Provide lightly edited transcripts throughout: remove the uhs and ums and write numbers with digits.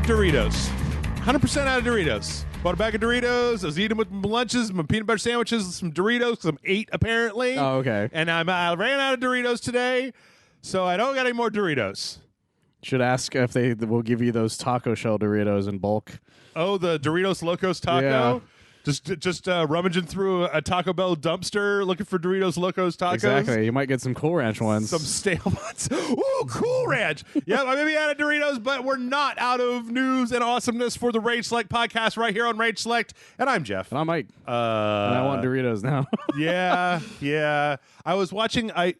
Doritos. 100% out of Doritos. Bought a bag of Doritos. I was eating with my lunches, my peanut butter sandwiches, some Doritos because I'm 8 apparently. Oh, okay. And I ran out of Doritos today, so I don't got any more Doritos. Should ask if they will give you those taco shell Doritos in bulk. Oh, the Doritos Locos Taco? Yeah. Just rummaging through a Taco Bell dumpster looking for Doritos Locos Tacos. Exactly. You might get some Cool Ranch ones. Some stale ones. Ooh, Cool Ranch. Yeah, I may be out of Doritos, but we're not out of news and awesomeness for the Rage Select podcast right here on Rage Select. And I'm Jeff. And I'm Mike. And I want Doritos now. Yeah. I was watching. I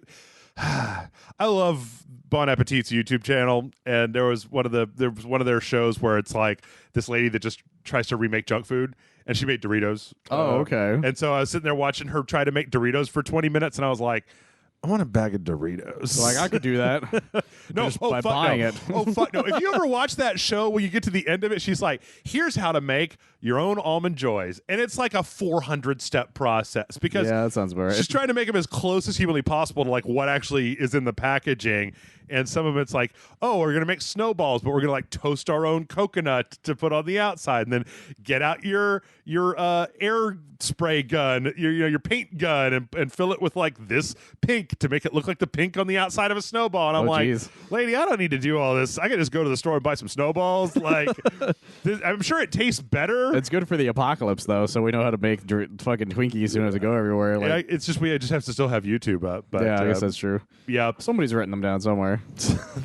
love Bon Appetit's YouTube channel, and there was one of their shows where it's like this lady that just tries to remake junk food, and she made Doritos. Oh, okay. And so I was sitting there watching her try to make Doritos for 20 minutes, and I was like, I want a bag of Doritos. Like, I could do that. No, just by buying it. Oh, fuck no. If you ever watch that show, when you get to the end of it, she's like, here's how to make your own Almond Joys. And it's like a 400-step process because yeah, that sounds about right. she's trying to make them as close as humanly possible to like what actually is in the packaging. And some of it's like, oh, we're going to make snowballs, but we're going to like toast our own coconut to put on the outside, and then get out your air spray gun, your paint gun, and fill it with like this pink to make it look like the pink on the outside of a snowball. And I'm like, geez. lady, I don't need to do all this. I can just go to the store and buy some snowballs. Like, I'm sure it tastes better. It's good for the apocalypse, though, so we know how to make fucking Twinkies as soon as they go everywhere. Like, yeah, it's just we just have to still have YouTube up. But, yeah, I guess that's true. Yeah, Somebody's written them down somewhere.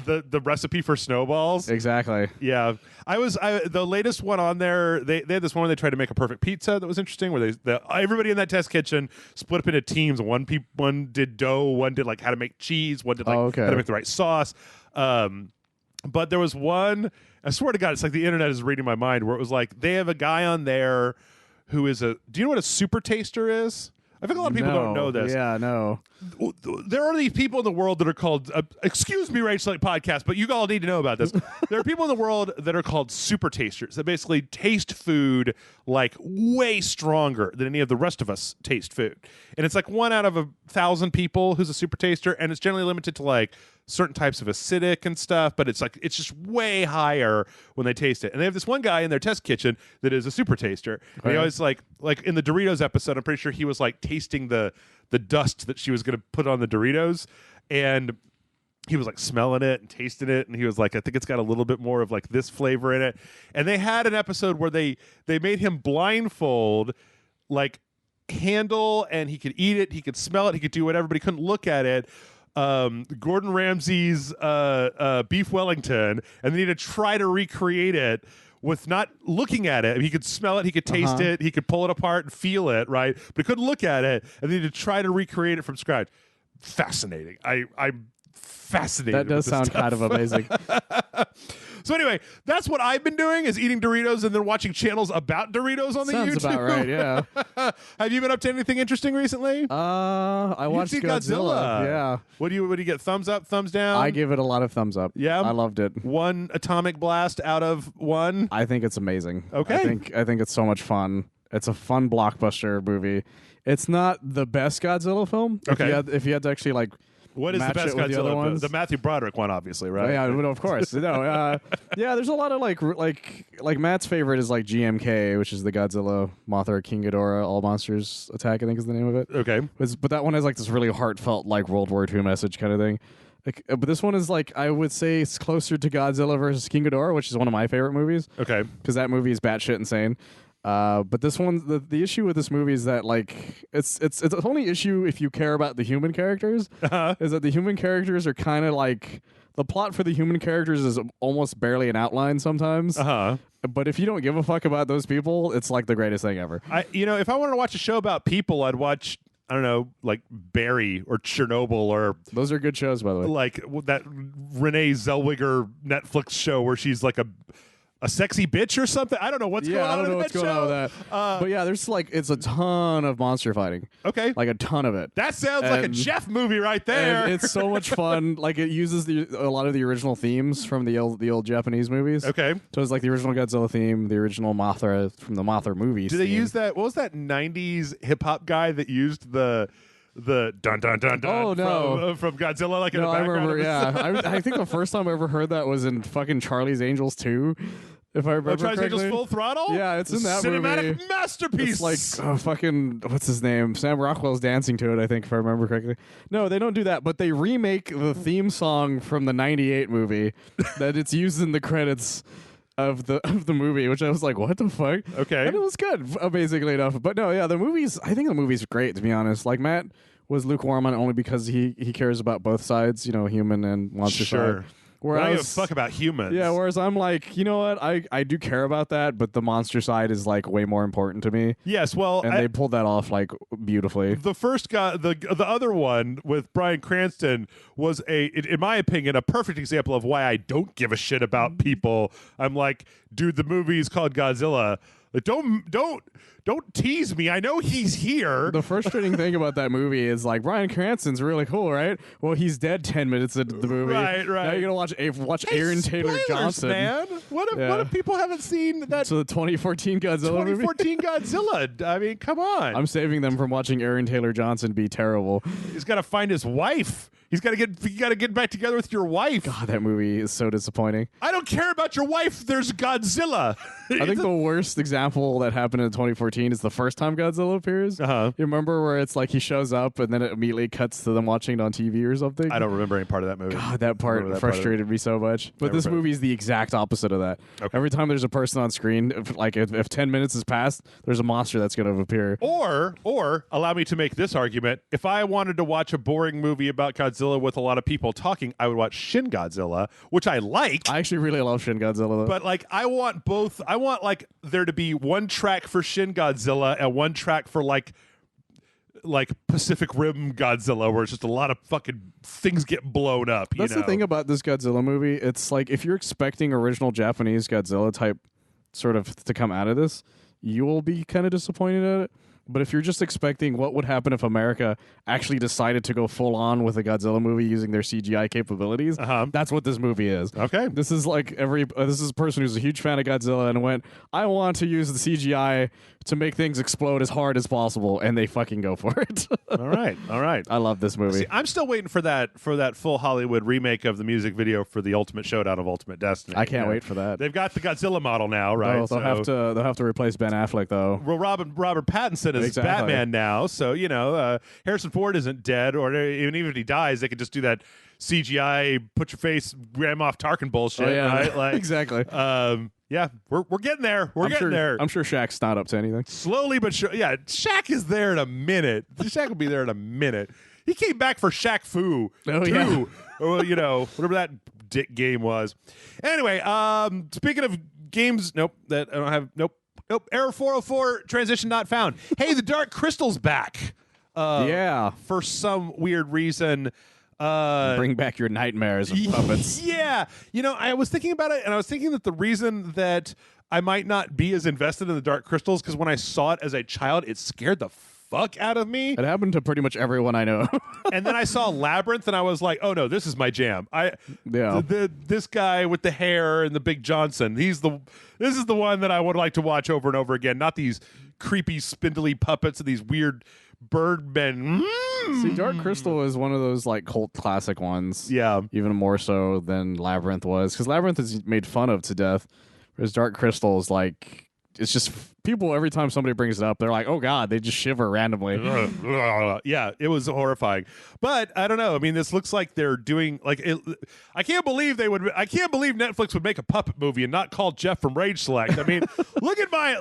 the recipe for snowballs. Exactly. Yeah, the latest one on there. They had this one where they tried to make a perfect pizza that was interesting. Where everybody in that test kitchen split up into teams. One did dough, one did like how to make cheese, one did like how to make the right sauce. But there was one. I swear to God, it's like the internet is reading my mind. Where it was like they have a guy on there who is a. Do you know what a super taster is? I think a lot of people don't know this. Yeah, no. There are these people in the world that are called, excuse me, Rage Select Podcast, but you all need to know about this. There are people in the world that are called super tasters that basically taste food like way stronger than any of the rest of us taste food. And it's like 1 out of 1,000 people who's a super taster, and it's generally limited to like certain types of acidic and stuff, but it's just way higher when they taste it. And they have this one guy in their test kitchen that is a super taster. And he always like in the Doritos episode, I'm pretty sure he was like tasting the dust that she was going to put on the Doritos, and he was like smelling it and tasting it, and he was like, I think it's got a little bit more of like this flavor in it. And they had an episode where they made him blindfold, like handle, and he could eat it, he could smell it, he could do whatever, but he couldn't look at it. Gordon Ramsay's beef Wellington, and then he had to try to recreate it with not looking at it. He could smell it, he could taste it, he could pull it apart and feel it, right? But he couldn't look at it, and then he had to try to recreate it from scratch. Fascinating. I'm fascinated. That does sound kind of amazing. So anyway, that's what I've been doing, is eating Doritos and then watching channels about Doritos on the YouTube. Sounds about right, yeah. Have you been up to anything interesting recently? I watched Godzilla. Yeah. What do you get? Thumbs up, thumbs down? I give it a lot of thumbs up. Yeah? I loved it. 1 atomic blast out of 1? I think it's amazing. Okay. I think it's so much fun. It's a fun blockbuster movie. It's not the best Godzilla film. Okay. If you had to actually like what is the best Godzilla? The Matthew Broderick one, obviously, right? Yeah, of course. No, yeah, there's a lot of like Matt's favorite is like GMK, which is the Godzilla, Mothra, King Ghidorah, All Monsters Attack, I think is the name of it. Okay. But that one has like this really heartfelt like World War II message kind of thing. Like, but this one is like, I would say it's closer to Godzilla versus King Ghidorah, which is one of my favorite movies. Okay. Because that movie is batshit insane. But this one, the issue with this movie is that like it's the only issue if you care about the human characters is that the human characters are kind of like the plot for the human characters is almost barely an outline sometimes. But if you don't give a fuck about those people, it's like the greatest thing ever. If I wanted to watch a show about people, I'd watch, I don't know, like Barry or Chernobyl, or those are good shows, by the way. Like that Renee Zellweger Netflix show where she's like a sexy bitch or something. I don't know what's going on. I don't know with what's that going show. on with that. But yeah, there's like it's a ton of monster fighting. Okay, like a ton of it. That sounds like a Jeff movie right there. And it's so much fun. Like it uses a lot of the original themes from the old Japanese movies. Okay, so it's like the original Godzilla theme, the original Mothra from the Mothra movies. Do they use that? What was that '90s hip hop guy that used the dun dun dun dun? Oh no, from Godzilla, like in the I background. remember. Yeah, I think the first time I ever heard that was in fucking Charlie's Angels 2. If I remember Charlie's correctly. Angels Full Throttle? Yeah, it's in that cinematic movie. masterpiece. It's like fucking what's his name? Sam Rockwell's dancing to it, I think, if I remember correctly. No, they don't do that, but they remake the theme song from the '98 movie that it's used in the credits of the movie, which I was like, what the fuck? Okay. And it was good, amazingly enough. But no, yeah, I think the movie's great, to be honest. Like Matt was lukewarm on it only because he cares about both sides, human and monster side. Whereas, I don't give a fuck about humans. Yeah, whereas I'm like, you know what? I do care about that, but the monster side is like way more important to me. Yes, well, And they pulled that off like beautifully. The first guy, the other one with Bryan Cranston was in my opinion, a perfect example of why I don't give a shit about people. I'm like, dude, the movie's called Godzilla. Like, don't tease me. I know he's here. The frustrating thing about that movie is like Bryan Cranston's really cool, right? Well, he's dead 10 minutes into the movie. Right. Now you're gonna watch Aaron Taylor Johnson. Man, what if people haven't seen that? So the 2014 Godzilla 2014 Godzilla. I mean, come on. I'm saving them from watching Aaron Taylor Johnson be terrible. He's got to find his wife. You got to get back together with your wife. God, that movie is so disappointing. I don't care about your wife. There's Godzilla. I think the worst example that happened in 2014 is the first time Godzilla appears. Uh-huh. You remember where it's like he shows up and then it immediately cuts to them watching it on TV or something? I don't remember any part of that movie. God, that part frustrated me so much. But this movie is the exact opposite of that. Okay. Every time there's a person on screen, if 10 minutes has passed, there's a monster that's going to appear. Or allow me to make this argument. If I wanted to watch a boring movie about Godzilla with a lot of people talking, I would watch Shin Godzilla, which I like. I actually really love Shin Godzilla, though. But like, I want both. I want like there to be one track for Shin Godzilla and one track for like Pacific Rim Godzilla, where it's just a lot of fucking things get blown up. That's the thing about this Godzilla movie. It's like if you're expecting original Japanese Godzilla type sort of to come out of this, you will be kind of disappointed at it. But if you're just expecting what would happen if America actually decided to go full on with a Godzilla movie using their CGI capabilities, that's what this movie is. Okay. This is like this is a person who's a huge fan of Godzilla and went, I want to use the CGI to make things explode as hard as possible, and they fucking go for it. All right. I love this movie. See, I'm still waiting for that full Hollywood remake of the music video for the Ultimate Showdown of Ultimate Destiny. I can't wait for that. They've got the Godzilla model now, right? No, they'll have to replace Ben Affleck though. Well, Robert Pattinson is Batman now, so Harrison Ford isn't dead, or even if he dies, they could just do that CGI, put your face, ram off Tarkin bullshit, right? Like exactly. Yeah, we're getting there. We're getting there. I'm sure Shaq's not up to anything. Slowly but sure. Yeah, Shaq is there in a minute. Shaq will be there in a minute. He came back for Shaq Fu too. Yeah. Or, whatever that dick game was. Anyway, speaking of games, nope. Error 404, transition not found. Hey, the Dark Crystal's back. For some weird reason. Bring back your nightmares of puppets. Yeah. I was thinking about it, and I was thinking that the reason that I might not be as invested in the Dark Crystals, because when I saw it as a child, it scared the fuck out of me. It happened to pretty much everyone I know. And then I saw Labyrinth, and I was like, oh no, this is my jam. This guy with the hair and the Big Johnson, this is the one that I would like to watch over and over again, not these creepy, spindly puppets and these weird birdmen. See, Dark Crystal is one of those like cult classic ones. Yeah. Even more so than Labyrinth was, because Labyrinth is made fun of to death, whereas Dark Crystal is like, it's just people, every time somebody brings it up, they're like, oh God, they just shiver randomly. Yeah, it was horrifying. But I don't know. I mean, this looks like they're doing like it. I can't believe Netflix would make a puppet movie and not call Jeff from Rage Select. I mean, look at my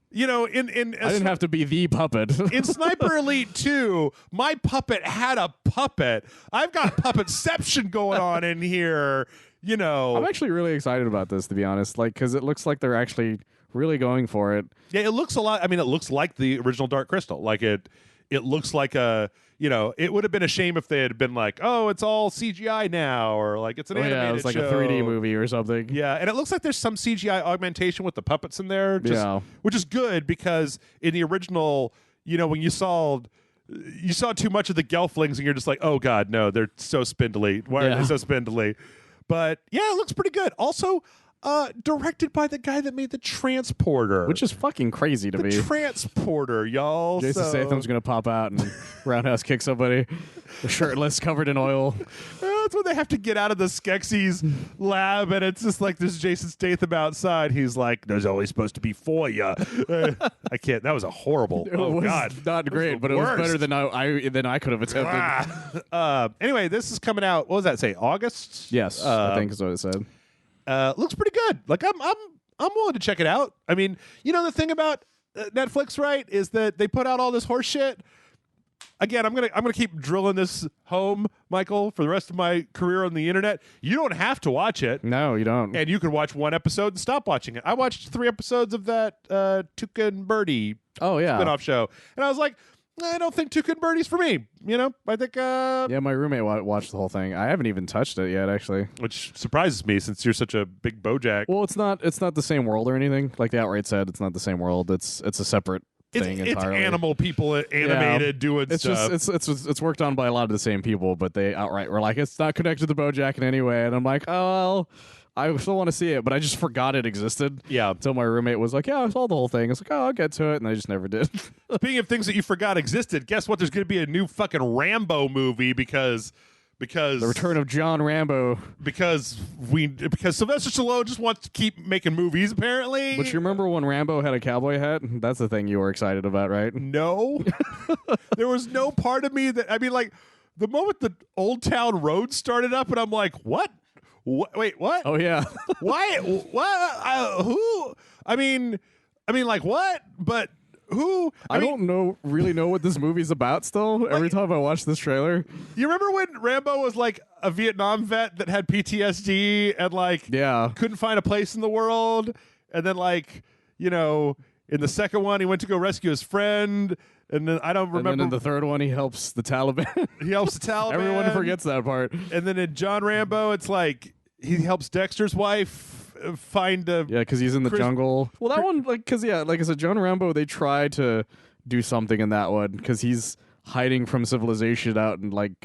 I didn't have to be the puppet. In Sniper Elite 2, my puppet had a puppet. I've got puppetception going on in here. I'm actually really excited about this, to be honest, like, because it looks like they're actually really going for it. Yeah, it looks a lot. I mean, it looks like the original Dark Crystal. Like it looks like it would have been a shame if they had been like, oh, it's all CGI now, or like it's an animated yeah, it's like show. a 3D movie or something. Yeah, and it looks like there's some CGI augmentation with the puppets in there, which is good, because in the original, when you saw too much of the Gelflings and you're just like, oh God, no, they're so spindly. Why are they so spindly? But yeah, it looks pretty good. Also, directed by the guy that made the Transporter, which is fucking crazy to me. Transporter, y'all. Jason Statham's gonna pop out and roundhouse kick somebody, shirtless, covered in oil. That's when they have to get out of the Skeksis lab, and it's just like this Jason Statham outside. He's like, "There's always supposed to be for you." I can't. That was a horrible. It was God, not great, but it was better than I could have attempted. Anyway, this is coming out. What was that say? August? Yes, I think is what it said. Looks pretty good. Like I'm willing to check it out. I mean, the thing about Netflix, right, is that they put out all this horse shit. Again, I'm gonna keep drilling this home, Michael, for the rest of my career on the internet. You don't have to watch it. No, you don't. And you can watch one episode and stop watching it. I watched 3 episodes of that Tuca and Birdie spinoff show, and I was like, I don't think Tuca and Birdie's for me. I think. Yeah, my roommate watched the whole thing. I haven't even touched it yet, actually. Which surprises me, since you're such a big BoJack. Well, it's not the same world or anything. Like they outright said, it's not the same world. It's a separate thing entirely. It's animal people animated doing stuff. It's worked on by a lot of the same people, but they outright were like, it's not connected to BoJack in any way. And I'm like, oh, well, I still want to see it, but I just forgot it existed. Yeah. Until my roommate was like, yeah, I saw the whole thing. I was like, oh, I'll get to it, and I just never did. Speaking of things that you forgot existed, guess what? There's going to be a new fucking Rambo movie because the return of John Rambo. Because Sylvester Stallone just wants to keep making movies, apparently. But you remember when Rambo had a cowboy hat? That's the thing you were excited about, right? No. There was no part of me that, like, the moment the Old Town Road started up, and I'm like, what? Wait, what? Oh, yeah. Why? What? Who? I mean, like, what? But who? I don't really know what this movie's about still. Every time I watch this trailer. You remember when Rambo was like a Vietnam vet that had PTSD and couldn't find a place in the world? And then in the second one, he went to go rescue his friend. And then I don't remember. And then in the third one, he helps the Taliban. He helps the Taliban. Everyone forgets that part. And then in John Rambo, it's like he helps Dexter's wife find a... Yeah, because he's in the jungle. Well, that one, like I said, John Rambo, they try to do something in that one because he's hiding from civilization out in,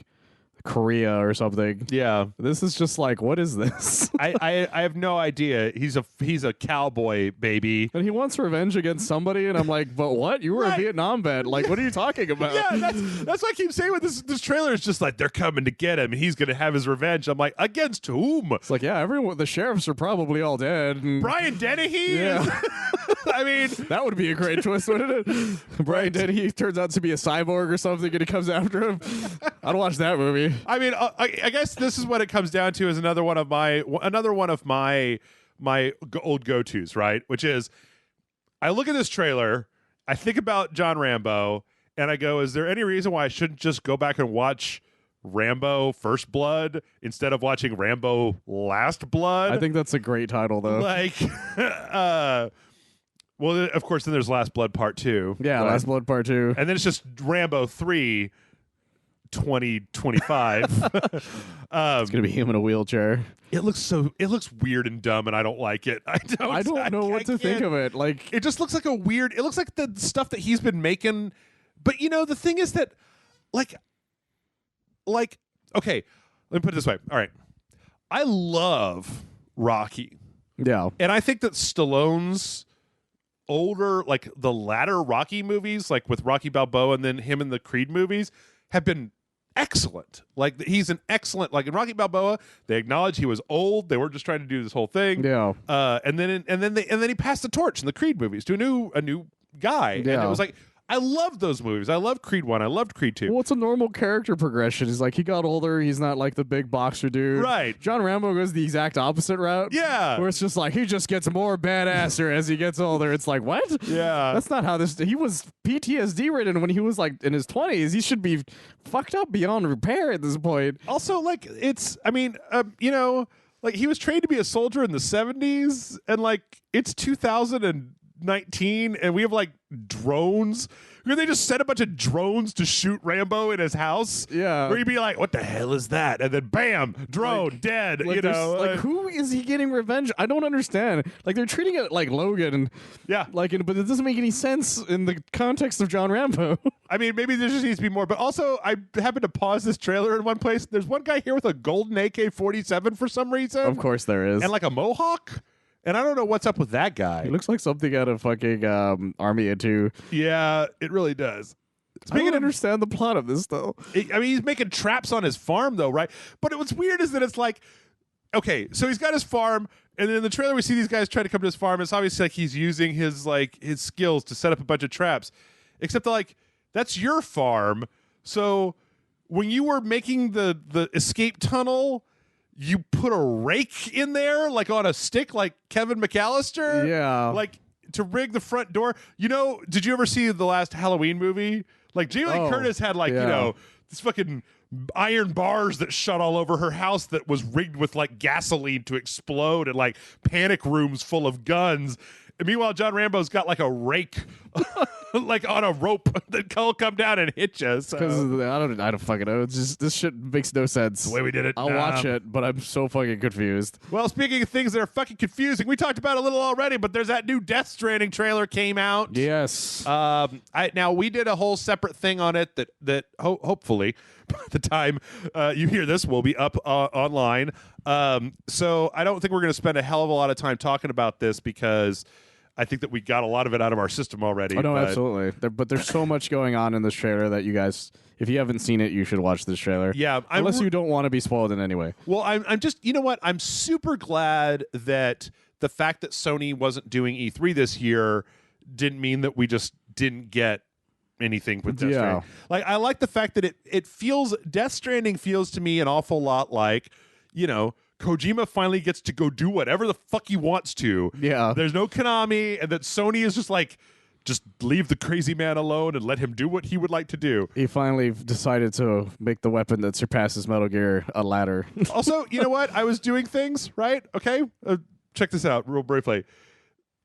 Korea or something. Yeah. This is just like, what is this? I have no idea. He's a cowboy, baby. And he wants revenge against somebody, and I'm like, but what? You were a Vietnam vet. Like, what are you talking about? Yeah, that's what I keep saying with this trailer. Is just like, they're coming to get him. He's going to have his revenge. I'm like, against whom? It's like, yeah, the sheriffs are probably all dead. And Brian Dennehy? Yeah. I mean... That would be a great twist, wouldn't it? Brian Dennehy turns out to be a cyborg or something, and he comes after him. I'd watch that movie. I mean, I guess this is what it comes down to, is another one of my old go-tos, right? Which is, I look at this trailer, I think about John Rambo, and I go, is there any reason why I shouldn't just go back and watch Rambo First Blood instead of watching Rambo Last Blood? I think that's a great title, though. Well, of course, then there's Last Blood Part 2. Yeah, Last Blood Part 2. And then it's just Rambo 3 2025. It's gonna be him in a wheelchair. It looks weird and dumb, and I don't like it. I don't know what to think of it. Like, it just looks like it looks like the stuff that he's been making. But the thing is that okay, let me put it this way. All right, I love Rocky. Yeah. And I think that Stallone's older, the latter Rocky movies, like with Rocky Balboa and then him in the Creed movies, have been excellent. He's an excellent, in Rocky Balboa, they acknowledge he was old. They weren't just trying to do this whole thing. Yeah. And then he passed the torch in the Creed movies to a new guy. Yeah. And it was like, I loved those movies. I loved Creed 1. I loved Creed 2. Well, it's a normal character progression. He's he got older. He's not the big boxer dude. Right. John Rambo goes the exact opposite route. Yeah. Where it's just he just gets more badasser as he gets older. It's like, what? Yeah. That's not how he was PTSD ridden when he was in his 20s. He should be fucked up beyond repair at this point. Also, he was trained to be a soldier in the 70s, and it's 2019, and we have drones. Where they just sent a bunch of drones to shoot Rambo in his house. Yeah. Where you'd be like, what the hell is that? And then bam, drone, dead. Who is he getting revenge? I don't understand. They're treating it like Logan. Yeah. But it doesn't make any sense in the context of John Rambo. I mean, maybe there just needs to be more. But also, I happened to pause this trailer in one place. There's one guy here with a golden AK-47 for some reason. Of course there is. And a mohawk. And I don't know what's up with that guy. He looks like something out of fucking Army of Two. Yeah, it really does. I don't understand the plot of this, though. I mean, he's making traps on his farm, though, right? But what's weird is that it's like, okay, so he's got his farm, and then in the trailer we see these guys trying to come to his farm. It's obviously like he's using his skills to set up a bunch of traps, except that, like, that's your farm. So when you were making the escape tunnel, you put a rake in there, like on a stick, like Kevin McAllister. Yeah, like to rig the front door. You know, did you ever see the last Halloween movie? Like Jamie Lee Curtis had you know, this fucking iron bars that shot all over her house that was rigged with like gasoline to explode, and like panic rooms full of guns. And meanwhile, John Rambo's got like a rake, like on a rope that will come down and hit you. Because I don't fucking know. It's just, this shit makes no sense. The way we did it. I'll watch it, but I'm so fucking confused. Well, speaking of things that are fucking confusing, we talked about it a little already, but there's that new Death Stranding trailer came out. Yes. Now we did a whole separate thing on it that hopefully by the time you hear this will be up online. So I don't think we're going to spend a hell of a lot of time talking about this because I think that we got a lot of it out of our system already. Oh, no, absolutely. But there's so much going on in this trailer that you guys, if you haven't seen it, you should watch this trailer. Yeah. Unless you don't want to be spoiled in any way. Well, I'm just, you know what? I'm super glad that the fact that Sony wasn't doing E3 this year didn't mean that we just didn't get anything with Death Stranding. Like, I like the fact that it feels, Death Stranding feels to me an awful lot like, you know, Kojima finally gets to go do whatever the fuck he wants to. Yeah. There's no Konami, and that Sony is just like, just leave the crazy man alone and let him do what he would like to do. He finally decided to make the weapon that surpasses Metal Gear a ladder. Also, you know what? I was doing things, right? Okay? Check this out real briefly.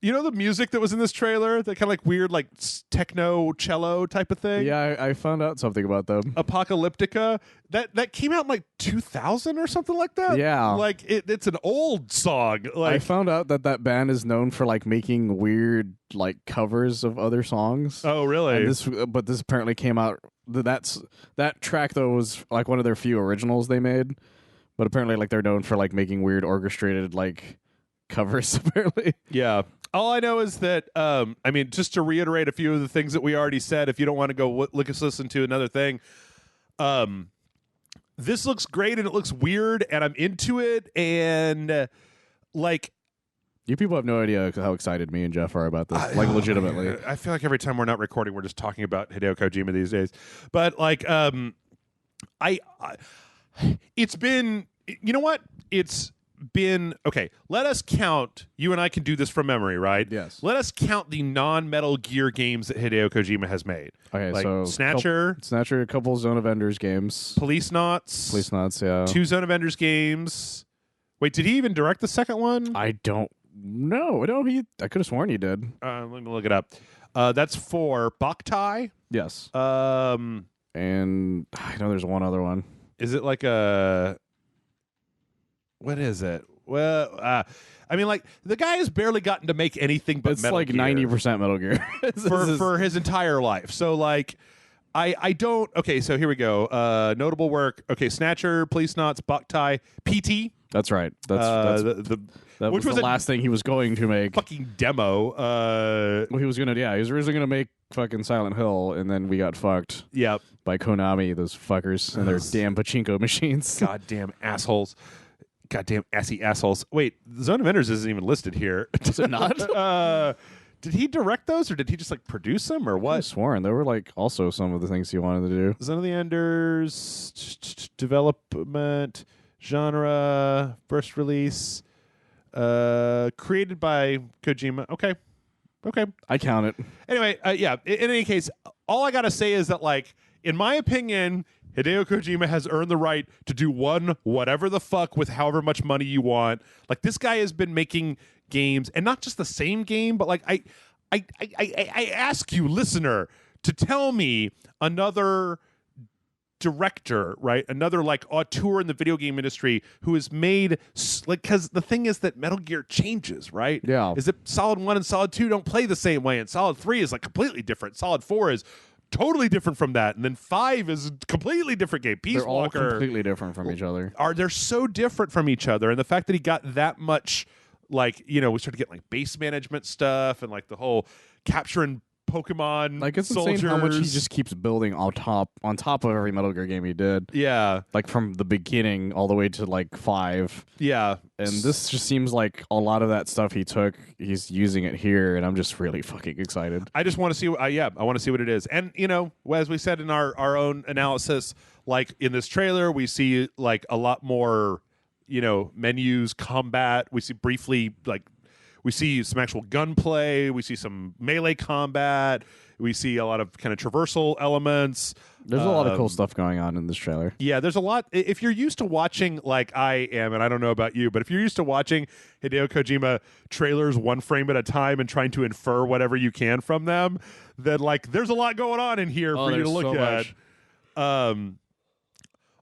You know the music that was in this trailer? That kind of like weird, like techno cello type of thing? Yeah, I found out something about them. Apocalyptica. That came out in like 2000 or something like that? Yeah. Like it's an old song. Like I found out that band is known for like making weird like covers of other songs. Oh, really? And this apparently came out. That track though was like one of their few originals they made. But apparently like they're known for like making weird orchestrated like covers apparently. Yeah. All I know is that, I mean, just to reiterate a few of the things that we already said, if you don't want to go listen to another thing, this looks great and it looks weird and I'm into it, and like, you people have no idea how excited me and Jeff are about this. Like, legitimately. I feel like every time we're not recording, we're just talking about Hideo Kojima these days. But like, it's been, you know what? It's been, okay, let us count, you and I can do this from memory, right? Yes. Let us count the non-Metal Gear games that Hideo Kojima has made. Okay, like so Snatcher, a couple Zone of Enders games. Police Knots, yeah. 2 Zone of Enders games. Wait, did he even direct the second one? I don't know. No, I could have sworn he did. Let me look it up. That's 4. Boktai. Yes. And I know there's one other one. Is it like a... What is it? Well, I mean, like, the guy has barely gotten to make anything but it's Metal like Gear 90% Metal Gear for his entire life. So, like, I don't. Okay, so here we go. Notable work. Okay, Snatcher, Police Knots, Boktai, PT. That's right. That which was the last thing he was going to make. Fucking demo. He was originally gonna make fucking Silent Hill, and then we got fucked. Yep. By Konami, those fuckers and their damn pachinko machines. Goddamn assholes. Goddamn assy assholes. Wait, Zone of Enders isn't even listed here. Is it not? Did he direct those, or did he just like produce them, or what? I sworn there were like also some of the things he wanted to do. Zone of the Enders, development, genre, first release, created by Kojima. Okay. I count it. Anyway, yeah. In any case, all I gotta say is that, like, in my opinion, Hideo Kojima has earned the right to do whatever the fuck with however much money you want. Like, this guy has been making games, and not just the same game, but like I ask you, listener, to tell me another director, right? Another like auteur in the video game industry who has made, like, because the thing is that Metal Gear changes, right? Yeah. Is it Solid 1 and Solid 2 don't play the same way, and Solid 3 is like completely different. Solid 4 is totally different from that, and then 5 is a completely different game. Peace They're all Walker, completely different from each other. they're so different from each other, and the fact that he got that much, like, you know, we started getting like base management stuff and like the whole capturing Pokemon Like, it's soldiers. insane how much he just keeps building on top of every Metal Gear game he did. Yeah. Like, from the beginning all the way to, like, 5. Yeah. And this just seems like a lot of that stuff he took, he's using it here, and I'm just really fucking excited. I just want to see. I want to see what it is. And as we said in our own analysis, like in this trailer, we see like a lot more, menus, combat. We see briefly we see some actual gunplay. We see some melee combat. We see a lot of kind of traversal elements. There's a lot of cool stuff going on in this trailer. Yeah, there's a lot. If you're used to watching, like I am, and I don't know about you, but if you're used to watching Hideo Kojima trailers one frame at a time and trying to infer whatever you can from them, then like there's a lot going on in here for you to look at.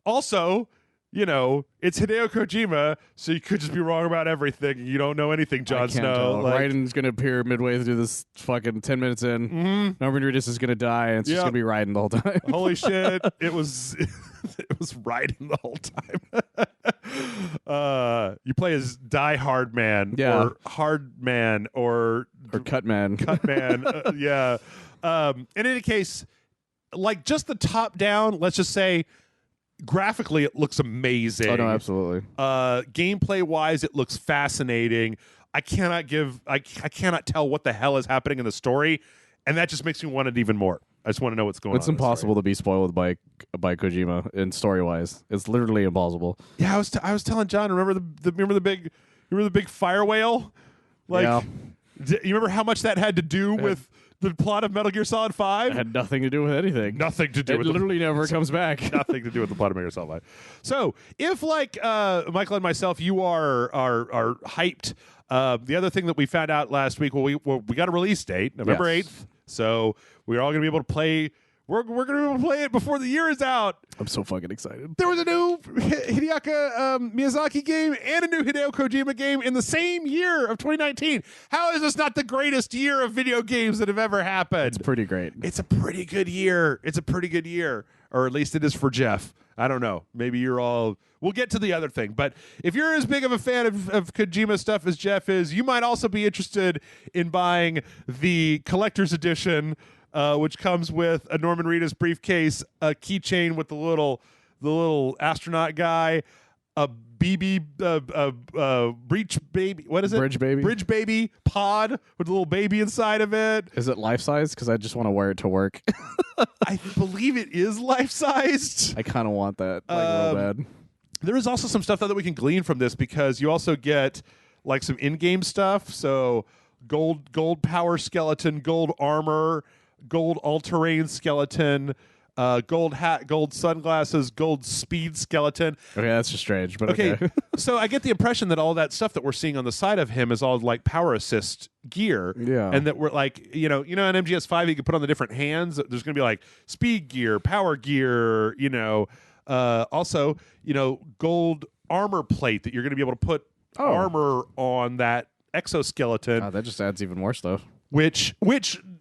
Also, it's Hideo Kojima, so you could just be wrong about everything. You don't know anything, Jon Snow. Raiden's going to appear midway through this fucking 10 minutes in. Mm-hmm. Norman Reedus is going to die, and it's just going to be Raiden the whole time. Holy shit. It was Raiden the whole time. You play as Die Hard Man or Hard Man or Cut Man. Cut Man. Yeah. In any case, like just the top down, let's just say, graphically, it looks amazing. Oh no, absolutely. Gameplay wise, it looks fascinating. I cannot tell what the hell is happening in the story, and that just makes me want it even more. I just want to know what's going on. It's impossible to be spoiled by Kojima in story wise. It's literally impossible. Yeah, I was telling John. Remember the big fire whale? Like, you remember how much that had to do with the plot of Metal Gear Solid 5? It had nothing to do with anything. Nothing to do with it. Literally never comes back. Nothing to do with the plot of Metal Gear Solid 5. So, if like Michael and myself, you are hyped. The other thing that we found out last week, we got a release date, November 8th. So we're all going to be able to play. We're going to be able to play it before the year is out. I'm so fucking excited. There was a new Hideaki Miyazaki game and a new Hideo Kojima game in the same year of 2019. How is this not the greatest year of video games that have ever happened? It's pretty great. It's a pretty good year. Or at least it is for Jeff. I don't know. Maybe you're all... We'll get to the other thing. But if you're as big of a fan of Kojima stuff as Jeff is, you might also be interested in buying the collector's edition, which comes with a Norman Reedus briefcase, a keychain with the little astronaut guy, a breach baby. What is it? Bridge baby pod with a little baby inside of it. Is it life size? Because I just want to wear it to work. I believe it is life sized. I kind of want that real bad. There is also some stuff that we can glean from this because you also get like some in-game stuff. So gold power skeleton, gold armor, gold all-terrain skeleton, gold hat, gold sunglasses, gold speed skeleton. Okay, that's just strange, but okay. So I get the impression that all that stuff that we're seeing on the side of him is all like power assist gear. Yeah. And that we're like, in MGS5 you can put on the different hands. There's going to be like speed gear, power gear, also, gold armor plate that you're going to be able to put armor on that exoskeleton. That just adds even more stuff. Which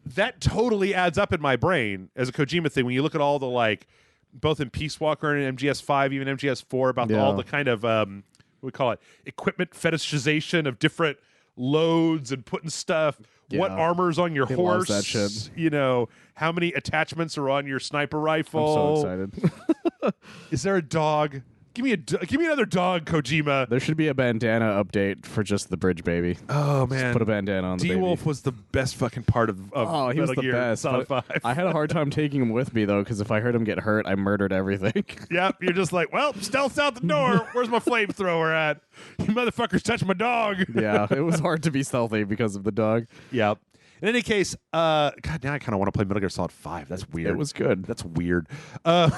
that totally adds up in my brain as a Kojima thing when you look at all the like, both in Peace Walker and MGS5, even MGS4, about all the kind of what we call it, equipment fetishization of different loads and putting stuff. Yeah. What armor's on your horse? That shit. How many attachments are on your sniper rifle? I'm so excited. Is there a dog? Give me another dog, Kojima. There should be a bandana update for just the bridge baby. Oh man, just put a bandana on the baby. D-Wolf was the best fucking part of he was the best. Solid 5. I had a hard time taking him with me though, because if I heard him get hurt, I murdered everything. Yep, you're just like, well, stealth's out the door. Where's my flamethrower at? You motherfuckers touched my dog. Yeah, it was hard to be stealthy because of the dog. Yep. In any case, God, now I kind of want to play Metal Gear Solid 5. That's weird. It was good. That's weird. I'm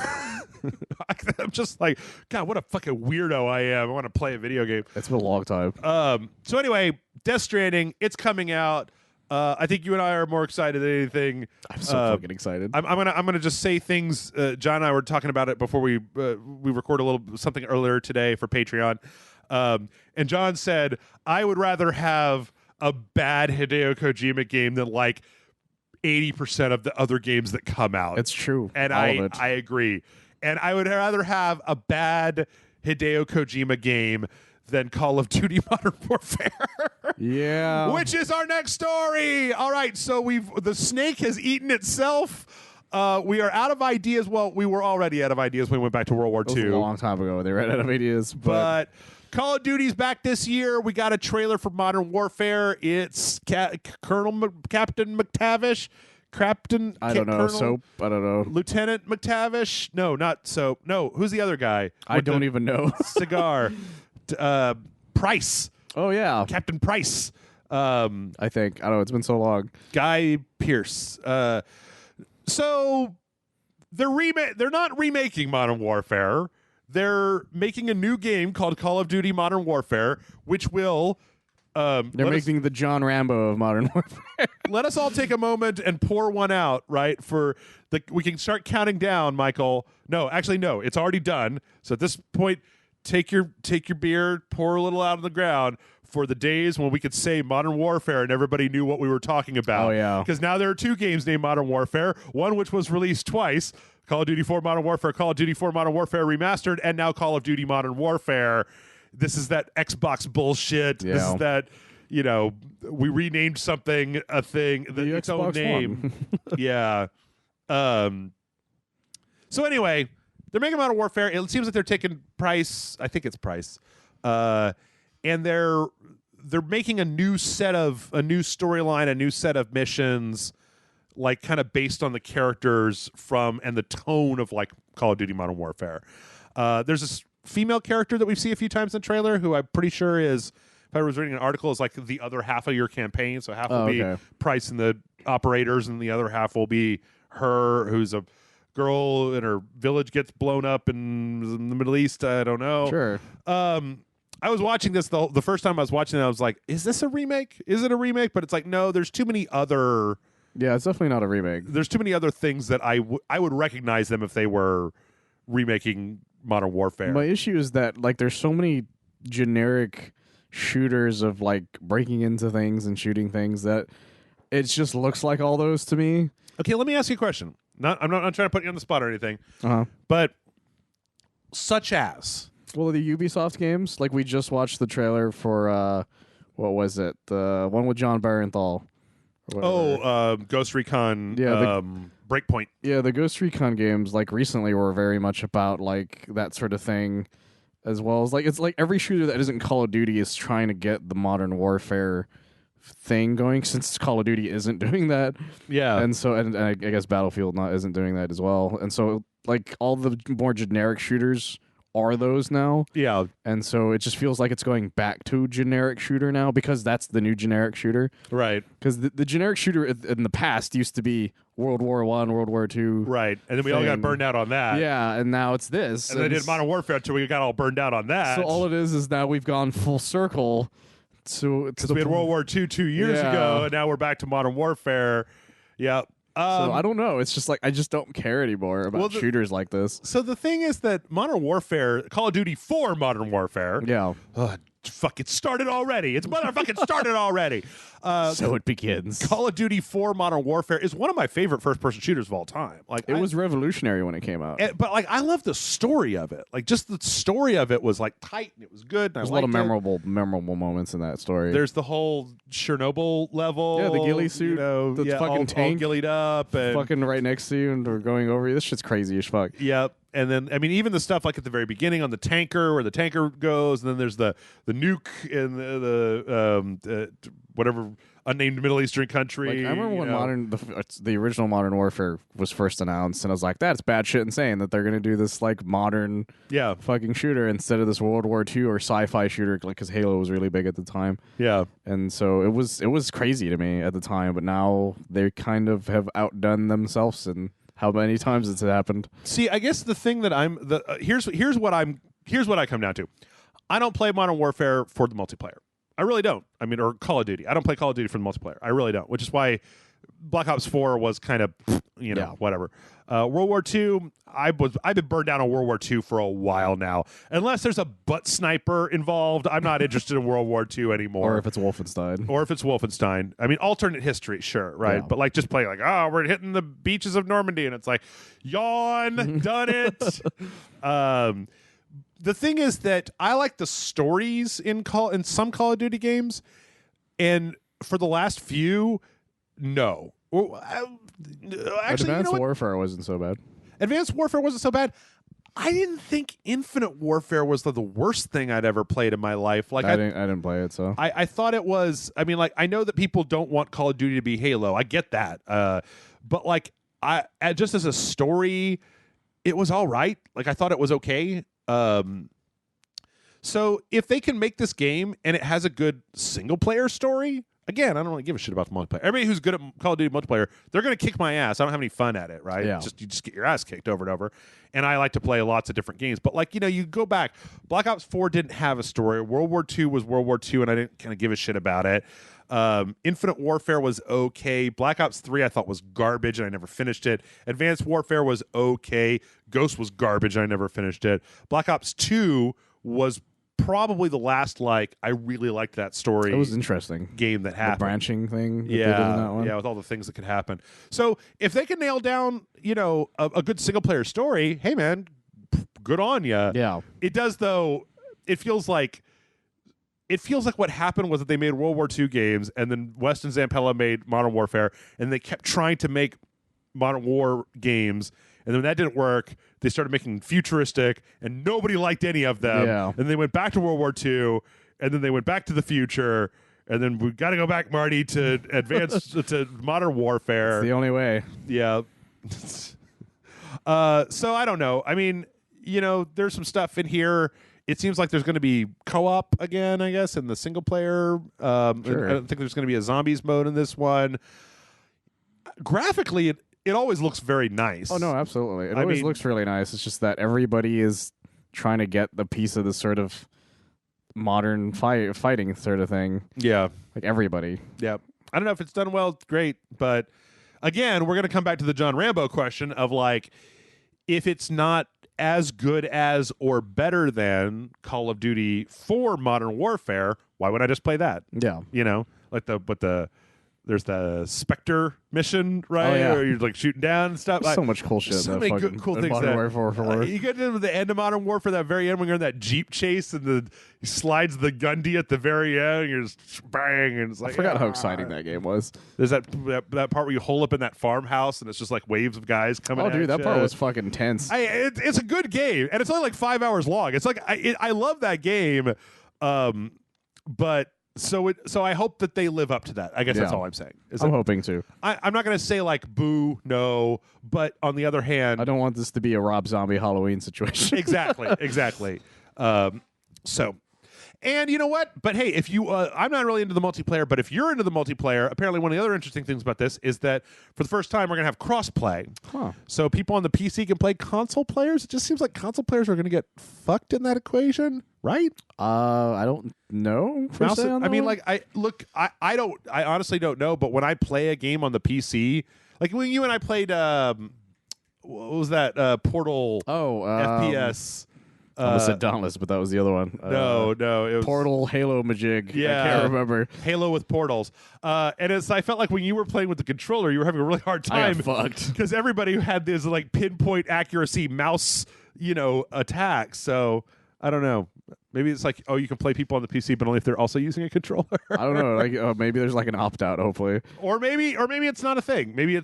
just like, God, what a fucking weirdo I am. I want to play a video game. It's been a long time. So anyway, Death Stranding, it's coming out. I think you and I are more excited than anything. I'm so fucking excited. I'm gonna just say things. John and I were talking about it before we recorded a little something earlier today for Patreon. And John said, I would rather have a bad Hideo Kojima game than like 80% of the other games that come out. It's true. And I agree. And I would rather have a bad Hideo Kojima game than Call of Duty Modern Warfare. Yeah. Which is our next story. All right, so the snake has eaten itself. We are out of ideas. Well, we were already out of ideas when we went back to World War It was II. a long time ago. They ran out of ideas, But Call of Duty's back this year. We got a trailer for Modern Warfare. It's Captain McTavish. I don't know. Colonel, Soap. I don't know. Lieutenant McTavish. No, not Soap. No, who's the other guy? I don't even know. Cigar. Price. Oh yeah, Captain Price. I think. I don't know. It's been so long. Guy Pearce. So they're not remaking Modern Warfare. They're making a new game called Call of Duty Modern Warfare, which will They're making the John Rambo of Modern Warfare. let us all take a moment and pour one out, right? We can start counting down, Michael. No, actually, no. It's already done. So at this point, take your beer, pour a little out on the ground for the days when we could say Modern Warfare and everybody knew what we were talking about. Oh, yeah. Because now there are two games named Modern Warfare, one which was released twice, Call of Duty 4 Modern Warfare, Call of Duty 4 Modern Warfare Remastered, and now Call of Duty Modern Warfare. This is that Xbox bullshit. Yeah. This is that, we renamed something a thing, its own Xbox name. One. Yeah. So anyway, they're making Modern Warfare. It seems like they're taking price. I think it's price. And they're making a new storyline, a new set of missions, like kind of based on the characters and the tone of like Call of Duty Modern Warfare. There's this female character that we see a few times in the trailer who I'm pretty sure is, if I was reading an article, is like the other half of your campaign. So half will be Price and the operators, and the other half will be her, who's a girl and her village gets blown up in the Middle East. I don't know. Sure. I was watching this the first time I was watching it. I was like, "Is this a remake? Is it a remake?" But it's like, no. There's too many other. Yeah, it's definitely not a remake. There's too many other things that I would recognize them if they were remaking Modern Warfare. My issue is that like there's so many generic shooters of like breaking into things and shooting things that it just looks like all those to me. Okay, let me ask you a question. I'm not trying to put you on the spot or anything, but such as. Well, the Ubisoft games, like we just watched the trailer for, what was it? The one with John Barenthal. Ghost Recon, Yeah, Breakpoint. Yeah, the Ghost Recon games, like recently, were very much about like that sort of thing, as well as like it's like every shooter that isn't Call of Duty is trying to get the Modern Warfare thing going, since Call of Duty isn't doing that. Yeah, and so and I guess Battlefield isn't doing that as well, and so like all the more generic shooters are those now. Yeah. And so it just feels like it's going back to generic shooter now, because that's the new generic shooter. Right. Because the generic shooter in the past used to be World War I, World War II. Right. And then we all got burned out on that. Yeah, and now it's this. And they did Modern Warfare until we got all burned out on that. So all it is now we've gone full circle to we had World War II 2 years ago, and now we're back to Modern Warfare. Yeah. So I don't know. It's just like I just don't care anymore about shooters like this. So the thing is that Modern Warfare, Call of Duty 4 Modern Warfare. Yeah. Fuck, it started already. It's motherfucking started already. So it begins. Call of Duty 4 Modern Warfare is one of my favorite first-person shooters of all time. Like it was revolutionary when it came out. But like I love the story of it. Like just the story of it was like tight and it was good. And There's a lot of memorable moments in that story. There's the whole Chernobyl level. Yeah, the ghillie suit, the fucking tank, all ghillied up, and fucking right next to you, and we're going over you. This shit's crazy as fuck. Yep. And then, I mean, even the stuff like at the very beginning on the tanker, where the tanker goes, and then there's the nuke in the whatever unnamed Middle Eastern country. Like, I remember when the original Modern Warfare was first announced, and I was like, that's bad shit insane that they're going to do this like modern fucking shooter instead of this World War II or sci-fi shooter, like because Halo was really big at the time. Yeah. And so it was crazy to me at the time, but now they kind of have outdone themselves and how many times it's happened. See, I guess the thing that here's what I come down to. I don't play Modern Warfare for the multiplayer. I really don't. I mean, or Call of Duty. I don't play Call of Duty for the multiplayer. I really don't, which is why Black Ops 4 was kind of, whatever. World War II, I've been burned down on World War II for a while now. Unless there's a butt sniper involved, I'm not interested in World War II anymore. Or if it's Wolfenstein. I mean, alternate history, sure, right? Yeah. But like just play like, we're hitting the beaches of Normandy, and it's like, yawn, done it. The thing is that I like the stories in some Call of Duty games. And for the last few, no. Well, actually, Advanced Warfare wasn't so bad. Advanced Warfare wasn't so bad. I didn't think Infinite Warfare was the worst thing I'd ever played in my life. Like I didn't play it, so I thought it was. I mean, like, I know that people don't want Call of Duty to be Halo. I get that, but like, just as a story, it was all right. Like, I thought it was okay. So if they can make this game and it has a good single player story, again, I don't really give a shit about the multiplayer. Everybody who's good at Call of Duty multiplayer, they're going to kick my ass. I don't have any fun at it, right? Yeah. You just get your ass kicked over and over. And I like to play lots of different games. But, like, you go back. Black Ops 4 didn't have a story. World War II was World War II, and I didn't kind of give a shit about it. Infinite Warfare was okay. Black Ops 3 I thought was garbage, and I never finished it. Advanced Warfare was okay. Ghost was garbage, and I never finished it. Black Ops 2 was probably the last, like, I really liked that story. it was interesting. Game that happened. The branching thing. that they did in Yeah, that one. yeah, with all the things that could happen. So if they can nail down, a good single player story, hey man, good on ya. Yeah. It does though. It feels like what happened was that they made World War II games, and then Weston Zampella made Modern Warfare, and they kept trying to make Modern War games, and then when that didn't work, they started making futuristic, and nobody liked any of them. Yeah. And they went back to World War II, and then they went back to the future, and then we got to go back, Marty, to advanced to Modern Warfare. It's the only way. Yeah. So I don't know. I mean, there's some stuff in here. It seems like there's going to be co-op again, I guess, in the single player. Sure. I don't think there's going to be a zombies mode in this one. Graphically, it always looks very nice. Oh no, absolutely. It I always mean- looks really nice. It's just that everybody is trying to get the piece of this sort of modern fighting sort of thing. Yeah. Like everybody. Yeah. I don't know if it's done well, great. But again, we're going to come back to the John Rambo question of, like, if it's not as good as or better than Call of Duty 4 Modern Warfare, why would I just play that? Yeah. Like there's the Spectre mission, right? Oh, yeah. Where you're like shooting down and stuff. There's so much cool shit. so in that many fucking, good, cool in things. Modern that, Warfare 4. you get into the end of Modern Warfare, that very end when you're in that Jeep chase and he slides the Gundy at the very end, and you're just bang, and it's like, I forgot how exciting that game was. There's that part where you hole up in that farmhouse, and it's just like waves of guys coming. Oh, dude, at that ya. part was fucking tense. It's a good game, and it's only like 5 hours long. It's like I love that game, but. So I hope that they live up to that. I guess that's all I'm saying. I'm hoping to. I'm not going to say like boo, no, but on the other hand, I don't want this to be a Rob Zombie Halloween situation. exactly. So, and you know what? But hey, if you, I'm not really into the multiplayer, but if you're into the multiplayer, apparently one of the other interesting things about this is that for the first time we're going to have cross-play. Huh. So people on the PC can play console players. It just seems like console players are going to get fucked in that equation, right? I don't know. per se on that I mean, one. like, I honestly don't know, but when I play a game on the PC, like when you and I played, what was that, Portal FPS? I almost said Dauntless, but that was the other one. No, it was Portal, Halo, Majig. Yeah. I can't remember. Halo with portals. And I felt like when you were playing with the controller, you were having a really hard I time got fucked. because everybody had this like pinpoint accuracy mouse, attacks. So I don't know. Maybe it's like, you can play people on the PC, but only if they're also using a controller. I don't know. Like, maybe there's like an opt out. Hopefully, Or maybe it's not a thing. Maybe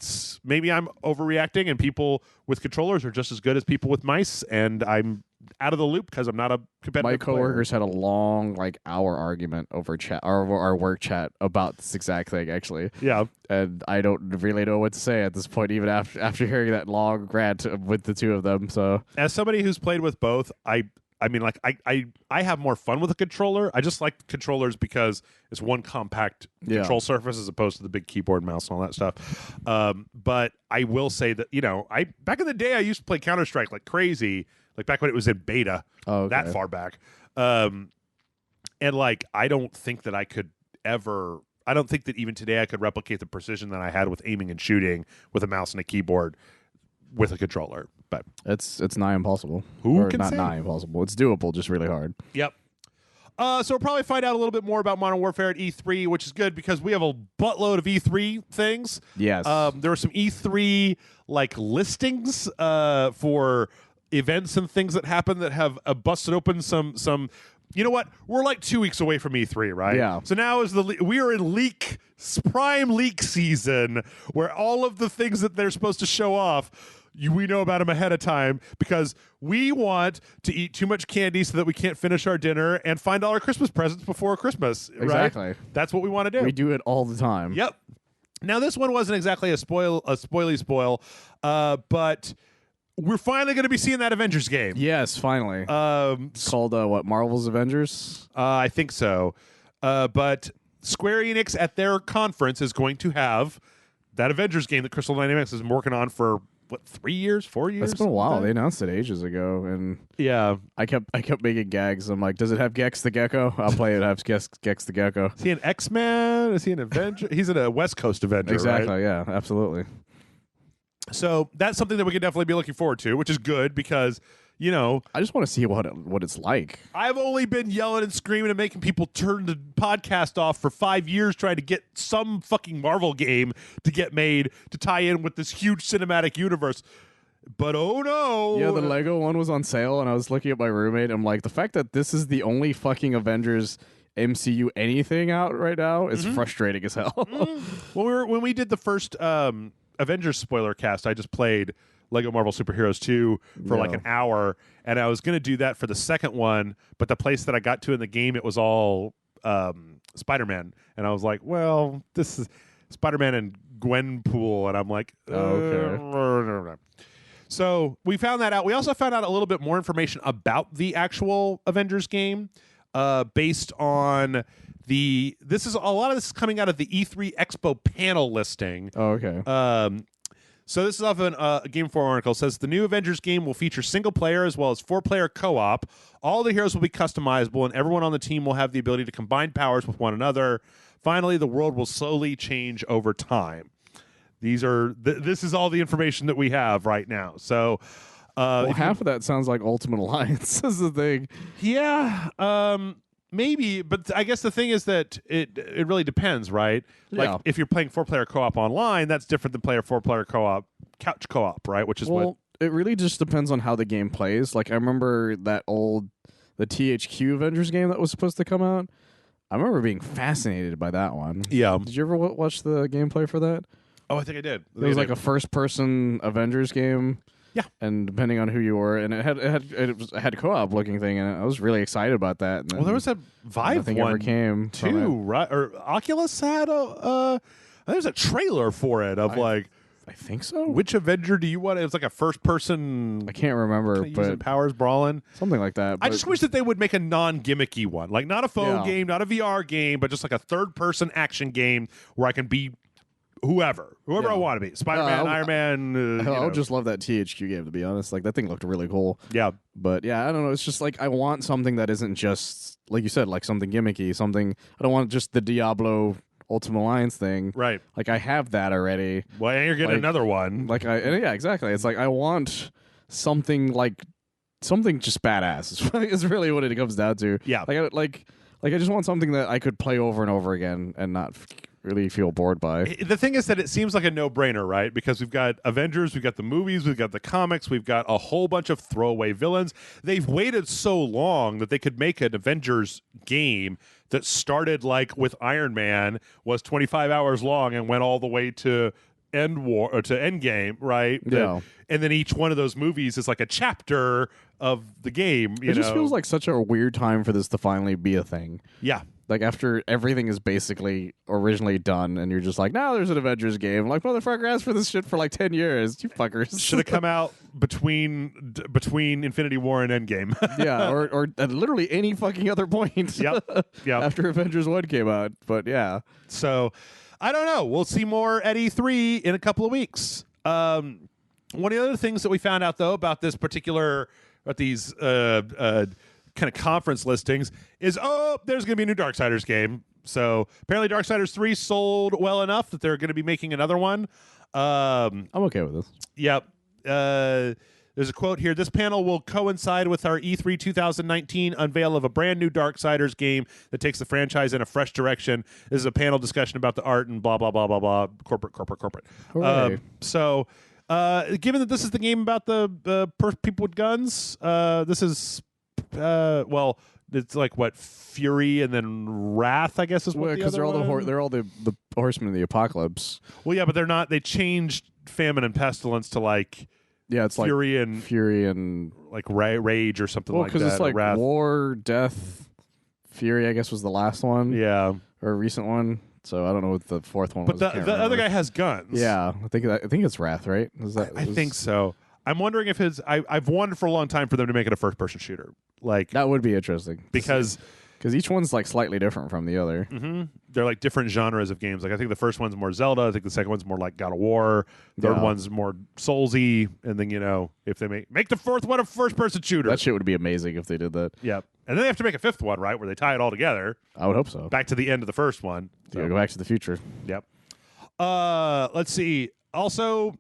I'm overreacting, and people with controllers are just as good as people with mice, and I'm out of the loop because I'm not a competitive my player. coworkers had a long hour argument over our work chat about this exact thing actually. Yeah. And I don't really know what to say at this point, even after hearing that long rant with the two of them. So As somebody who's played with both, I mean, like, I have more fun with a controller. I just like controllers because it's one compact control surface as opposed to the big keyboard, mouse, and all that stuff. But I will say that, back in the day, I used to play Counter-Strike like crazy, like back when it was in beta, that far back. And like, I don't think that even today I could replicate the precision that I had with aiming and shooting with a mouse and a keyboard with a controller. But it's nigh impossible. Who or can not say? nigh impossible. It's doable, just really hard. Yep. So we'll probably find out a little bit more about Modern Warfare at E3, which is good because we have a buttload of E3 things. Yes. There were some E3 like listings for events and things that happened that have busted open some you know what? We're like 2 weeks away from E3, right? Yeah. So now is we are in prime leak season, where all of the things that they're supposed to show off, we know about them ahead of time because we want to eat too much candy so that we can't finish our dinner and find all our Christmas presents before Christmas. Exactly. Right? That's what we want to do. We do it all the time. Yep. Now this one wasn't exactly a spoily spoil, but we're finally going to be seeing that Avengers game. Yes, finally. It's called what? Marvel's Avengers? I think so. But Square Enix at their conference is going to have that Avengers game that Crystal Dynamics has been working on for 3 years, 4 years? It's been a while. They announced it ages ago, and yeah, I kept making gags. I'm like, does it have Gex the Gecko? I'll play it. Have Gex the Gecko. Is he an X-Man? Is he an Avenger? He's in a West Coast Avenger, Exactly. right? Yeah. Absolutely. So that's something that we could definitely be looking forward to, which is good because, you know, I just want to see what it's like. I've only been yelling and screaming and making people turn the podcast off for 5 years trying to get some fucking Marvel game to get made to tie in with this huge cinematic universe. But oh no. Yeah, the Lego one was on sale, and I was looking at my roommate. I'm like, the fact that this is the only fucking Avengers MCU anything out right now is frustrating as hell. When we did the first Avengers spoiler cast, I just played Lego Marvel Superheroes 2 for like an hour, and I was going to do that for the second one, but the place that I got to in the game, it was all Spider-Man, and I was like, well, this is Spider-Man and Gwenpool, and I'm like, okay. So we found that out. We also found out a little bit more information about the actual Avengers game based on this is a lot of this is coming out of the E3 Expo panel listing. Oh, okay. So this is off a Game 4 article. It says the new Avengers game will feature single player as well as 4-player co-op. All the heroes will be customizable, and everyone on the team will have the ability to combine powers with one another. Finally, the world will slowly change over time. This is all the information that we have right now. So, half of that sounds like Ultimate Alliance is the thing. Yeah. Maybe, but I guess the thing is that it really depends, right? Like if you're playing 4-player co-op online, that's different than playing 4-player co-op, couch co-op, right? Which is it really just depends on how the game plays. Like I remember the THQ Avengers game that was supposed to come out. I remember being fascinated by that one. Yeah. Did you ever watch the gameplay for that? Oh, I think I did. It was like a first-person Avengers game. Yeah, and depending on who you were, and it had a co-op looking thing, and I was really excited about that. And well, there was a Vive one ever came too, right? Or Oculus had there's a trailer for it of I think so. Which Avenger do you want? It was like a first-person. I can't remember, but powers brawling, something like that. I just wish that they would make a non-gimmicky one, like not a phone game, not a VR game, but just like a third-person action game where I can be whoever I want to be. Spider-Man, Iron Man. I would just love that THQ game, to be honest. Like, that thing looked really cool. Yeah. But, yeah, I don't know. It's just, like, I want something that isn't just, like you said, like something gimmicky. I don't want just the Diablo Ultimate Alliance thing. Right. Like, I have that already. Well, and you're getting another one. Yeah, exactly. It's like, I want something just badass is really what it comes down to. Yeah. I just want something that I could play over and over again and not really feel bored by. The thing is that it seems like a no-brainer, right? Because we've got Avengers, we've got the movies, we've got the comics, we've got a whole bunch of throwaway villains. They've waited so long that they could make an Avengers game that started like with Iron Man, was 25 hours long and went all the way to Endgame, right? Yeah. And then each one of those movies is like a chapter of the game. It just feels like such a weird time for this to finally be a thing. Yeah. Like, after everything is basically originally done, and you're just like, now there's an Avengers game. Like, motherfucker asked for this shit for like 10 years. You fuckers. Should have come out between Infinity War and Endgame. Yeah, or at literally any fucking other point. Yep. After Avengers 1 came out. But, yeah. So, I don't know. We'll see more at E3 in a couple of weeks. One of the other things that we found out, though, about these kind of conference listings is, there's going to be a new Darksiders game. So apparently Darksiders 3 sold well enough that they're going to be making another one. I'm okay with this. Yep. There's a quote here. This panel will coincide with our E3 2019 unveil of a brand new Darksiders game that takes the franchise in a fresh direction. This is a panel discussion about the art and blah, blah, blah, blah, blah. Corporate. So given that this is the game about the people with guns, this is, it's like what Fury and then Wrath, I guess is what because they're all the horsemen of the apocalypse. Well, yeah, but they're not. They changed Famine and Pestilence to like it's Fury and like Rage or something like that. Well, because it's like Wrath. War, Death, Fury. I guess was the last one. Yeah, or a recent one. So I don't know what the fourth one was. But the other guy has guns. Yeah, I think it's Wrath, right? I think so. I'm wondering if I've wanted for a long time for them to make it a first-person shooter. Like that would be interesting because each one's like slightly different from the other. Mm-hmm. They're like different genres of games. Like I think the first one's more Zelda. I think the second one's more like God of War. Third one's more Soulsy. And then if they make the fourth one a first-person shooter, that shit would be amazing if they did that. Yep. And then they have to make a fifth one, right, where they tie it all together. I would hope so. Back to the end of the first one. So. Go Back to the Future. Yep. Let's see. Also,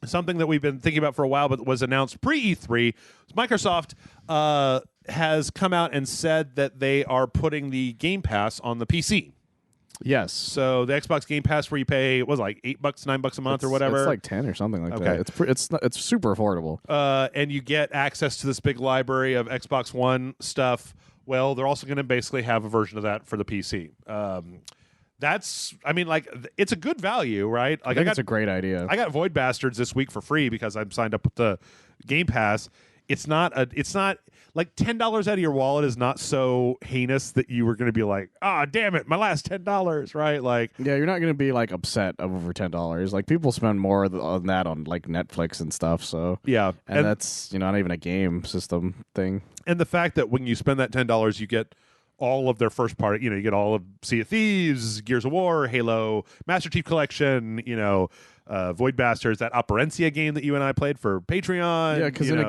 something that we've been thinking about for a while, but was announced pre-E3, Microsoft has come out and said that they are putting the Game Pass on the PC. Yes. So the Xbox Game Pass, where you pay like $8, $9 a month or whatever. It's like 10 or something like that. It's super affordable. And you get access to this big library of Xbox One stuff. Well, they're also going to basically have a version of that for the PC. It's a good value, right? Like, I think it's a great idea. I got Void Bastards this week for free because I'm signed up with the Game Pass. It's not like $10 out of your wallet is not so heinous that you were going to be like, damn it, my last $10, right? Like, yeah, you're not going to be like upset over $10. Like people spend more on that on like Netflix and stuff. So yeah, and that's not even a game system thing. And the fact that when you spend that $10, you get all of their first party, you get all of Sea of Thieves, Gears of War, Halo, Master Chief Collection, Void Bastards, that Operencia game that you and I played for Patreon. Yeah, because in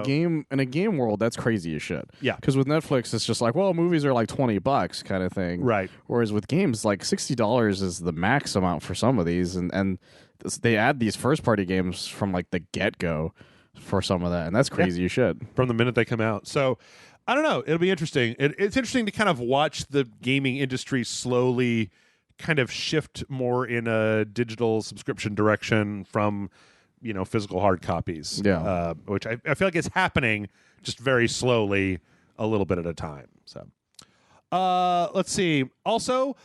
a game world, that's crazy as shit. Yeah, because with Netflix, it's just like, well, movies are like $20 kind of thing, right? Whereas with games, like $60 is the max amount for some of these, and they add these first party games from like the get go for some of that, and that's crazy as shit from the minute they come out. So I don't know. It'll be interesting. It's interesting to kind of watch the gaming industry slowly kind of shift more in a digital subscription direction from, physical hard copies. Yeah. Which I feel like it's happening just very slowly, a little bit at a time. So, let's see. Also,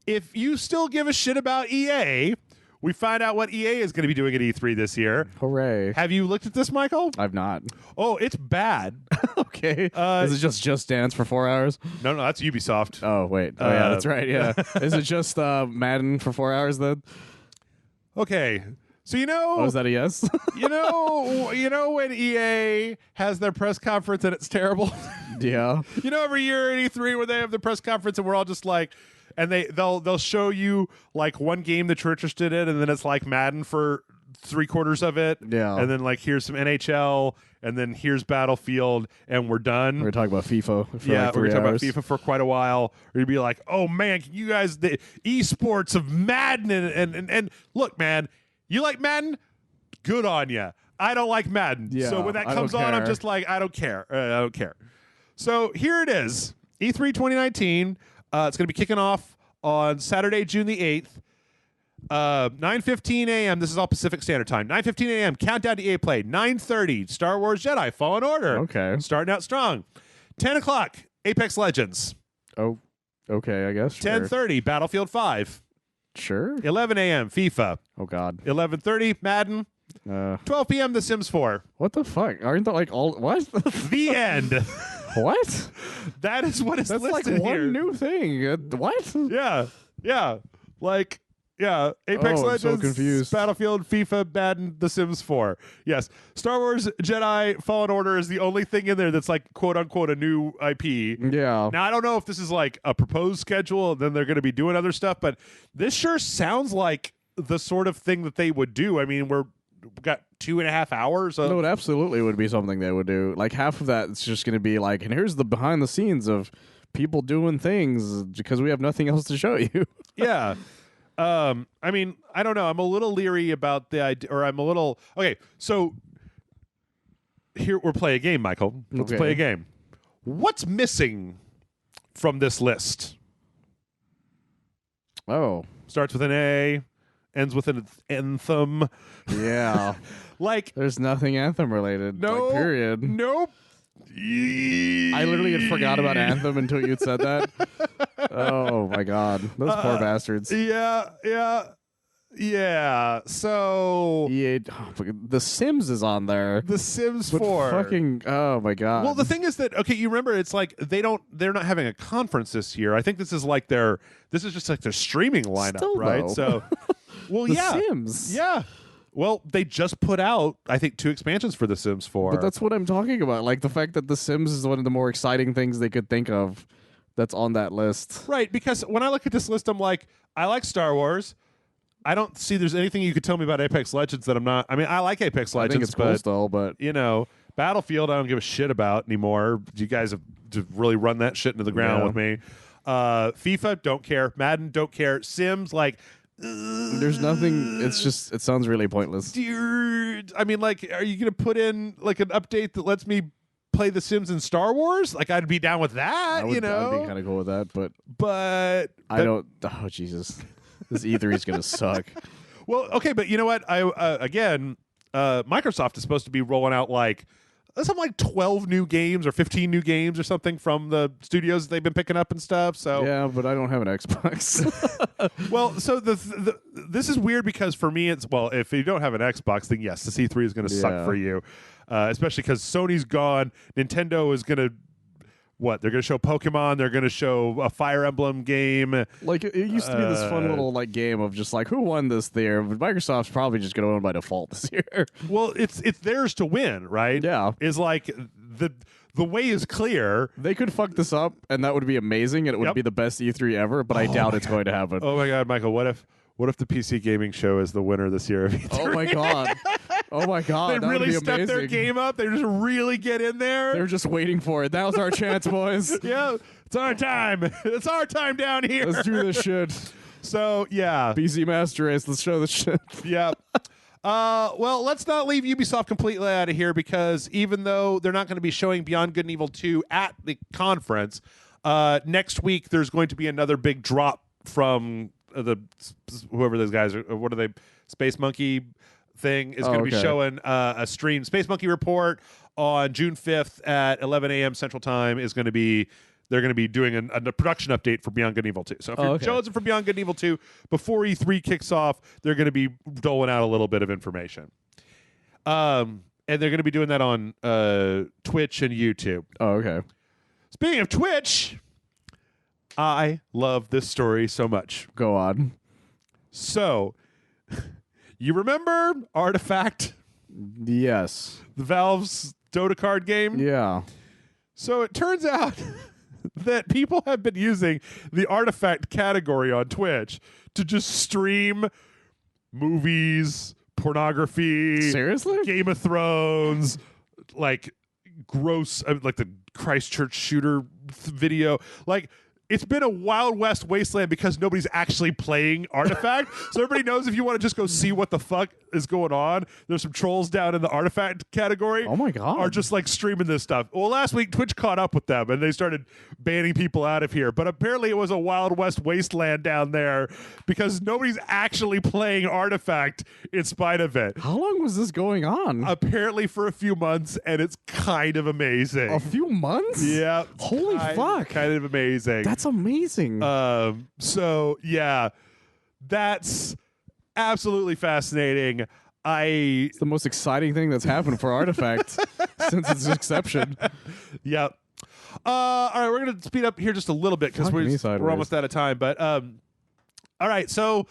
if you still give a shit about EA, we find out what EA is going to be doing at E3 this year. Hooray. Have you looked at this, Michael? I've not. Oh, it's bad. Okay. Is it just Dance for 4 hours? No, that's Ubisoft. Oh, wait. Oh, yeah, that's right. Yeah. Is it just Madden for 4 hours then? Okay. So Oh, is that a yes? you know when EA has their press conference and it's terrible? Yeah. Every year at E3 where they have the press conference and we're all just like, and they'll show you like one game that you're interested in, and then it's like Madden for 3/4 of it. Yeah. And then like here's some NHL, and then here's Battlefield, and we're done. We're talking about FIFA. We're talking about FIFA for quite a while. Or you'd be like, oh man, can you guys the esports of Madden and look, man, you like Madden? Good on you. I don't like Madden. Yeah, so when that comes on, I'm just like, I don't care. I don't care. So here it is, E3 2019. It's going to be kicking off on Saturday, June the 8th, 9:15 a.m. This is all Pacific Standard Time. 9:15 a.m. Countdown to EA Play. 9:30 Star Wars Jedi Fallen Order. Okay. Starting out strong. 10 o'clock Apex Legends. Oh, okay, I guess. 10:30 Battlefield 5. Sure. 11 a.m. FIFA. Oh, God. 11:30 Madden. 12 p.m. The Sims 4. What the fuck? Aren't that like all... What? The end. What? That is what is That's listed like one here. new thing. What? Yeah. Like, yeah. Apex I'm Legends, so confused. Battlefield, FIFA, Madden, The Sims 4. Yes. Star Wars Jedi Fallen Order is the only thing in there that's like, quote unquote, a new IP. Yeah. Now, I don't know if this is like a proposed schedule and then they're going to be doing other stuff, but this sure sounds like the sort of thing that they would do. I mean, we've got 2.5 hours. No, it absolutely would be something they would do. Like half of that, it's just going to be like, and here's the behind the scenes of people doing things because we have nothing else to show you. Yeah. I mean, I don't know. I'm a little leery about the idea, or I'm a little... Okay, so here we're playing a game, Michael. Let's play a game. What's missing from this list? Oh. Starts with an A, ends with an Anthem. Yeah. Like... There's nothing Anthem related. No. Like, period. Nope. I literally had forgot about Anthem until you'd said that. Oh my god, those poor bastards. Yeah. So The Sims is on there. The Sims But 4. Fucking oh my god. Well, the thing is that you remember it's like they're not having a conference this year. I think this is just like their streaming lineup, Still, right? though. So well, The yeah. Sims. Yeah. Well, they just put out, I think, 2 expansions for The Sims 4. But that's what I'm talking about. Like the fact that The Sims is one of the more exciting things they could think of that's on that list. Right, because when I look at this list, I'm like, I like Star Wars. I don't see there's anything you could tell me about Apex Legends that I'm not. I mean, I like Apex Legends, I think it's cool still, but Battlefield, I don't give a shit about anymore. You guys have to really run that shit into the ground with me. FIFA, don't care. Madden, don't care. Sims, like, there's nothing. It's just it sounds really pointless. Dude, I mean, like, are you gonna put in like an update that lets me play The Sims in Star Wars? Like, I'd be down with that. I'd be kind of cool with that, but I don't. Oh Jesus, this E3 is gonna suck. Well, okay, but you know what? Microsoft is supposed to be rolling out like something like 12 new games or 15 new games or something from the studios that they've been picking up and stuff. So yeah, but I don't have an Xbox. Well, so this is weird because for me, it's if you don't have an Xbox, then yes, the C3 is going to suck for you, especially because Sony's gone. Nintendo is going to. What, they're going to show Pokemon, they're going to show a Fire Emblem game. Like, it used to be this fun little like game of just like, who won this there? But Microsoft's probably just going to win by default this year. Well, it's theirs to win, right? Yeah. Is like, the way is clear. They could fuck this up, and that would be amazing, and it would be the best E3 ever, but I doubt it's going to happen. Oh my God, Michael, what if the PC gaming show is the winner this year of E3? Oh my God. Oh my God. They really step amazing. their game up. They just really get in there. They're just waiting for it. Now's our chance, boys. Yeah, it's our time. It's our time down here. Let's do this shit. So, yeah. PC Master Race. Let's show this shit. Yeah. Well, let's not leave Ubisoft completely out of here because even though they're not going to be showing Beyond Good and Evil 2 at the conference, next week there's going to be another big drop from whoever those guys are. What are they? Space Monkey thing is going to be showing a stream. Space Monkey Report on June 5th at 11 a.m. Central Time is going to be. They're going to be doing a production update for Beyond Good and Evil 2. So if you're chosen for Beyond Good and Evil 2, before E3 kicks off, they're going to be doling out a little bit of information. And they're going to be doing that on Twitch and YouTube. Oh, okay. Speaking of Twitch, I love this story so much. Go on. So, you remember Artifact? Yes. The Valve's Dota card game? Yeah. So it turns out that people have been using the Artifact category on Twitch to just stream movies, pornography, seriously, Game of Thrones, like gross, like the Christchurch shooter video, like. It's been a Wild West wasteland because nobody's actually playing Artifact. So everybody knows if you want to just go see what the fuck is going on, there's some trolls down in the Artifact category. Oh my God. Are just like streaming this stuff. Well, last week Twitch caught up with them and they started banning people out of here. But apparently it was a Wild West wasteland down there because nobody's actually playing Artifact in spite of it. How long was this going on? Apparently for a few months, and it's kind of amazing. A few months? Yeah. Holy fuck. Kind of amazing. That's amazing. So yeah, that's absolutely fascinating. It's the most exciting thing that's happened for Artifact since its inception. Yep. All right, we're gonna speed up here just a little bit because we're almost out of time. But all right, so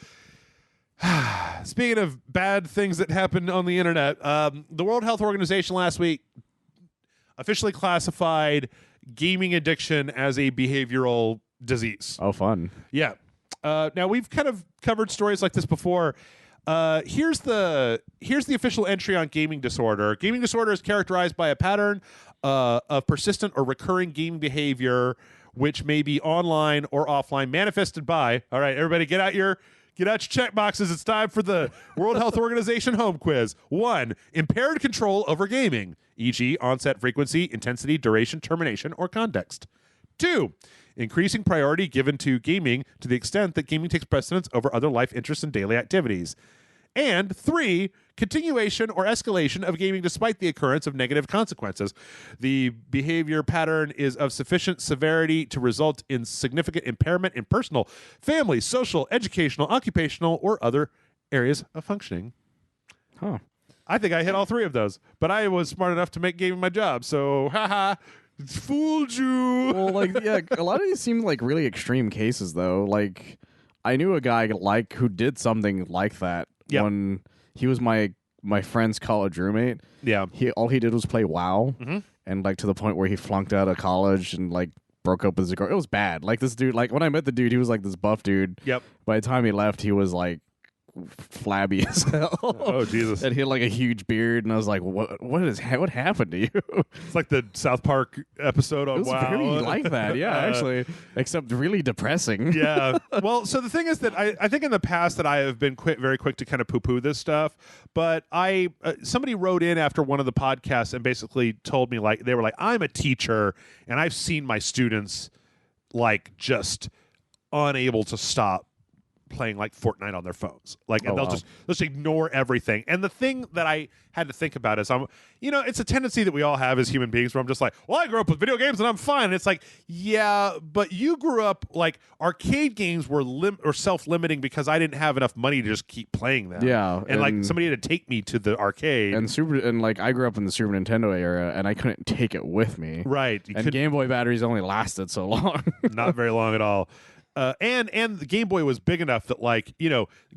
speaking of bad things that happened on the internet, the World Health Organization last week officially classified gaming addiction as a behavioral disease. Oh, fun. Yeah. Now we've kind of covered stories like this before. Here's the official entry on gaming disorder. Gaming disorder is characterized by a pattern of persistent or recurring gaming behavior, which may be online or offline, manifested by. All right, everybody, get out your check boxes. It's time for the World Health Organization home quiz. 1, impaired control over gaming, e.g., onset, frequency, intensity, duration, termination, or context. 2, increasing priority given to gaming to the extent that gaming takes precedence over other life interests and daily activities. And 3, continuation or escalation of gaming despite the occurrence of negative consequences. The behavior pattern is of sufficient severity to result in significant impairment in personal, family, social, educational, occupational, or other areas of functioning. Huh. I think I hit all three of those, but I was smart enough to make gaming my job, so haha, fooled you. Well, like, yeah, a lot of these seem like really extreme cases, though. Like, I knew a guy who did something like that when he was my friend's college roommate. Yeah, all he did was play WoW, and like to the point where he flunked out of college and like broke up with his girl. It was bad. Like this dude, like when I met the dude, he was like this buff dude. Yep. By the time he left, he was like flabby as hell. Oh Jesus! And he had like a huge beard, and I was like, what happened to you? It's like the South Park episode on It was WoW. very like that, yeah, actually, except really depressing. Yeah. Well, so the thing is that I think in the past that I have been very quick to kind of poo-poo this stuff, but somebody wrote in after one of the podcasts and basically told me, like, they were like, I'm a teacher and I've seen my students like just unable to stop playing like Fortnite on their phones, like, and they'll just ignore everything. And the thing that I had to think about is, it's a tendency that we all have as human beings, where I'm just like, well, I grew up with video games and I'm fine. And it's like, yeah, but you grew up like arcade games were self-limiting because I didn't have enough money to just keep playing them. Yeah, and like somebody had to take me to the arcade. And like I grew up in the Super Nintendo era, and I couldn't take it with me. Right, and Game Boy batteries only lasted so long. Not very long at all. And the Game Boy was big enough that, like,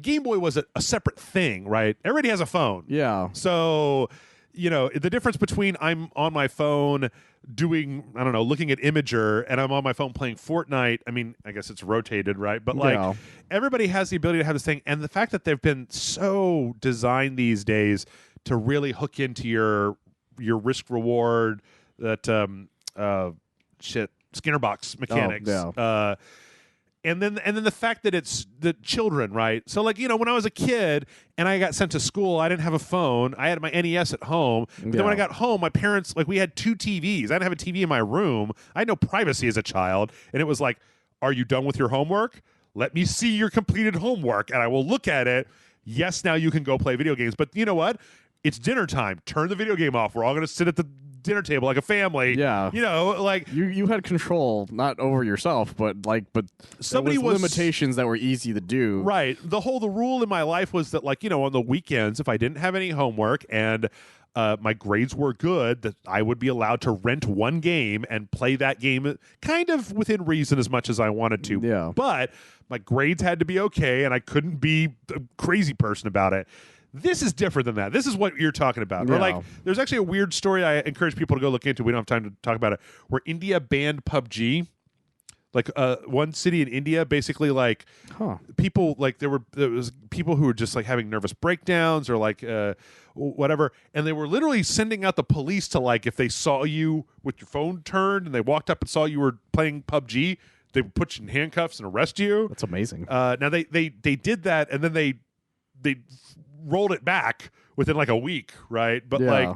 Game Boy was a separate thing, right? Everybody has a phone. Yeah. So, the difference between I'm on my phone doing, I don't know, looking at Imager, and I'm on my phone playing Fortnite, I mean, I guess it's rotated, right? But, like, everybody has the ability to have this thing. And the fact that they've been so designed these days to really hook into your risk-reward, that, Skinner box mechanics. Oh, yeah. And then the fact that it's the children, right? So, like, when I was a kid and I got sent to school, I didn't have a phone. I had my NES at home. But then when I got home, my parents, like, we had two TVs. I didn't have a TV in my room. I had no privacy as a child. And it was like, are you done with your homework? Let me see your completed homework, and I will look at it. Yes, now you can go play video games. But you know what? It's dinner time. Turn the video game off. We're all going to sit at the dinner table like a family. Yeah. Like you had control, not over yourself, but somebody was limitations that were easy to do. Right. The rule in my life was that, like, on the weekends, if I didn't have any homework and my grades were good, that I would be allowed to rent one game and play that game kind of within reason as much as I wanted to. Yeah. But my grades had to be okay, and I couldn't be a crazy person about it. This is different than that. This is what you're talking about. Yeah. Or, like, there's actually a weird story I encourage people to go look into. We don't have time to talk about it. Where India banned PUBG. Like, one city in India, basically, like, people, like, there was people who were just, like, having nervous breakdowns or, like, whatever, and they were literally sending out the police to, like, if they saw you with your phone turned and they walked up and saw you were playing PUBG, they would put you in handcuffs and arrest you. That's amazing. Now, they did that, and then they rolled it back within like a week, right? But like,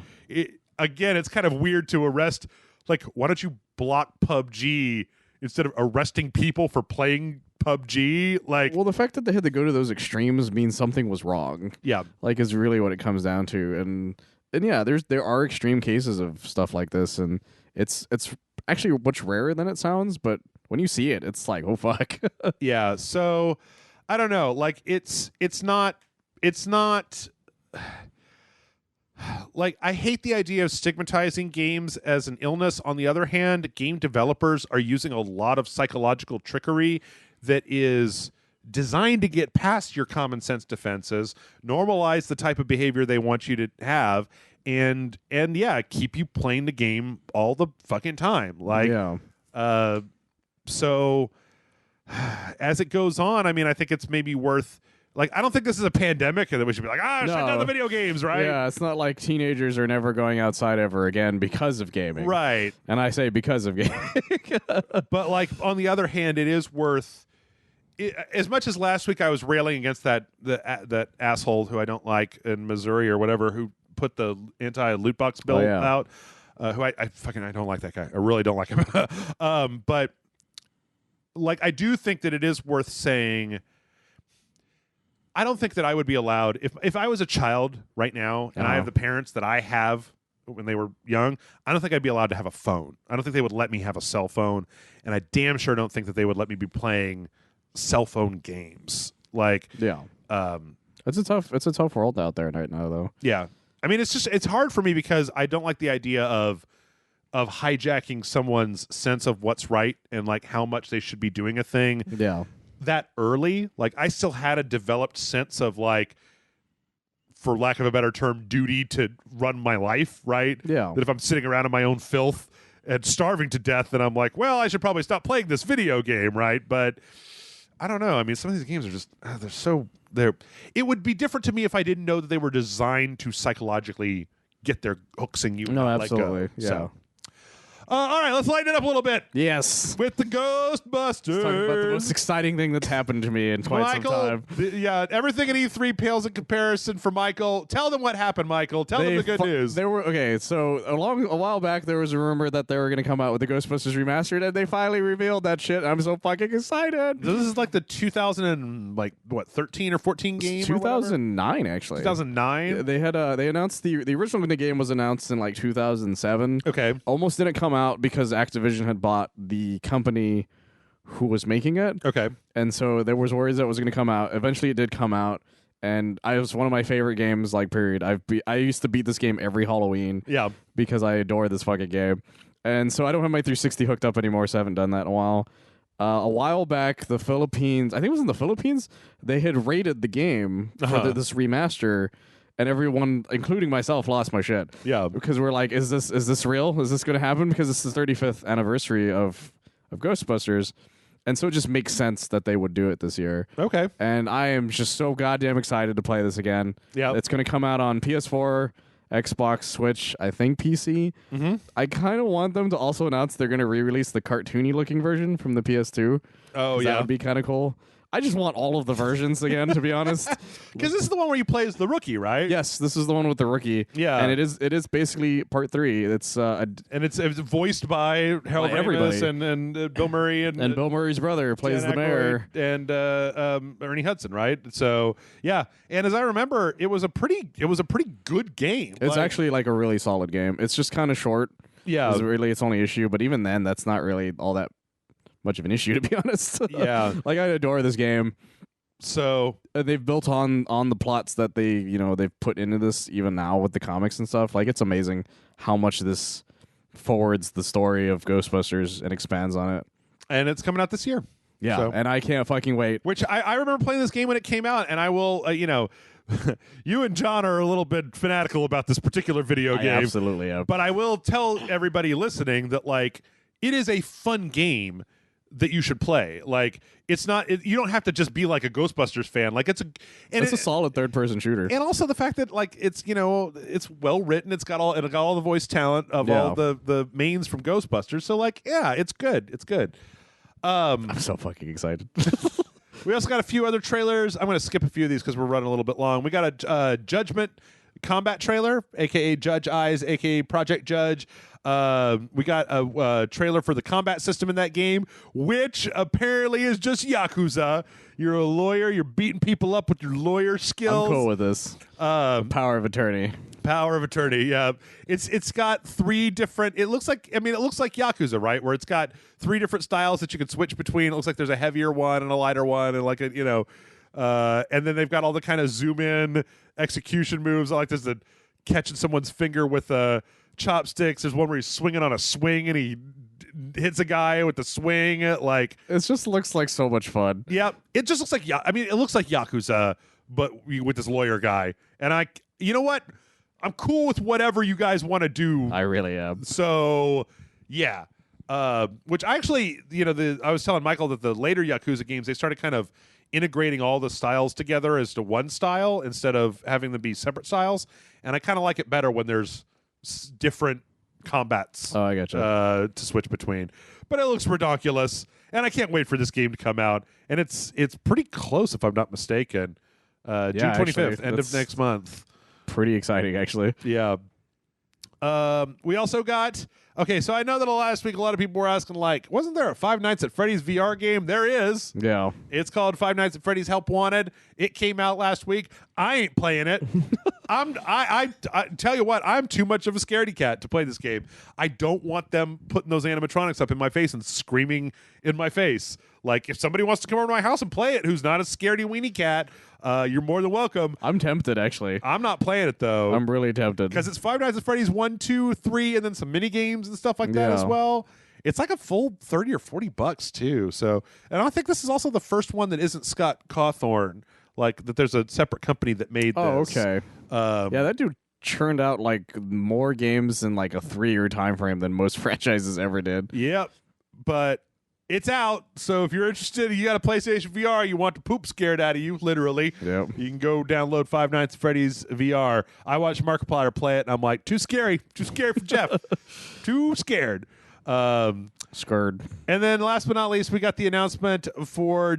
again, it's kind of weird to arrest. Like, why don't you block PUBG instead of arresting people for playing PUBG? Like, well, the fact that they had to go to those extremes means something was wrong. Yeah, like, is really what it comes down to. And yeah, there are extreme cases of stuff like this, and it's actually much rarer than it sounds. But when you see it, it's like, oh fuck. Yeah. So I don't know. Like, it's not. Like, I hate the idea of stigmatizing games as an illness. On the other hand, game developers are using a lot of psychological trickery that is designed to get past your common sense defenses, normalize the type of behavior they want you to have, and keep you playing the game all the fucking time. Like, so as it goes on, I mean, I think it's maybe worth. Like, I don't think this is a pandemic and that we should be like, shut down the video games, right? Yeah, it's not like teenagers are never going outside ever again because of gaming. Right. And I say because of gaming. But, like, on the other hand, it is worth... as much as last week I was railing against that asshole who I don't like in Missouri or whatever, who put the anti-loot box bill out, who I don't like that guy. I really don't like him. But, like, I do think that it is worth saying... I don't think that I would be allowed if I was a child right now and I have the parents that I have when they were young. I don't think I'd be allowed to have a phone. I don't think they would let me have a cell phone, and I damn sure don't think that they would let me be playing cell phone games. Like, it's a tough world out there right now, though. Yeah, I mean, it's hard for me because I don't like the idea of hijacking someone's sense of what's right and like how much they should be doing a thing. Yeah. That early, like I still had a developed sense of like, for lack of a better term, duty to run my life, right? Yeah. That if I'm sitting around in my own filth and starving to death, then I'm like, well, I should probably stop playing this video game, right? But I don't know. I mean, some of these games are just it would be different to me if I didn't know that they were designed to psychologically get their hooks in you. No, and absolutely. Let go. Yeah. So. All right, let's lighten it up a little bit. Yes. With the Ghostbusters. Let's talk about the most exciting thing that's happened to me in quite some time. Everything at E3 pales in comparison for Michael. Tell them what happened, Michael. Tell them the good news. So a while back, there was a rumor that they were going to come out with the Ghostbusters remastered, and they finally revealed that shit. I'm so fucking excited. This is like the 2013 or 14 game. 2009, actually. 2009. They had they announced the original game was announced in like 2007. Okay. Almost didn't come out because Activision had bought the company who was making it. Okay. And so there was worries that it was going to come out. Eventually it did come out, and it was one of my favorite games, like, period. I used to beat this game every Halloween. Yeah. Because I adore this fucking game. And so I don't have my 360 hooked up anymore, so I haven't done that in a while. A while back, the Philippines, I think it was in the Philippines, they had rated the game for this remaster, and everyone, including myself, lost my shit. Yeah. Because we're like, is this real? Is this going to happen? Because it's the 35th anniversary of Ghostbusters. And so it just makes sense that they would do it this year. Okay. And I am just so goddamn excited to play this again. Yeah. It's going to come out on PS4, Xbox, Switch, I think PC. Mm-hmm. I kind of want them to also announce they're going to re-release the cartoony-looking version from the PS2. Oh, yeah. That would be kind of cool. I just want all of the versions again, to be honest. Because this is the one where you play as the rookie, right? Yes, this is the one with the rookie. Yeah, and it is basically part 3. It's it's voiced by Harold Ramis and Bill Murray and Bill Murray's brother plays Dan the mayor and Ernie Hudson, right? So yeah, and as I remember, it was a pretty good game. It's actually like a really solid game. It's just kind of short. Yeah, really its only issue, but even then, that's not really all that much of an issue, to be honest. Yeah. Like, I adore this game. So they've built on the plots that they've put into this even now with the comics and stuff. Like, it's amazing how much this forwards the story of Ghostbusters and expands on it. And it's coming out this year. Yeah, so. And I can't fucking wait. Which I remember playing this game when it came out, and I will, you and John are a little bit fanatical about this particular video game. I absolutely am. But I will tell everybody listening that, like, it is a fun game that you should play. Like, it's not, you don't have to just be like a Ghostbusters fan. Like, it's a solid third-person shooter. And also the fact that, like, it's, it's well written. It got all the voice talent of all the mains from Ghostbusters. So, like, yeah, it's good. It's good. I'm so fucking excited. We also got a few other trailers. I'm going to skip a few of these because we're running a little bit long. We got a Judgment combat trailer, aka Judge Eyes, aka Project Judge. We got a trailer for the combat system in that game, which apparently is just Yakuza. You're a lawyer. You're beating people up with your lawyer skills. I'm cool with this. Power of attorney. Power of attorney. Yeah, it's got 3 different. It looks like Yakuza, right? Where it's got 3 different styles that you can switch between. It looks like there's a heavier one and a lighter one, and like and then they've got all the kind of zoom in execution moves. I like there's the catching someone's finger with chopsticks. There's one where he's swinging on a swing and he hits a guy with the swing. Like, it just looks like so much fun. Yeah, it just looks like it looks like Yakuza, but with this lawyer guy. And you know what? I'm cool with whatever you guys want to do. I really am. So yeah. Which actually, I was telling Michael that the later Yakuza games, they started kind of integrating all the styles together as to one style instead of having them be separate styles. And I kind of like it better when there's different combats I gotcha. To switch between. But it looks ridiculous, and I can't wait for this game to come out. And it's pretty close, if I'm not mistaken. June 25th, actually, end of next month. Pretty exciting, actually. Yeah. We also got Okay, so I know that last week a lot of people were asking, like, wasn't there a Five Nights at Freddy's VR game? There is. Yeah. It's called Five Nights at Freddy's Help Wanted. It came out last week. I ain't playing it. I tell you what, I'm too much of a scaredy cat to play this game. I don't want them putting those animatronics up in my face and screaming in my face. Like, if somebody wants to come over to my house and play it who's not a scaredy weenie cat, you're more than welcome. I'm tempted, actually. I'm not playing it, though. I'm really tempted. Because it's Five Nights at Freddy's 1, 2, 3, and then some mini games and stuff like that as well. It's like a full $30 or $40 too. So, and I think this is also the first one that isn't Scott Cawthorn. Like, that there's a separate company that made this. Oh, okay. Yeah, that dude churned out like more games in like a 3-year time frame than most franchises ever did. Yep. But it's out, so if you're interested, you got a PlayStation VR, you want the poop scared out of you, literally. Yep. You can go download Five Nights at Freddy's VR. I watched Markiplier play it, and I'm like, too scary for Jeff. Too scared. Scared. And then last but not least, we got the announcement for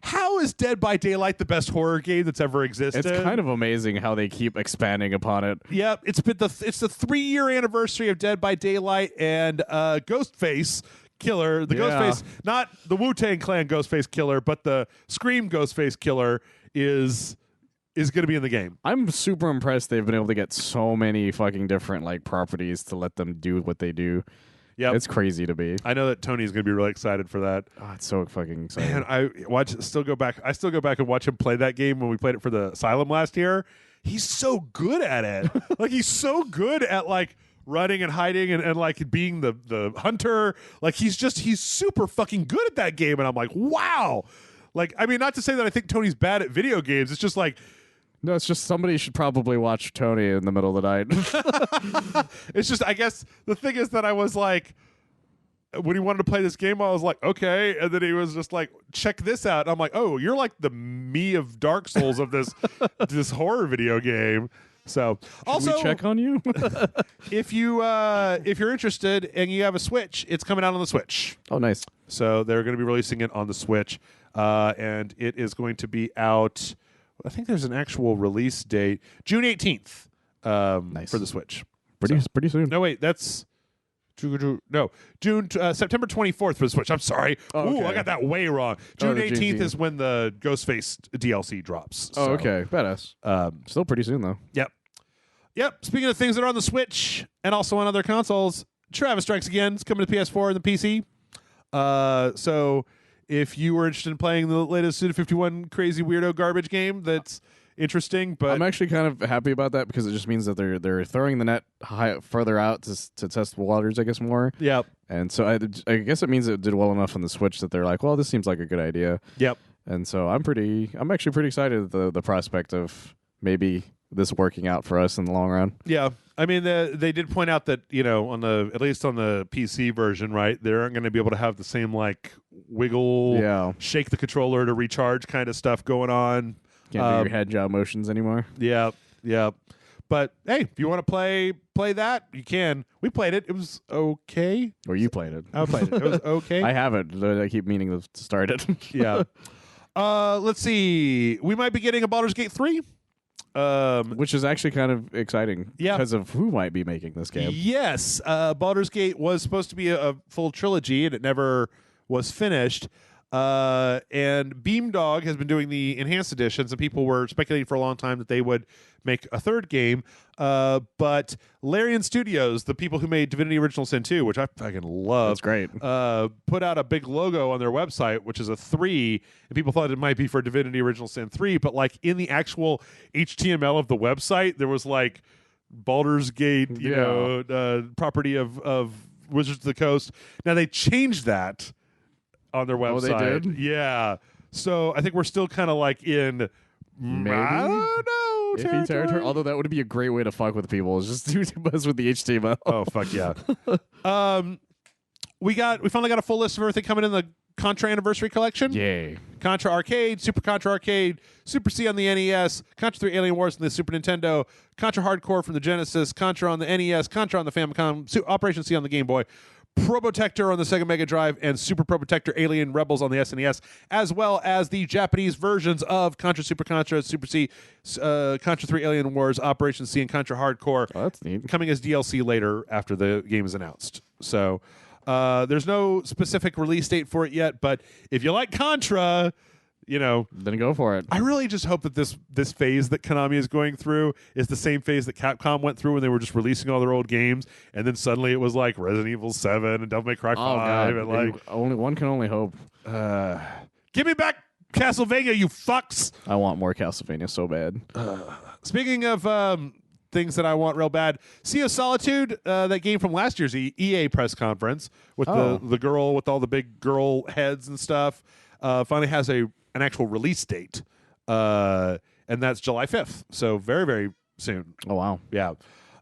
How is Dead by Daylight the best horror game that's ever existed? It's kind of amazing how they keep expanding upon it. Yep, it's the 3-year anniversary of Dead by Daylight, and Ghostface Killer, Ghostface, not the Wu-Tang Clan Ghostface Killer, but the Scream Ghostface Killer is going to be in the game. I'm super impressed they've been able to get so many fucking different like properties to let them do what they do. Yeah, it's crazy to be. I know that Tony's going to be really excited for that. Oh, it's so fucking exciting. Man, I still go back and watch him play that game when we played it for the Asylum last year. He's so good at it. Like, he's so good at like running and hiding and like being the hunter. Like, he's super fucking good at that game, and I'm like, wow. Like, I mean, not to say that I think Tony's bad at video games. It's just like, no, it's just somebody should probably watch Tony in the middle of the night. It's just, I guess the thing is that I was like, when he wanted to play this game, I was like, okay. And then he was just like, check this out. And I'm like, oh, you're like the me of Dark Souls of this this horror video game. So also, should we check on you? if you're interested and you have a Switch, it's coming out on the Switch. Oh, nice. So they're going to be releasing it on the Switch, and it is going to be out. I think there's an actual release date, June 18th, nice. for the Switch. Pretty soon. No, wait, that's September 24th for the Switch. I'm sorry. Oh, okay. Ooh, I got that way wrong. June 18th is when the Ghostface DLC drops. Oh, okay. Badass. Still pretty soon, though. Yep. Speaking of things that are on the Switch and also on other consoles, Travis Strikes Again. It's coming to PS4 and the PC. So if you were interested in playing the latest Suda 51 crazy weirdo garbage game, that's interesting. But I'm actually kind of happy about that because it just means that they're throwing the net further out to test the waters, I guess, more. Yep. And so I guess it means it did well enough on the Switch that they're like, well, this seems like a good idea. Yep. And so I'm actually pretty excited at the prospect of maybe this working out for us in the long run. Yeah. I mean, they did point out that, at least on the PC version, right, they aren't going to be able to have the same like wiggle, shake the controller to recharge kind of stuff going on. Can't do your head jaw motions anymore. Yeah. But hey, if you want to play that, you can. We played it. It was okay. Or you played it. I played it. It was okay. I haven't. I keep meaning to start it. Yeah. Let's see. We might be getting a Baldur's Gate 3. Which is actually kind of exciting because of who might be making this game. Yes. Baldur's Gate was supposed to be a full trilogy, and it never was finished. And Beamdog has been doing the enhanced editions, and people were speculating for a long time that they would make a third game. But Larian Studios, the people who made Divinity Original Sin 2, which I fucking love, that's great, put out a big logo on their website, which is a 3, and people thought it might be for Divinity Original Sin 3, but like in the actual HTML of the website, there was like Baldur's Gate, property of Wizards of the Coast. Now they changed that on their website. Oh, they did? Yeah. So I think we're still kind of like in maybe I don't know iffy territory. Although that would be a great way to fuck with people, is just do buzz with the HTML. Oh fuck yeah. We finally got a full list of everything coming in the Contra Anniversary Collection. Yay. Contra Arcade, Super Contra Arcade, Super C on the NES, Contra 3 Alien Wars on the Super Nintendo, Contra Hardcore from the Genesis, Contra on the NES, Contra on the Famicom, Operation C on the Game Boy, Probotector on the Sega Mega Drive and Super Probotector Alien Rebels on the SNES, as well as the Japanese versions of Contra, Super Contra, Super C, Contra 3 Alien Wars, Operation C, and Contra Hardcore. Oh, that's neat. Coming as DLC later after the game is announced. So there's no specific release date for it yet, but if you like Contra, then go for it. I really just hope that this phase that Konami is going through is the same phase that Capcom went through when they were just releasing all their old games, and then suddenly it was like Resident Evil 7 and Devil May Cry 5 and like one can only hope. Give me back Castlevania, you fucks! I want more Castlevania so bad. Speaking of things that I want real bad, Sea of Solitude, that game from last year's EA press conference with the girl with all the big girl heads and stuff, finally has an actual release date, and that's July 5th. So very, very soon. Oh, wow. Yeah.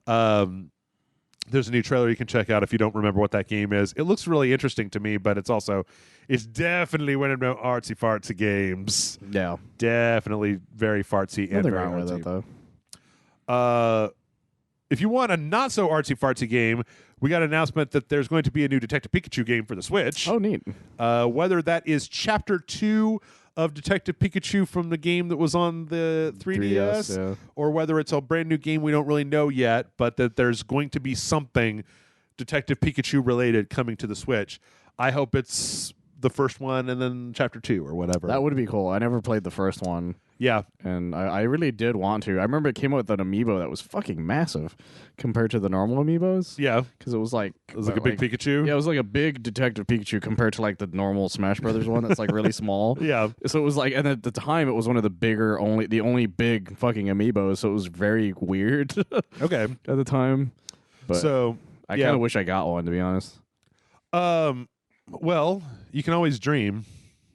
There's a new trailer you can check out if you don't remember what that game is. It looks really interesting to me, but it's definitely one of the artsy-fartsy games. Yeah. Definitely very fartsy and Nothing very wrong with artsy. it, though. If you want a not so artsy fartsy game, we got an announcement that there's going to be a new Detective Pikachu game for the Switch. Oh, neat. Whether that is Chapter 2 of Detective Pikachu from the game that was on the 3DS, yeah. or whether it's a brand new game we don't really know yet, but that there's going to be something Detective Pikachu related coming to the Switch. I hope it's the first one and then Chapter 2 or whatever. That would be cool. I never played the first one. Yeah. And I really did want to. I remember it came out with an amiibo that was fucking massive compared to the normal amiibos. Yeah. Because it was like... It was like a big Pikachu? Yeah, it was like a big Detective Pikachu compared to like the normal Smash Brothers one that's like really small. Yeah. So it was like... And at the time, it was one of the only big fucking amiibos, so it was very weird Okay. at the time. But So, I kind of wish I got one, to be honest. Well, you can always dream.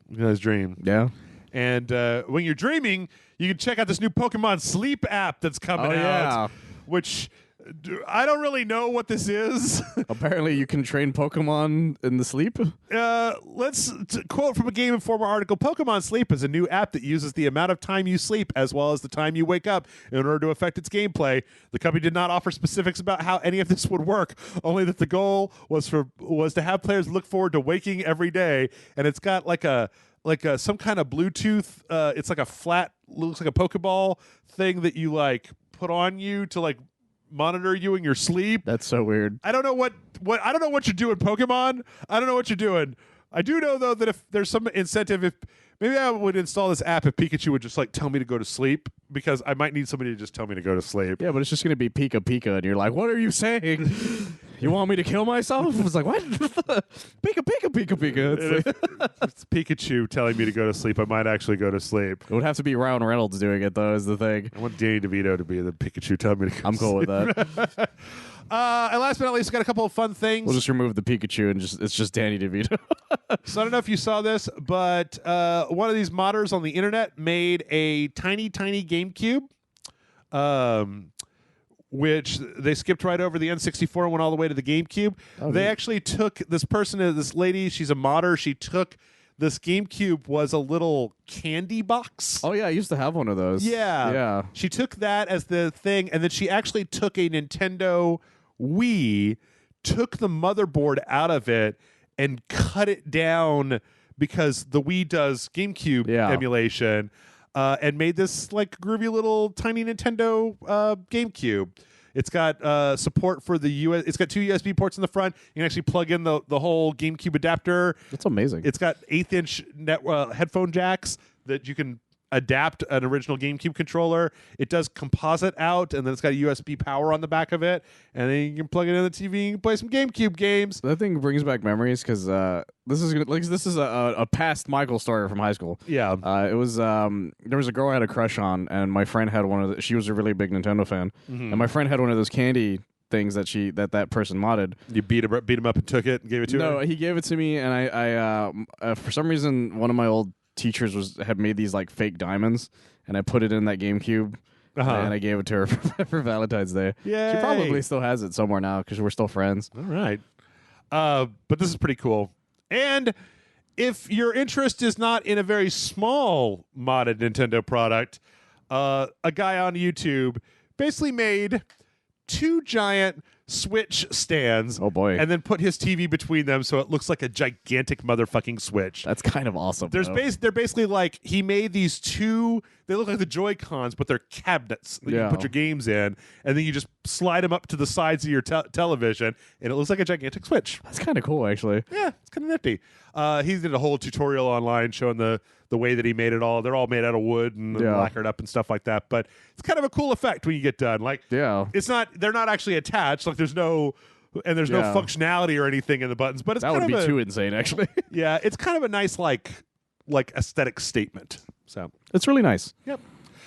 You can always dream. Yeah. And when you're dreaming, you can check out this new Pokemon Sleep app that's coming out, which I don't really know what this is. Apparently, you can train Pokemon in the sleep. Let's quote from a Game Informer article. Pokemon Sleep is a new app that uses the amount of time you sleep as well as the time you wake up in order to affect its gameplay. The company did not offer specifics about how any of this would work, only that the goal was to have players look forward to waking every day. And it's got like some kind of Bluetooth. It's like a flat, looks like a Pokeball thing that you like put on you to like monitor you in your sleep. That's so weird. I don't know what I don't know what you're doing, Pokemon. I don't know what you're doing. I do know though that if there's some incentive, if maybe I would install this app if Pikachu would just like tell me to go to sleep, because I might need somebody to just tell me to go to sleep. Yeah, but it's just gonna be Pika Pika, and you're like, what are you saying? You want me to kill myself? I was like, what? Pika Pika Pika Pika. It's like, If it's Pikachu telling me to go to sleep, I might actually go to sleep. it would have to be Ryan Reynolds doing it, though, is the thing. I want Danny DeVito to be the Pikachu telling me to go I'm to cool sleep. with that. And last but not least, we got a couple of fun things. We'll just remove the Pikachu and it's just Danny DeVito. So I don't know if you saw this, but one of these modders on the internet made a tiny GameCube, which they skipped right over the N64 and went all the way to the GameCube. They actually took this lady, she's a modder, she took this GameCube was a little candy box. Oh, yeah, I used to have one of those. Yeah. She took that as the thing, and then she actually took a Nintendo Wii, took the motherboard out of it, and cut it down because the Wii does GameCube emulation, and made this like groovy little tiny Nintendo GameCube. It's got support for the It's got 2 USB ports in the front. You can actually plug in the whole GameCube adapter. That's amazing. It's got 1/8-inch headphone jacks that you can adapt an original GameCube controller. It does composite out, and then it's got a USB power on the back of it, and then you can plug it in the TV and play some GameCube games. That thing brings back memories because this is a past Michael story from high school. Yeah. It was there was a girl I had a crush on, and my friend had one of she was a really big Nintendo fan, and my friend had one of those candy things that person modded. You beat him up and took it and gave it to her? No, he gave it to me, and I for some reason one of my old teachers had made these like fake diamonds, and I put it in that GameCube, and I gave it to her for Valentine's Day. Yay. She probably still has it somewhere now because we're still friends. All right. But this is pretty cool. And if your interest is not in a very small modded Nintendo product, a guy on YouTube basically made 2 giant Switch stands. Oh boy. And then put his TV between them so it looks like a gigantic motherfucking Switch. That's kind of awesome. They're basically like he made these two. They look like the Joy-Cons, but they're cabinets that you put your games in, and then you just slide them up to the sides of your television, and it looks like a gigantic Switch. That's kind of cool, actually. Yeah, it's kind of nifty. He did a whole tutorial online showing the way that he made it all. They're all made out of wood and lacquered up and stuff like that. But it's kind of a cool effect when you get done. Like, it's not. They're not actually attached. Like, there's no functionality or anything in the buttons. But it's that kind would of be too insane, actually. Yeah, it's kind of a nice like aesthetic statement. So it's really nice. Yep.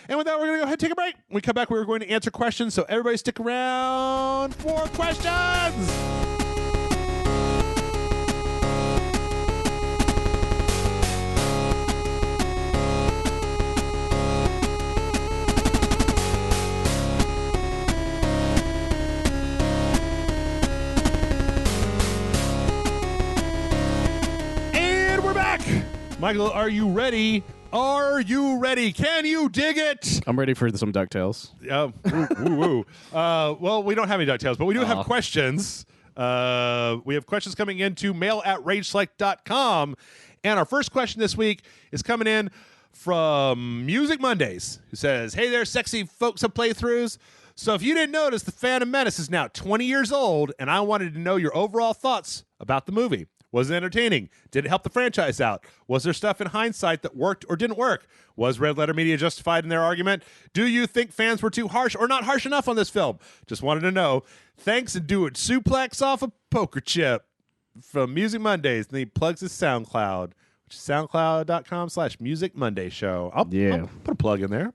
And with that, we're going to go ahead and take a break. When we come back, we're going to answer questions. So everybody stick around for questions. Michael, are you ready? Are you ready? Can you dig it? I'm ready for some DuckTales. Well, we don't have any DuckTales, but we do have questions. We have questions coming in to mail@rageselect.com. And our first question this week is coming in from Music Mondays, who says, hey there, sexy folks of playthroughs. So if you didn't notice, The Phantom Menace is now 20 years old, and I wanted to know your overall thoughts about the movie. Was it entertaining? Did it help the franchise out? Was there stuff in hindsight that worked or didn't work? Was Red Letter Media justified in their argument? Do you think fans were too harsh or not harsh enough on this film? Just wanted to know. Thanks, and do it suplex off a poker chip from Music Mondays. And he plugs his SoundCloud, which is soundcloud.com/Music Monday Show. I'll put a plug in there.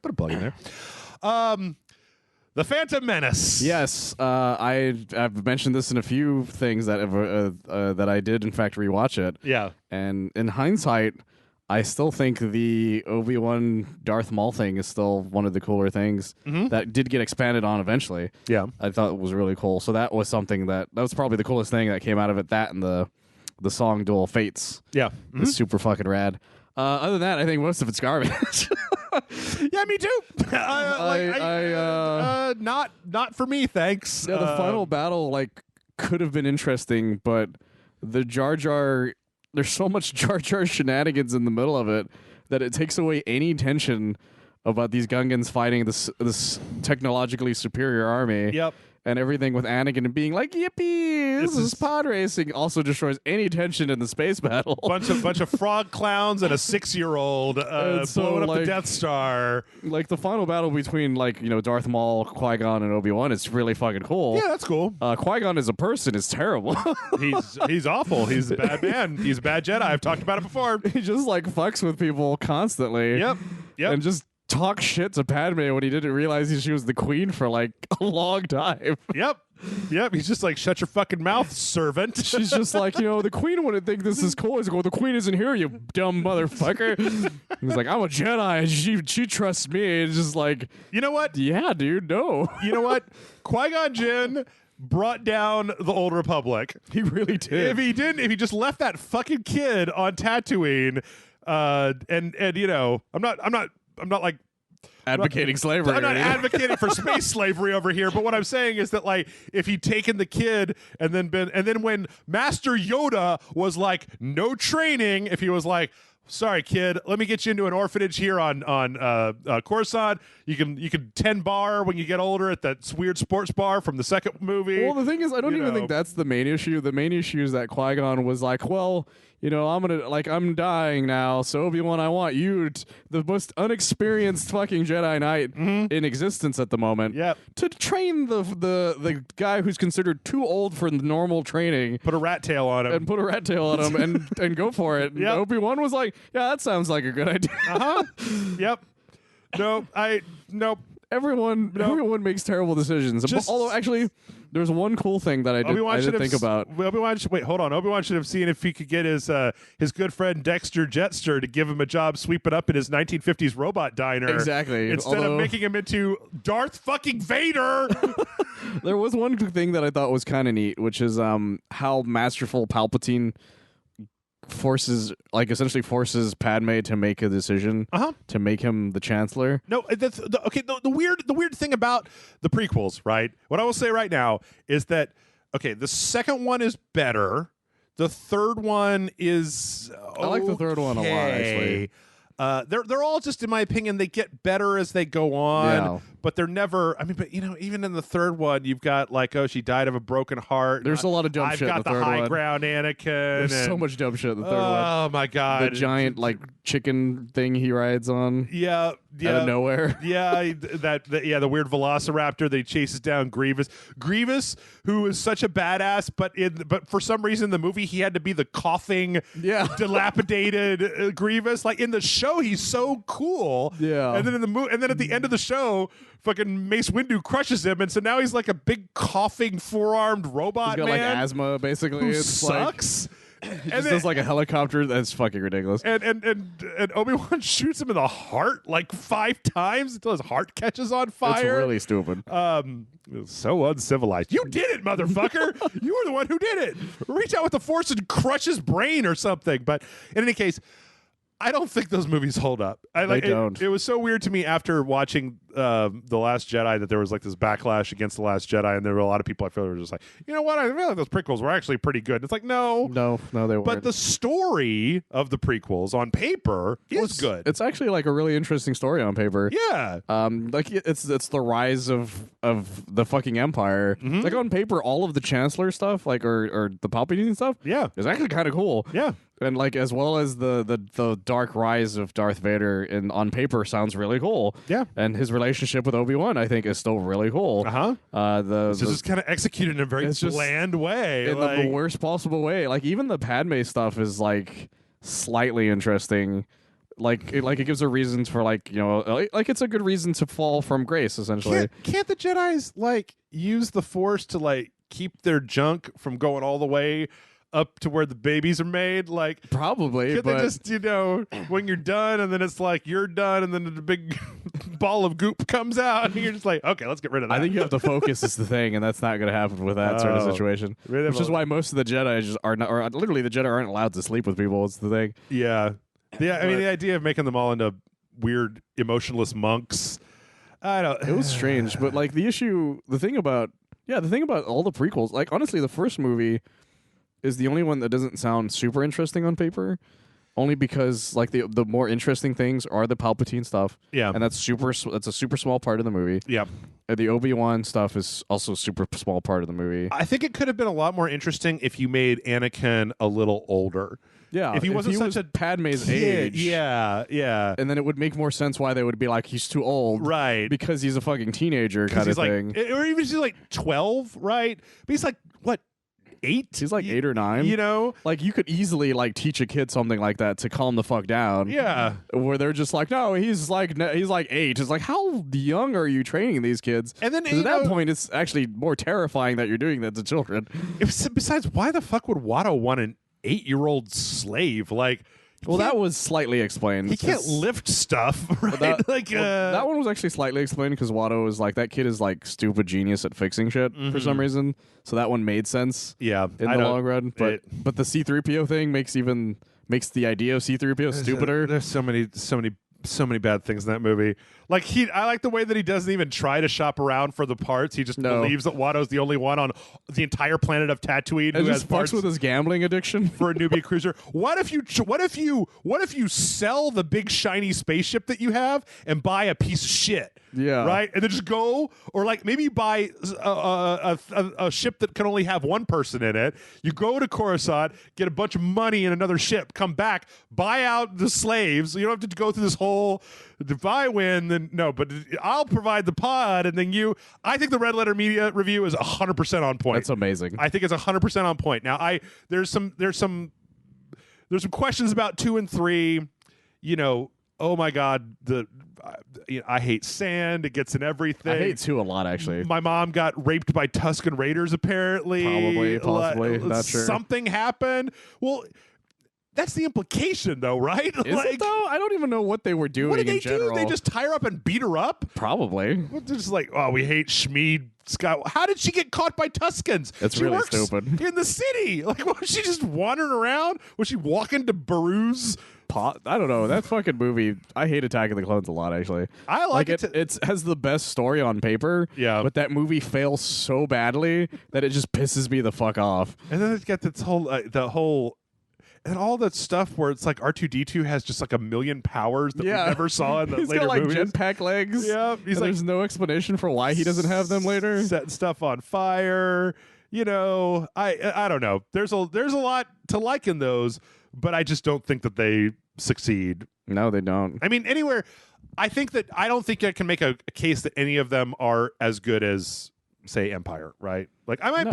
The Phantom Menace. Yes, I've mentioned this in a few things that that I did in fact rewatch it. Yeah, and in hindsight, I still think the Obi-Wan Darth Maul thing is still one of the cooler things that did get expanded on eventually. Yeah, I thought it was really cool. So that was something that was probably the coolest thing that came out of it. That and the song Dual Fates. Yeah, it's super fucking rad. Other than that, I think most of it's garbage. Yeah, me too. Not for me, thanks. Yeah, the final battle could have been interesting, but the Jar Jar, there's so much Jar Jar shenanigans in the middle of it that it takes away any tension about these Gungans fighting this technologically superior army. Yep. And everything with Anakin being like, yippee, this is pod racing, also destroys any tension in the space battle. Bunch of frog clowns and a 6-year-old blowing up the Death Star. Like the final battle between Darth Maul, Qui-Gon, and Obi-Wan is really fucking cool. Yeah, that's cool. Qui-Gon as a person is terrible. He's awful. He's a bad man. He's a bad Jedi. I've talked about it before. He just fucks with people constantly. Yep. And just talk shit to Padme when he didn't realize she was the queen for a long time. Yep. He's just like, shut your fucking mouth, servant. She's just like, the queen wouldn't think this is cool. He's like, well, the queen isn't here, you dumb motherfucker. He's like, I'm a Jedi. She trusts me. It's just like, you know what? Yeah, dude, no. You know what? Qui-Gon Jinn brought down the Old Republic. He really did. If he just left that fucking kid on Tatooine, I'm not like advocating slavery. I'm not advocating for space slavery over here, but what I'm saying is that if he'd taken the kid and then when Master Yoda was like, no training, if he was like, sorry kid, let me get you into an orphanage here on Coruscant. You can 10 bar when you get older at that weird sports bar from the second movie. Well, the thing is, I don't even think that's the main issue. The main issue is that Qui-Gon was like, well, I'm dying now, so Obi-Wan, I want you, the most unexperienced fucking Jedi Knight in existence at the moment, to train the guy who's considered too old for normal training. Put a rat tail on him. And go for it. Yep. Obi-Wan was like, yeah, that sounds like a good idea. Yep. Nope. Everyone makes terrible decisions. Although, actually, there's one cool thing that I didn't think about. Obi-Wan should have seen if he could get his good friend Dexter Jetster to give him a job sweeping up in his 1950s robot diner. Exactly. Instead of making him into Darth fucking Vader. There was one thing that I thought was kind of neat, which is how masterful Palpatine essentially forces Padme to make a decision to make him the Chancellor. No, that's okay. The weird thing about the prequels, right? What I will say right now is that the second one is better. The third one is I like the third one a lot, actually. They're all just, in my opinion, they get better as they go on, but they're never. I mean, but even in the third one, you've got like, oh, she died of a broken heart. There's a lot of dumb shit. I've got in the high one. ground, Anakin. There's so much dumb shit in the third one. Oh my god, the giant like chicken thing he rides on. Yeah, out of nowhere. Yeah, the weird Velociraptor that he chases down Grievous, who is such a badass, but for some reason in the movie he had to be the coughing, dilapidated Grievous. Like in the show, he's so cool. Yeah, and then at the end of the show, fucking Mace Windu crushes him, and so now he's like a big coughing four-armed robot. He's got man like asthma, basically. Who it sucks. He just does like a helicopter. That's fucking ridiculous. And Obi-Wan shoots him in the heart like 5 times until his heart catches on fire. It's really stupid. So uncivilized. You did it, motherfucker. You were the one who did it. Reach out with the Force and crush his brain or something. But in any case, I don't think those movies hold up. They don't. It was so weird to me after watching The Last Jedi that there was like this backlash against The Last Jedi, and there were a lot of people I feel were just like, you know what? I feel like those prequels were actually pretty good. It's like, no, they weren't. But the story of the prequels on paper is good. It's actually like a really interesting story on paper. Yeah. Like it's the rise of the fucking Empire. Mm-hmm. Like on paper, all of the Chancellor stuff, like or the Palpatine stuff, is actually kind of cool. Yeah. And like as well as the dark rise of Darth Vader on paper sounds really cool. Yeah. And his relationship with Obi-Wan, I think, is still really cool. It's just kind of executed in a very bland way. In the worst possible way. Like even the Padme stuff is like slightly interesting. Like it gives her reasons for like it's a good reason to fall from grace essentially. Can't the Jedis like use the Force to like keep their junk from going all the way up to where the babies are made? Like probably, could but they just when you're done and then it's like you're done and then the big ball of goop comes out and you're just like, okay, let's get rid of that. I think you have to focus is the thing, and that's not going to happen with that sort of situation. Which is why most of the Jedi just are not, or literally the Jedi aren't allowed to sleep with people. It's the thing. Yeah. I mean, the idea of making them all into weird emotionless monks, I don't. It was strange, but like the thing about all the prequels, like honestly, the first movie is the only one that doesn't sound super interesting on paper, only because like the more interesting things are the Palpatine stuff. Yeah, and that's a super small part of the movie. Yeah, and the Obi-Wan stuff is also a super small part of the movie. I think it could have been a lot more interesting if you made Anakin a little older. Yeah, if he wasn't such a Padme's kid, age. Yeah. And then it would make more sense why they would be like, he's too old. Right. Because he's a fucking teenager kind of thing. Or even he's like 12, right? But he's like, what, 8? He's like 8 or 9. You know? Like, you could easily like teach a kid something like that to calm the fuck down. Yeah. Where they're just like, no, he's like 8. It's like, how young are you training these kids? And then at that point, it's actually more terrifying that you're doing that to children. Besides, why the fuck would Watto want an 8-year-old slave? Like, well, that was slightly explained. He can't lift stuff, right? That one was actually slightly explained because Watto is like, that kid is like stupid genius at fixing shit for some reason. So that one made sense. Yeah, in the long run. But the C-3PO thing makes the idea of C-3PO stupider. There's so many bad things in that movie. Like I like the way that he doesn't even try to shop around for the parts. He just believes that Watto's the only one on the entire planet of Tatooine who has parts with his gambling addiction for a newbie cruiser. What if you sell the big shiny spaceship that you have and buy a piece of shit? Yeah. Right? And then just go, or like maybe buy a ship that can only have one person in it. You go to Coruscant, get a bunch of money in another ship, come back, buy out the slaves. You don't have to go through this whole if I win, then no, but I'll provide the pod, and then I think the Red Letter Media review is 100% on point. That's amazing. I think it's 100% on point. Now, there's some questions about 2 and 3. Oh my God, I hate sand. It gets in everything. I hate 2 a lot, actually. My mom got raped by Tusken Raiders, apparently. Possibly, not sure. Something happened. Well, That's the implication, though, right? Is it though? I don't even know what they were doing. What did they in general. do? They just tie her up and beat her up? Probably. They're just like, oh, we hate Schmied Scott. How did she get caught by Tuscans? It's she really works stupid. in the city. Like, was she just wandering around? Was she walking to Baru's? I don't know. That fucking movie. I hate Attack of the Clones a lot, actually. I like it. It has the best story on paper. Yeah. But that movie fails so badly that it just pisses me the fuck off. And then it's got this whole, and all that stuff where it's like R2D2 has just like a million powers that we never saw in the He's later got like movies. jetpack legs. Yeah. He's like, there's no explanation for why he doesn't have them later. Setting stuff on fire. You know, I don't know. There's a lot to like in those, but I just don't think that they succeed. No, they don't. I mean, anywhere. I don't think I can make a case that any of them are as good as, say, Empire. Right? Like I might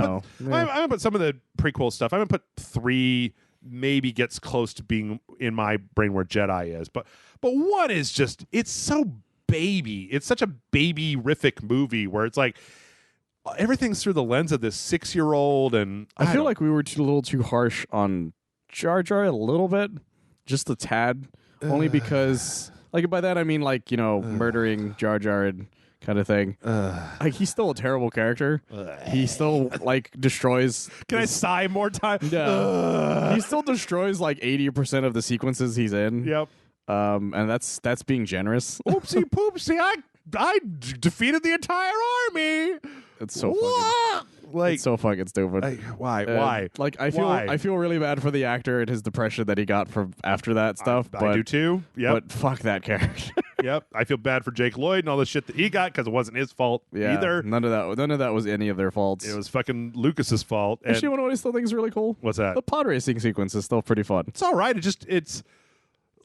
put some of the prequel stuff. I might put 3. Maybe gets close to being in my brain where Jedi is, but 1 is just, it's so baby. It's such a baby-rific movie where it's like everything's through the lens of this 6-year-old, and I feel like we were a little too harsh on Jar Jar a little bit, just a tad, only because, like, by that I mean, like, you know, murdering Jar Jar and kind of thing. Like, he's still a terrible character. He still like destroys. Can I sigh more time? Yeah. He still destroys like 80% of the sequences he's in. Yep. And that's being generous. Oopsie poopsie! I defeated the entire army. It's so fucking, like, it's so fucking stupid. Why? Like, I feel really bad for the actor and his depression that he got from after that stuff. I do too. Yep. But fuck that character. Yep. I feel bad for Jake Lloyd and all the shit that he got because it wasn't his fault either. None of that was any of their faults. It was fucking Lucas's fault. Actually, you know what I still think is really cool? What's that? The pod racing sequence is still pretty fun. It's all right. It's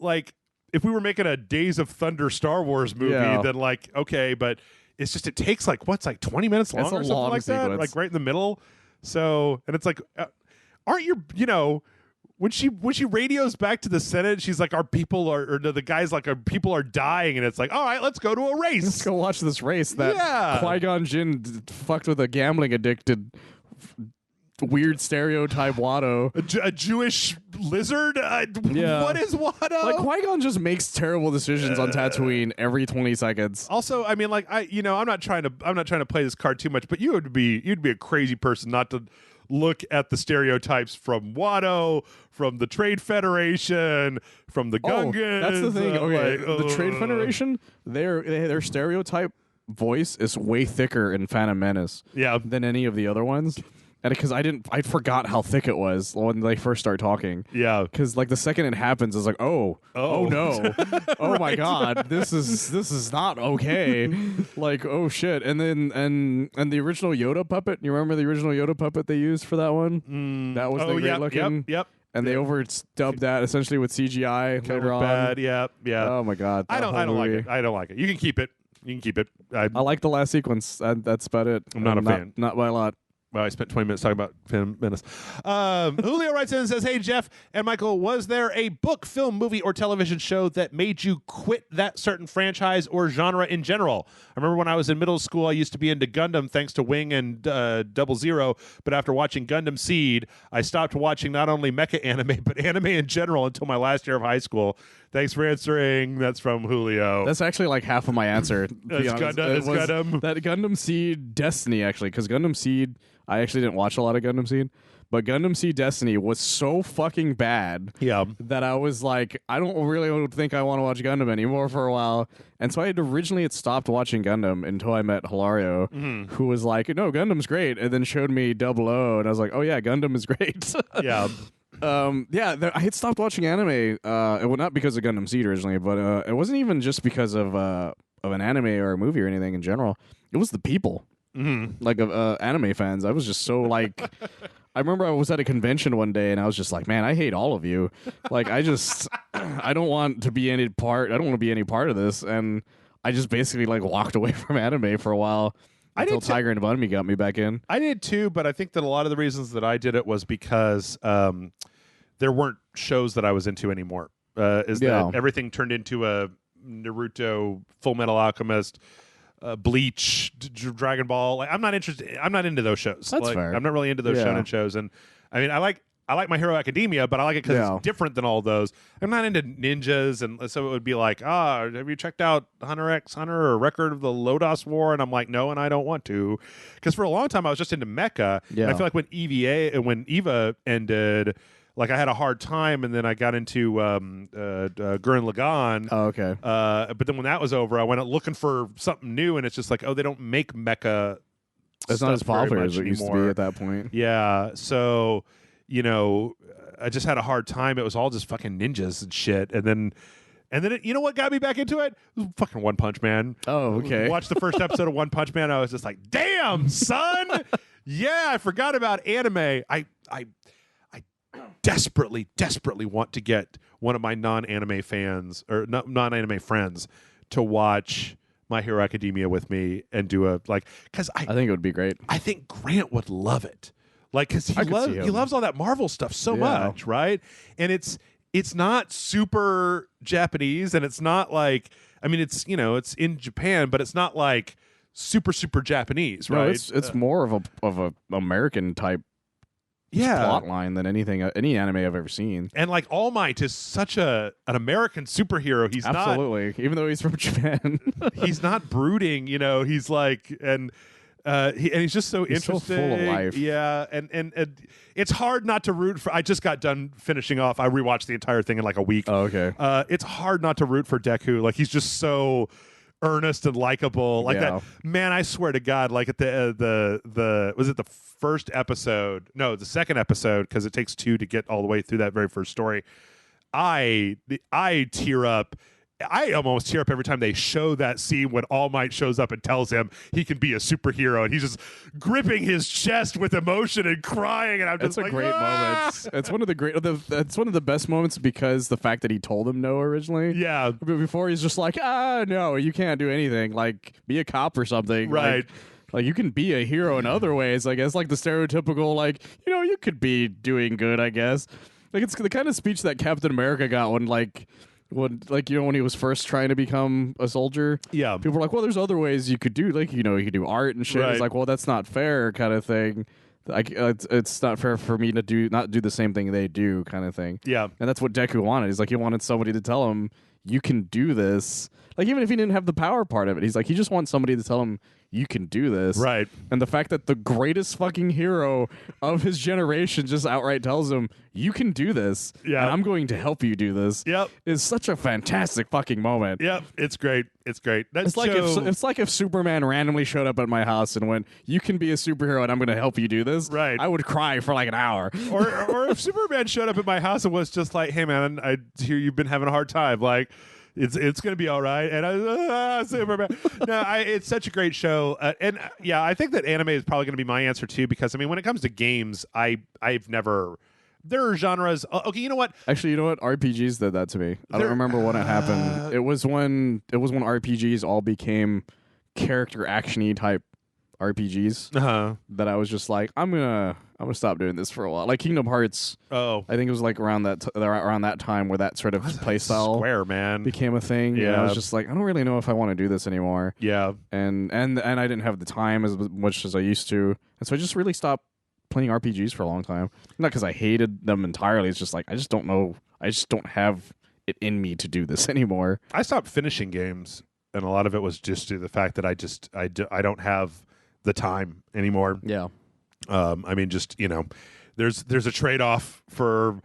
like if we were making a Days of Thunder Star Wars movie, then like, okay, but it's just, it takes like 20 minutes long or something like that, like right in the middle. So, and it's like, aren't you, when she radios back to the Senate, she's like, our people are, or the guy's like, our people are dying, and it's like, all right, let's go to a race. Let's go watch this race that Qui-Gon Jinn fucked with a gambling addicted weird stereotype Watto. A Jewish lizard? Yeah. What is Watto? Like, Qui-Gon just makes terrible decisions on Tatooine every 20 seconds. Also, I mean, like, I'm not trying to play this card too much, but you'd be a crazy person not to look at the stereotypes from Watto, from the Trade Federation, from the Gungans. That's the thing. Okay, the Trade Federation, their stereotype voice is way thicker in Phantom Menace than any of the other ones. And because I forgot how thick it was when they first start talking. Yeah. Because like the second it happens, it's like, oh no, oh my god, this is not okay. Like, oh shit. And then and the original Yoda puppet. You remember the original Yoda puppet they used for that one? That was the great looking. Yep. And they overdubbed that essentially with CGI later on. Bad. Yeah. Oh my god. I don't like it. I don't like it. You can keep it. I like the last sequence. That's about it. I'm not a fan. Not by a lot. Well, I spent 20 minutes talking about Phantom Menace. Julio writes in and says, hey, Jeff and Michael, was there a book, film, movie, or television show that made you quit that certain franchise or genre in general? I remember when I was in middle school, I used to be into Gundam thanks to Wing and Double Zero, but after watching Gundam Seed, I stopped watching not only mecha anime, but anime in general until my last year of high school. Thanks for answering. That's from Julio. That's actually like half of my answer. It's Gundam. That Gundam Seed Destiny, actually, because Gundam Seed, I actually didn't watch a lot of Gundam Seed, but Gundam Seed Destiny was so fucking bad that I was like, I don't really think I want to watch Gundam anymore for a while. And so I had originally stopped watching Gundam until I met Hilario, who was like, no, Gundam's great, and then showed me 00, and I was like, oh yeah, Gundam is great. I had stopped watching anime, well, not because of Gundam Seed originally, but it wasn't even just because of an anime or a movie or anything in general. It was the people. Like anime fans. I was just so like I remember I was at a convention one day and I was just like, man, I hate all of you. Like I don't want to be any part. I don't want to be any part of this. And I just basically like walked away from anime for a while until Tiger and Bunny got me back in. I did too, but I think that a lot of the reasons that I did it was because there weren't shows that I was into anymore. That everything turned into a Naruto, Full Metal Alchemist, Bleach, Dragon Ball. Like I'm not interested. I'm not into those shows. That's fair. I'm not really into those shonen shows. And I mean, I like I like My Hero Academia, but I like it because Yeah. it's different than all those. I'm not into ninjas, and so it would be like, have you checked out Hunter x Hunter or Record of the Lodos War? And I'm like, no, and I don't want to, because for a long time I was just into mecha. Yeah. And I feel like when EVA ended, like I had a hard time, and then I got into Gurren Lagann. Oh, okay. But then when that was over, I went out looking for something new, and it's just like, they don't make mecha. It's not as stuff very popular much as it used to be anymore. at that point. Yeah, so I just had a hard time. It was all just fucking ninjas and shit, and then you know what got me back into it? It was fucking One Punch Man. Oh, okay. Watched the first episode of One Punch Man. I was just like, damn, son. Yeah, I forgot about anime. I desperately want to get one of my non-anime fans or non-anime friends to watch My Hero Academia with me and do because I think it would be great. I think Grant would love it. Like, because he I could see him. loves all that Marvel stuff so Yeah. much, right? And it's not super Japanese, and it's not like, I mean, it's it's in Japan, but it's not like super Japanese, right? No, it's more of a American type plot line than any anime I've ever seen. And like All Might is such an American superhero. He's Absolutely, even though he's from Japan. he's not brooding, he's like, and he's just so He's so interesting. full of life. Yeah, and it's hard not to root for. I just got done finishing off. I rewatched the entire thing in like a week. Oh, okay. It's hard not to root for Deku. Like, he's just so earnest and likable. Like that man. I swear to God. Like at the was it the first episode? No, the second episode, because it takes two to get all the way through that very first story. I tear up. I almost tear up every time they show that scene when All Might shows up and tells him he can be a superhero, and he's just gripping his chest with emotion and crying. And I'm just That's a great moment. It's one of that's one of the best moments, because the fact that he told him no originally. Yeah. But before, he's just like, no, you can't do anything. Like, be a cop or something. Right. Like you can be a hero in other ways. I guess, like the stereotypical, like, you could be doing good, I guess. Like, it's the kind of speech that Captain America got when when he was first trying to become a soldier. Yeah. People were like, well, there's other ways you could do, like, you could do art and shit. Right. It's like, well, that's not fair, kind of thing. It's not fair for me to not do the same thing they do, kind of thing. Yeah. And that's what Deku wanted. He's like, he wanted somebody to tell him, you can do this. Like, even if he didn't have the power part of it, he's like, he just wants somebody to tell him, you can do this. Right. And the fact that the greatest fucking hero of his generation just outright tells him, you can do this. Yeah. And I'm going to help you do this. Yep. Is such a fantastic fucking moment. Yep. It's great. It's great. It's like if Superman randomly showed up at my house and went, you can be a superhero and I'm going to help you do this. Right. I would cry for like an hour. or if Superman showed up at my house and was just like, hey man, I hear you've been having a hard time. Like, it's gonna be all right. And Superman. No, it's such a great show. And I think that anime is probably gonna be my answer too, because I mean, when it comes to games, I've never. There are genres. Okay, you know what? Actually, you know what? RPGs did that to me. I don't remember when it happened. It was when RPGs all became character actiony type RPGs that I was just like, I'm gonna stop doing this for a while. Like Kingdom Hearts. Oh, I think it was like around that time where that sort of playstyle Square, man, became a thing. Yeah, and I was just like, I don't really know if I want to do this anymore. Yeah, and I didn't have the time as much as I used to, and so I just really stopped playing RPGs for a long time. Not because I hated them entirely. It's just like I just don't know. I just don't have it in me to do this anymore. I stopped finishing games, and a lot of it was just due to the fact that I don't have the time anymore. Yeah. I mean, just, there's a trade-off for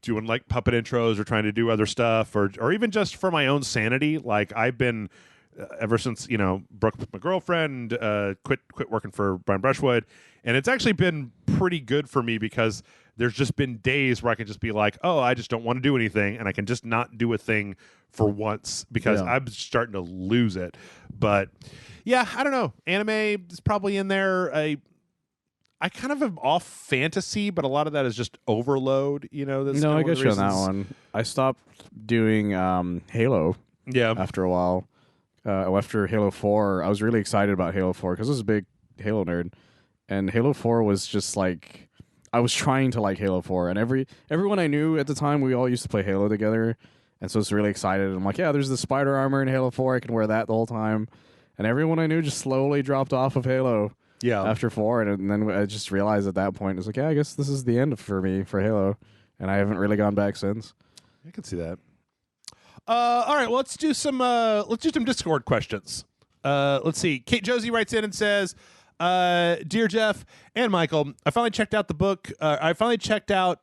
doing like puppet intros or trying to do other stuff, or even just for my own sanity. Like, I've been ever since, broke up with my girlfriend, quit working for Brian Brushwood, and it's actually been pretty good for me, because there's just been days where I can just be like, oh, I just don't want to do anything, and I can just not do a thing for once, because I'm starting to lose it. But yeah, I don't know. Anime is probably in there. I kind of am off fantasy, but a lot of that is just overload. That's I guess you're on that one. I stopped doing Halo. Yeah. After a while, after Halo 4, I was really excited about Halo 4 because I was a big Halo nerd, and Halo 4 was just like, I was trying to like Halo 4, and everyone I knew at the time, we all used to play Halo together, and so I was really excited. I'm like, yeah, there's the spider armor in Halo 4. I can wear that the whole time. And everyone I knew just slowly dropped off of Halo. Yeah. after 4, and then I just realized at that point, it's like, yeah, I guess this is the end for me for Halo, and I haven't really gone back since. I can see that. All right, well, let's do some Discord questions. Let's see. Kate Josie writes in and says, "Dear Jeff and Michael, I finally checked out the book.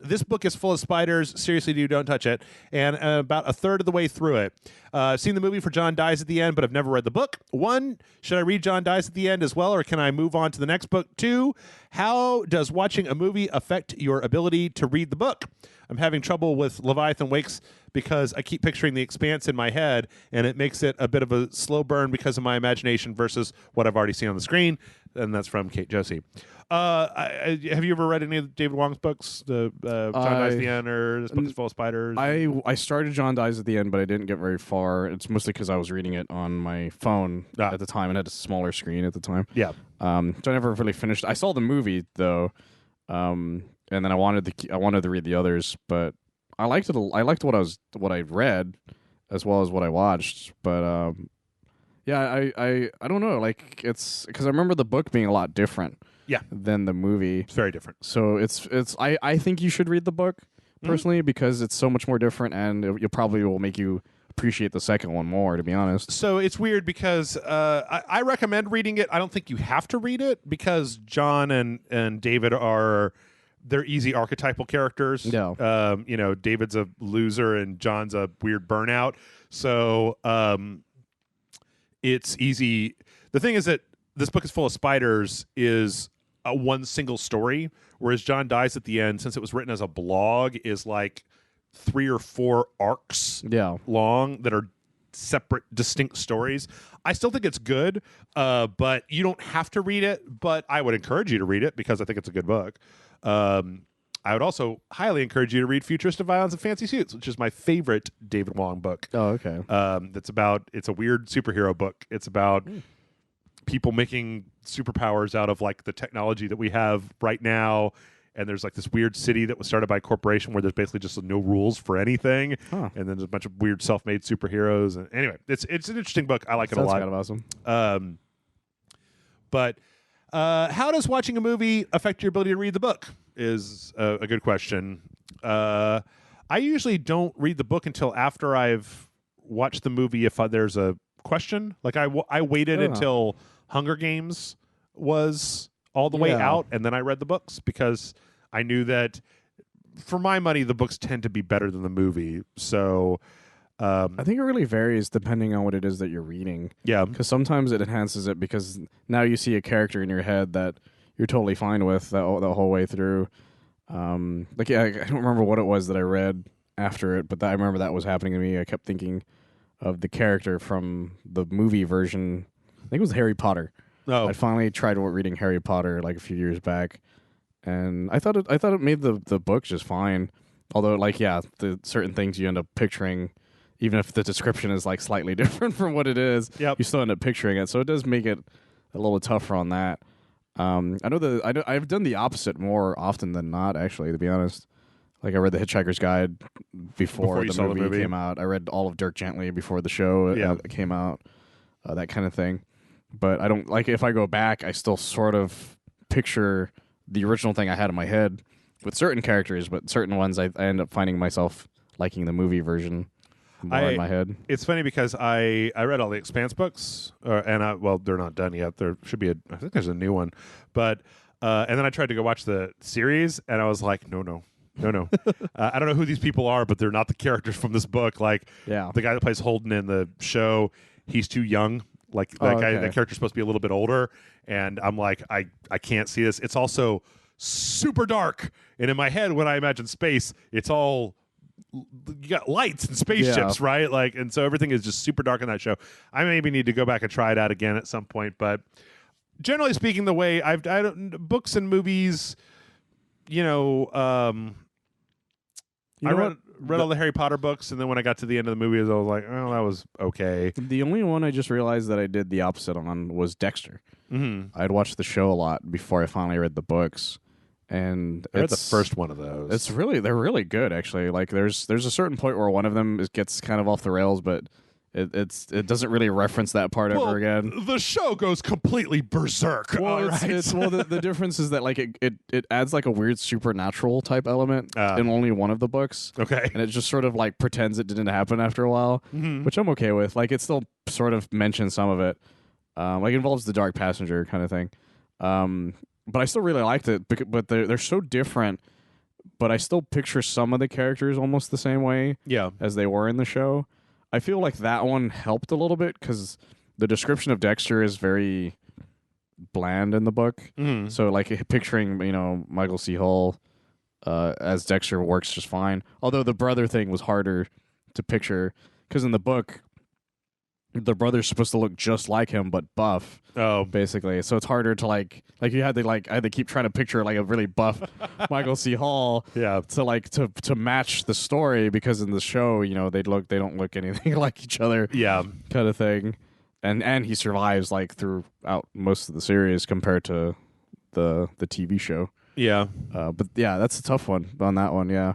This book is full of spiders. Seriously, dude, don't touch it. And about a third of the way through it. I've seen the movie for John Dies at the End, but I've never read the book. 1, should I read John Dies at the End as well, or can I move on to the next book? 2, how does watching a movie affect your ability to read the book? I'm having trouble with Leviathan Wakes because I keep picturing The Expanse in my head, and it makes it a bit of a slow burn because of my imagination versus what I've already seen on the screen." And that's from Kate Josie. Have you ever read any of David Wong's books? John Dies at the End, or This Book is Full of Spiders? I started John Dies at the End, but I didn't get very far. It's mostly because I was reading it on my phone at the time and had a smaller screen at the time. Yeah. So I never really finished. I saw the movie though, and then I wanted to read the others, but I liked it. I liked what I read as well as what I watched, but yeah, I don't know. Like, it's because I remember the book being a lot different. Yeah. Than the movie. It's very different. So I think you should read the book personally because it's so much more different, and it probably will make you appreciate the second one more, to be honest. So it's weird because I recommend reading it. I don't think you have to read it because John and David they're easy archetypal characters. Yeah. David's a loser and John's a weird burnout. So it's easy. The thing is that This Book is Full of Spiders is a one single story, whereas John Dies at the End, since it was written as a blog, is like 3 or 4 arcs long that are separate, distinct stories. I still think it's good, but you don't have to read it, but I would encourage you to read it because I think it's a good book. I would also highly encourage you to read Futuristic Violence and Fancy Suits, which is my favorite David Wong book. Oh, okay. It's a weird superhero book. It's about people making superpowers out of like the technology that we have right now. And there's like this weird city that was started by a corporation where there's basically just no rules for anything. Huh. And then there's a bunch of weird self-made superheroes. And anyway, it's an interesting book. I like it a lot. Sounds kind of awesome. But how does watching a movie affect your ability to read the book is a good question. I usually don't read the book until after I've watched the movie if there's a question. Like I waited until Hunger Games was all the way out, and then I read the books because I knew that for my money, the books tend to be better than the movie. So I think it really varies depending on what it is that you're reading. Yeah. Because sometimes it enhances it because now you see a character in your head that you're totally fine with the whole way through. I don't remember what it was that I read after it, but I remember that was happening to me. I kept thinking of the character from the movie version. I think it was Harry Potter. Oh. I finally tried reading Harry Potter like a few years back, and I thought it made the book just fine. Although, the certain things you end up picturing, even if the description is like slightly different from what it is, you still end up picturing it. So it does make it a little tougher on that. I've done the opposite more often than not, actually, to be honest. Like I read The Hitchhiker's Guide before the movie came out. I read all of Dirk Gently before the show came out, that kind of thing. But I don't if I go back, I still sort of picture the original thing I had in my head with certain characters, but certain ones I end up finding myself liking the movie version more in my head. It's funny because I read all the Expanse books, and they're not done yet. There should be I think there's a new one, but and then I tried to go watch the series, and I was like, no. I don't know who these people are, but they're not the characters from this book. The guy that plays Holden in the show, he's too young. That character's supposed to be a little bit older, and I'm like, I can't see this. It's also super dark, and in my head, when I imagine space, it's all you got lights and spaceships, right? And so everything is just super dark in that show. I maybe need to go back and try it out again at some point, but generally speaking, the way books and movies, I read all the Harry Potter books, and then when I got to the end of the movie, I was like, oh, that was okay. The only one I just realized that I did the opposite on was Dexter. Mm-hmm. I'd watched the show a lot before I finally read the books, and I read the first one of those. They're really good, actually. Like there's a certain point where one of them gets kind of off the rails, but it doesn't really reference that part ever again. The show goes completely berserk. Well, the difference is that like it adds like a weird supernatural type element in only one of the books. Okay. And it just sort of like pretends it didn't happen after a while, which I'm okay with. Like it still sort of mentions some of it. Like it involves the Dark Passenger kind of thing. But I still really liked it but they're so different, but I still picture some of the characters almost the same way as they were in the show. I feel like that one helped a little bit because the description of Dexter is very bland in the book. So, like, picturing, Michael C. Hall as Dexter works just fine. Although the brother thing was harder to picture because in the book, the brother's supposed to look just like him but buff. Oh, basically. So it's harder to I had to keep trying to picture like a really buff Michael C. Hall to match the story because in the show, they don't look anything like each other. Yeah. Kind of thing. And he survives like throughout most of the series compared to the TV show. Yeah. But yeah, that's a tough one on that one, yeah.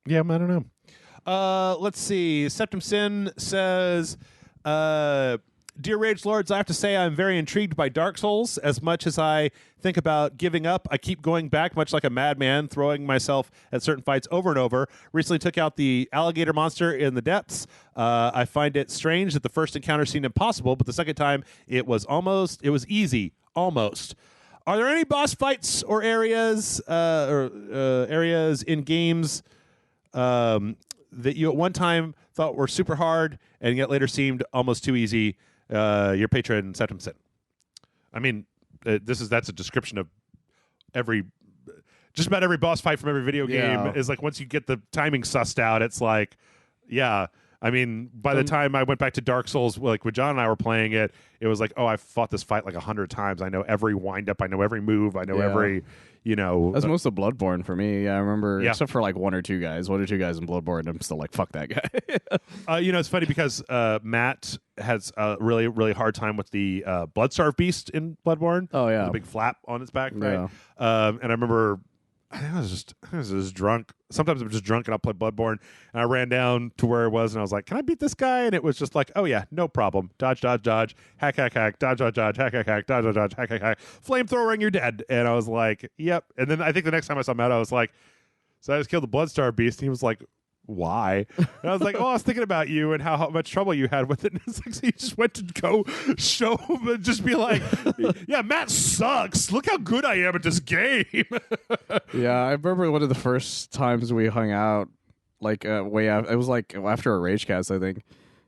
Yeah, I don't know. Let's see. Septum Sin says, Dear Rage Lords, I have to say I'm very intrigued by Dark Souls. As much as I think about giving up, I keep going back much like a madman, throwing myself at certain fights over and over. Recently took out the alligator monster in the depths. I find it strange that the first encounter seemed impossible, but the second time it was easy. Almost. Are there any boss fights or areas areas in games that you at one time thought were super hard and yet later seemed almost too easy? Your patron Septum Sin. I mean, that's a description of just about every boss fight from every video game is like once you get the timing sussed out, it's like, yeah. I mean, by the time I went back to Dark Souls, like when John and I were playing it, it was like, oh, I fought this fight like 100 times. I know every wind-up. I know every move. I know every, That's most of Bloodborne for me. I remember, except for like one or two guys in Bloodborne, I'm still like, fuck that guy. It's funny because Matt has a really, really hard time with the Bloodstarved Beast in Bloodborne. Oh, yeah. The big flap on its back, right? And I remember... I think I was just drunk. Sometimes I'm just drunk and I'll play Bloodborne. And I ran down to where it was and I was like, can I beat this guy? And it was just like, oh yeah, no problem. Dodge, dodge, dodge, hack, hack, hack, dodge, dodge, dodge, hack, hack, hack, dodge, dodge, dodge, hack, hack, hack, flamethrower and you're dead. And I was like, yep. And then I think the next time I saw Matt, I was like, so I just killed the Bloodstar Beast. And he was like, why? And I was like, oh, I was thinking about you and how much trouble you had with it. And it's like, so you just went to go show him and just be like, yeah, Matt sucks. Look how good I am at this game. Yeah, I remember one of the first times we hung out, like way out. It was like after a Ragecast, I think.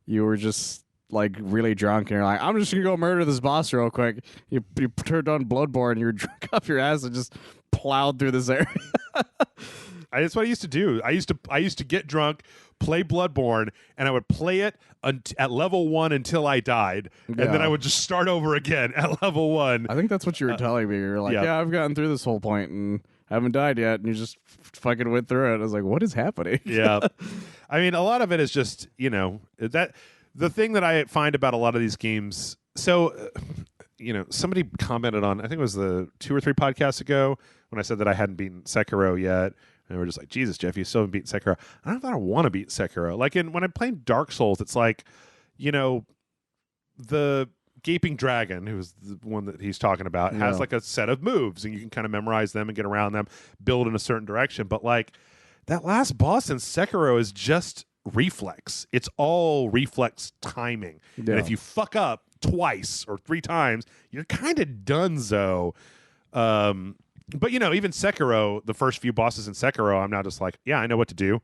You were just like really drunk and you're like, I'm just gonna go murder this boss real quick. You turned on Bloodborne, you were drunk off your ass and just plowed through this area. That's what I used to do. I used to get drunk, play Bloodborne, and I would play it at level 1 until I died, and then I would just start over again at level 1. I think that's what you were telling me. You're like, yeah, I've gotten through this whole point and haven't died yet, and you just fucking went through it. I was like, what is happening? Yeah. I mean, a lot of it is just, that the thing that I find about a lot of these games. So, somebody commented on, I think it was the 2 or 3 podcasts ago when I said that I hadn't beaten Sekiro yet. And we're just like, Jesus, Jeff, you still haven't beaten Sekiro. I don't know if I want to beat Sekiro. Like when I'm playing Dark Souls, it's like, the Gaping Dragon, who's the one that he's talking about, has like a set of moves, and you can kind of memorize them and get around them, build in a certain direction. But like that last boss in Sekiro is just reflex. It's all reflex timing. Yeah. And if you fuck up twice or 3 times, you're kind of donezo. But, even Sekiro, the first few bosses in Sekiro, I'm now just like, yeah, I know what to do.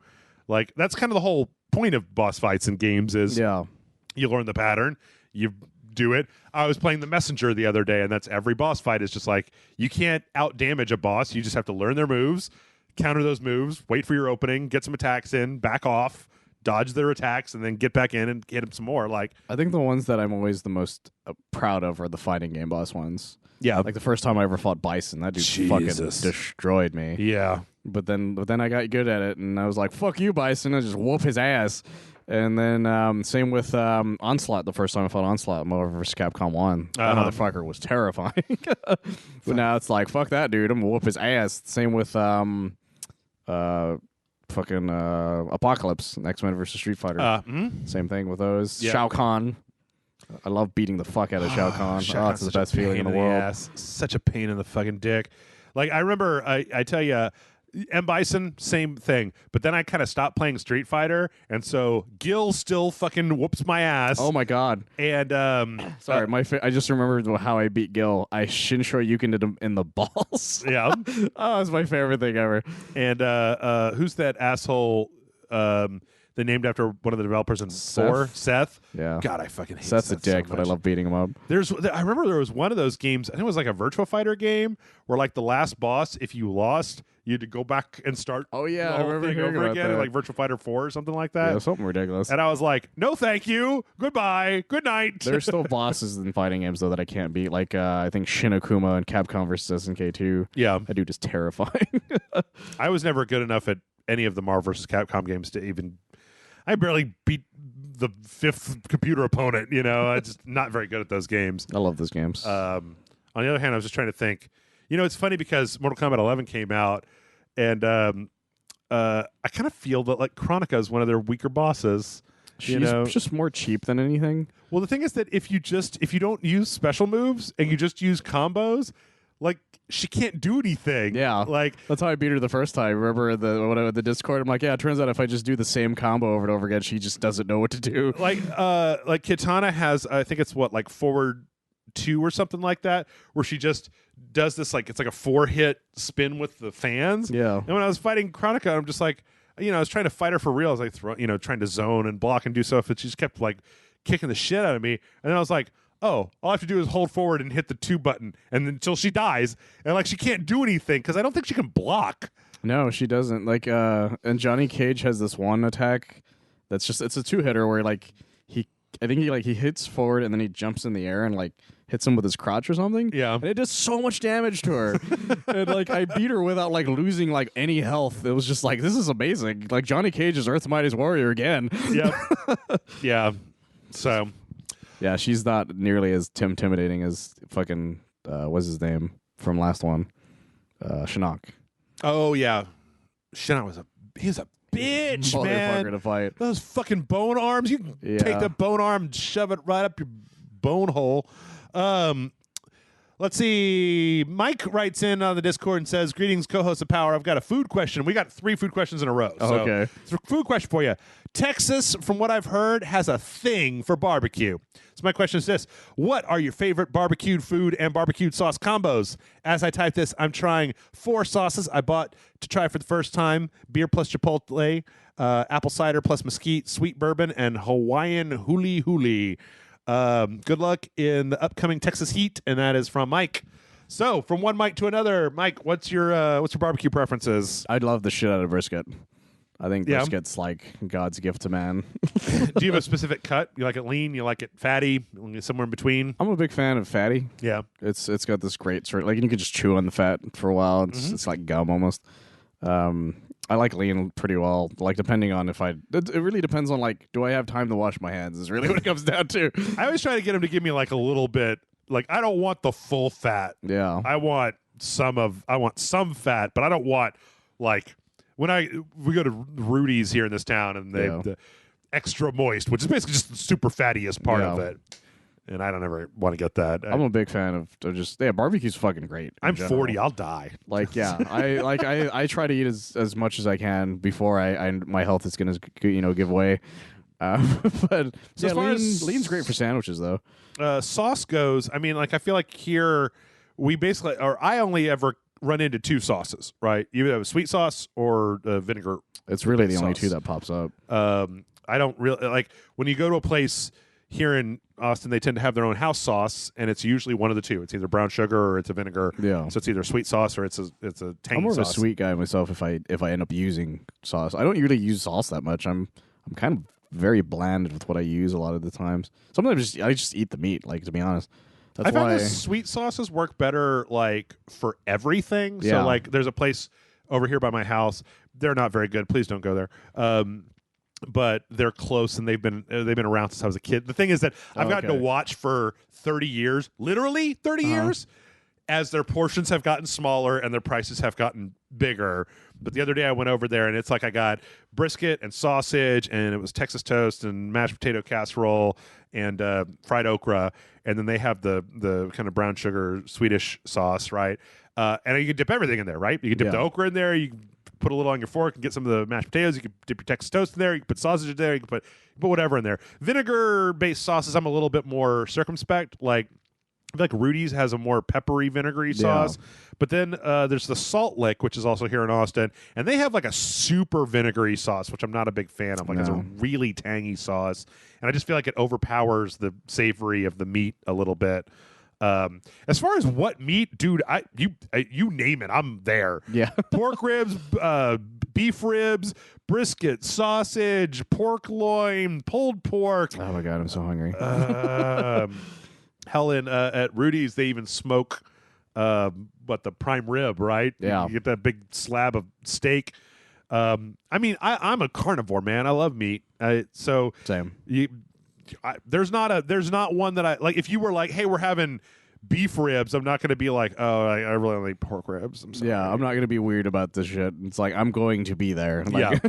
Like, that's kind of the whole point of boss fights in games is you learn the pattern, you do it. I was playing The Messenger the other day, and that's every boss fight is just like, you can't out-damage a boss. You just have to learn their moves, counter those moves, wait for your opening, get some attacks in, back off, dodge their attacks, and then get back in and hit them some more. Like, I think the ones that I'm always the most proud of are the fighting game boss ones. Yeah, like the first time I ever fought Bison, that dude fucking destroyed me. Yeah, but then I got good at it, and I was like, "Fuck you, Bison!" I just whoop his ass. And then same with Onslaught. The first time I fought Onslaught, Marvel vs. Capcom 1, that motherfucker was terrifying. But now it's like, fuck that dude, I'm gonna whoop his ass. Same with fucking fucking Apocalypse, X-Men versus Street Fighter. Same thing with those. Yeah. Shao Kahn. I love beating the fuck out of Shao Kahn. Shao It's Kahn's the best feeling in the world. Ass. Such a pain in the fucking dick. Like, I remember, I tell you, M. Bison, same thing. But then I kind of stopped playing Street Fighter, and so Gil still fucking whoops my ass. Oh my god! And sorry, I just remembered how I beat Gil. I Shinsho Yukin him in the balls. Yeah. Oh, it's my favorite thing ever. And who's that asshole? They named after one of the developers in Thor, Seth. Yeah. God, I fucking hate Seth's Seth a dick, so but I much. love beating him up. I remember there was one of those games. I think it was like a Virtua Fighter game where, like, the last boss, if you lost, you had to go back and start. Oh yeah, the I whole remember thing hearing over about again, that. like Virtua Fighter 4 or something like that. Yeah, something ridiculous. And I was like, no, thank you, goodbye, good night. There's still bosses in fighting games though that I can't beat. Like I think Shin Akuma and Capcom vs SNK2. Yeah, that dude is terrifying. I was never good enough at any of the Marvel vs. Capcom games to even. I barely beat the fifth computer opponent. You know, I'm just not very good at those games. I love those games. On the other hand, I was just trying to think. You know, it's funny because Mortal Kombat 11 came out, and I kind of feel that like Chronica is one of their weaker bosses. She's know? just more cheap than anything. Well, the thing is that if you don't use special moves and you just use combos, like she can't do anything. Yeah, like that's how I beat her the first time. Remember the Discord? I'm like, yeah. It turns out if I just do the same combo over and over again, she just doesn't know what to do. Like Kitana has, I think it's what, like forward 2 or something like that, where she just does this, like it's like a 4-hit spin with the fans. Yeah. And when I was fighting Chronica, I'm just like, you know, I was trying to fight her for real. I was like, trying to zone and block and do stuff, but she just kept like kicking the shit out of me. And then I was like, oh, all I have to do is hold forward and hit the 2 button, and then until she dies, and like she can't do anything because I don't think she can block. No, she doesn't. Like, and Johnny Cage has this one attack that's just it's a 2-hitter where like he hits forward and then he jumps in the air and like hits him with his crotch or something. Yeah, and it does so much damage to her. And like I beat her without like losing like any health. It was just like, this is amazing. Like Johnny Cage is Earth's Mightiest Warrior again. Yep. Yeah. So. Yeah, she's not nearly as intimidating as fucking what's his name from last one, Shinnok. Oh yeah, Shinnok he's a bitch, man. To fight. Those fucking bone arms. You can take the bone arm and shove it right up your bone hole. Let's see. Mike writes in on the Discord and says, "Greetings, co-host of Power. I've got a food question. We got 3 food questions in a row. Oh, okay. So, food question for you. Texas, from what I've heard, has a thing for barbecue. So my question is this: what are your favorite barbecued food and barbecued sauce combos? As I type this, I'm trying 4 sauces I bought to try for the first time: beer plus chipotle, apple cider plus mesquite, sweet bourbon, and Hawaiian huli huli. Good luck in the upcoming Texas heat," and that is from Mike. So, from one Mike to another, Mike, what's your barbecue preferences? I'd love the shit out of brisket. I think brisket's like God's gift to man. Do you have a specific cut? You like it lean? You like it fatty? Somewhere in between? I'm a big fan of fatty. Yeah, it's got this great sort of, like you can just chew on the fat for a while. It's like gum almost. I like lean pretty well. Like depending on it really depends on like, do I have time to wash my hands? Is really what it comes down to. I always try to get him to give me like a little bit. Like I don't want the full fat. Yeah, I want some fat, but I don't want like when we go to Rudy's here in this town and they the extra moist, which is basically just the super fattiest part of it. And I don't ever want to get that. I'm a big fan of just barbecue's fucking great. I'm 40, I'll die. Like I try to eat as much as I can before my health is gonna give way. But so as far as lean's great for sandwiches though. Sauce goes, I mean, like I feel like here we basically, or I only ever run into 2 sauces, right? You have a sweet sauce or vinegar. It's really the sauce. only 2 that pops up. I don't really like when you go to a place here in Austin, they tend to have their own house sauce, and it's usually one of the 2. It's either brown sugar or it's a vinegar. Yeah. So it's either sweet sauce or it's a tangy sauce. I'm more of a sweet guy myself if I end up using sauce. I don't really use sauce that much. I'm kind of very bland with what I use a lot of the times. Sometimes I just eat the meat, like, to be honest. That's I found the sweet sauces work better like for everything. So like there's a place over here by my house. They're not very good. Please don't go there. But they're close and they've been around since I was a kid. The thing is that I've gotten to watch for 30 years, literally 30 years, as their portions have gotten smaller and their prices have gotten bigger. But the other day I went over there and it's like I got brisket and sausage and it was Texas toast and mashed potato casserole and fried okra, and then they have the kind of brown sugar Swedish sauce, right? And you can dip everything in there, right? You can dip the okra in there. You can put a little on your fork and get some of the mashed potatoes. You can dip your Texas toast in there. You can put sausage in there. You can put whatever in there. Vinegar-based sauces, I'm a little bit more circumspect. Like, I feel like Rudy's has a more peppery, vinegary sauce. But then there's the Salt Lick, which is also here in Austin, and they have like a super vinegary sauce, which I'm not a big fan of. Like, it's a really tangy sauce, and I just feel like it overpowers the savory of the meat a little bit. As far as what meat, dude, you name it, I'm there. Yeah. Pork ribs, beef ribs, brisket, sausage, pork loin, pulled pork. Oh my God, I'm so hungry. Helen, at Rudy's, they even smoke the prime rib, right? Yeah. You get that big slab of steak. I'm a carnivore, man. I love meat. So same. There's not one that I like. If you were like, hey, we're having beef ribs, I'm not going to be like, oh, I really only like pork ribs. I'm sorry. Yeah, I'm not going to be weird about this shit. It's like, I'm going to be there. Like,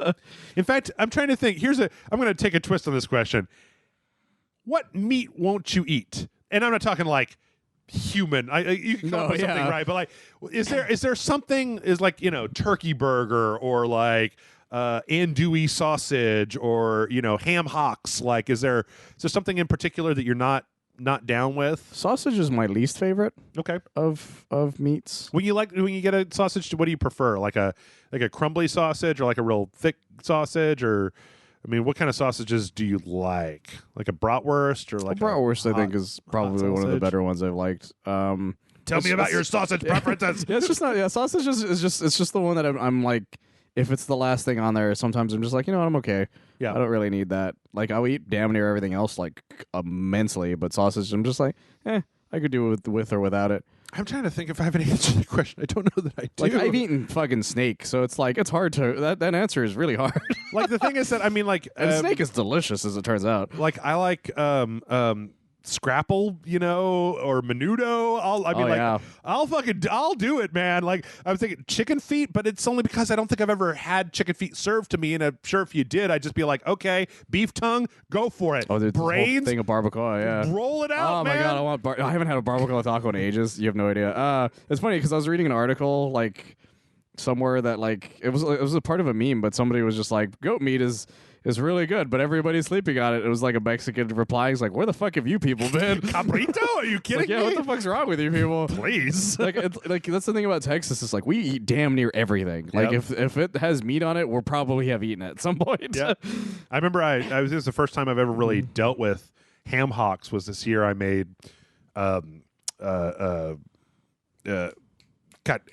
yeah. In fact, I'm trying to think. I'm going to take a twist on this question. What meat won't you eat? And I'm not talking like human. You can come up with something, right? But like, is there something is like, turkey burger or like andouille sausage or ham hocks? Like, is there something in particular that you're not down with? Sausage is my least favorite. Okay. Of meats. When you get a sausage, what do you prefer? Like a crumbly sausage or like a real thick sausage, or what kind of sausages do you like? Like a bratwurst or like bratwurst? I think is probably one of the better ones I've liked. Tell me about your sausage preferences. Yeah, it's just not. Yeah, sausage is just the one that I'm like. If it's the last thing on there, sometimes I'm just like, I'm okay. Yeah, I don't really need that. Like, I'll eat damn near everything else like immensely, but sausage, I'm just like, I could do it with or without it. I'm trying to think if I have an answer to the question. I don't know that I do. Like, I've eaten fucking snake, so it's like, it's hard to, that answer is really hard. Like, the thing is that, and snake is delicious, as it turns out. Like, I like, scrapple, or menudo. I'll do it, man. Like, I was thinking chicken feet, but it's only because I don't think I've ever had chicken feet served to me, and I'm sure if you did, I'd just be like, okay, beef tongue, go for it. Oh, there's brains, thing of barbacoa, yeah. Roll it out, man. Oh my God, I haven't had a barbacoa taco in ages. You have no idea. It's funny because I was reading an article like somewhere that like it was a part of a meme, but somebody was just like, goat meat is really good, but everybody's sleeping on it. It was like a Mexican replying, he's like, where the fuck have you people been? Cabrito? Are you kidding me? What the fuck's wrong with you people? Please. Like that's the thing about Texas. It's like we eat damn near everything. Like if it has meat on it, we'll probably have eaten it at some point. Yeah. I remember this is the first time I've ever really dealt with ham hocks was this year I made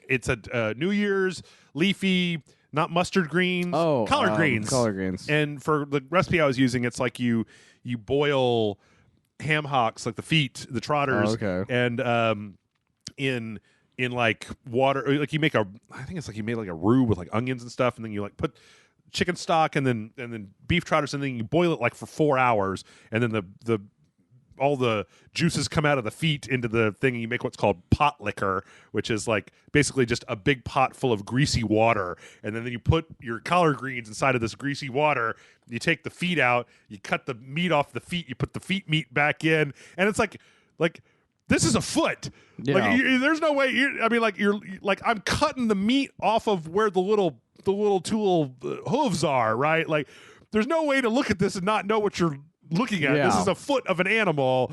it's a New Year's leafy, not mustard greens, collard greens. Collard greens. And for the recipe I was using, it's like you boil ham hocks, like the feet, the trotters, and in like water, like you make I think it's like you made like a roux with like onions and stuff, and then you like put chicken stock and then beef trotters, and then you boil it like for 4 hours, and then the all the juices come out of the feet into the thing, and you make what's called pot liquor, which is like basically just a big pot full of greasy water, and then you put your collard greens inside of this greasy water. You take the feet out, you cut the meat off the feet, you put the feet meat back in, and it's like this is a foot. Yeah. Like there's no way. You're like I'm cutting the meat off of where the little tool hooves are, right? Like there's no way to look at this and not know what you're looking at. This is a foot of an animal,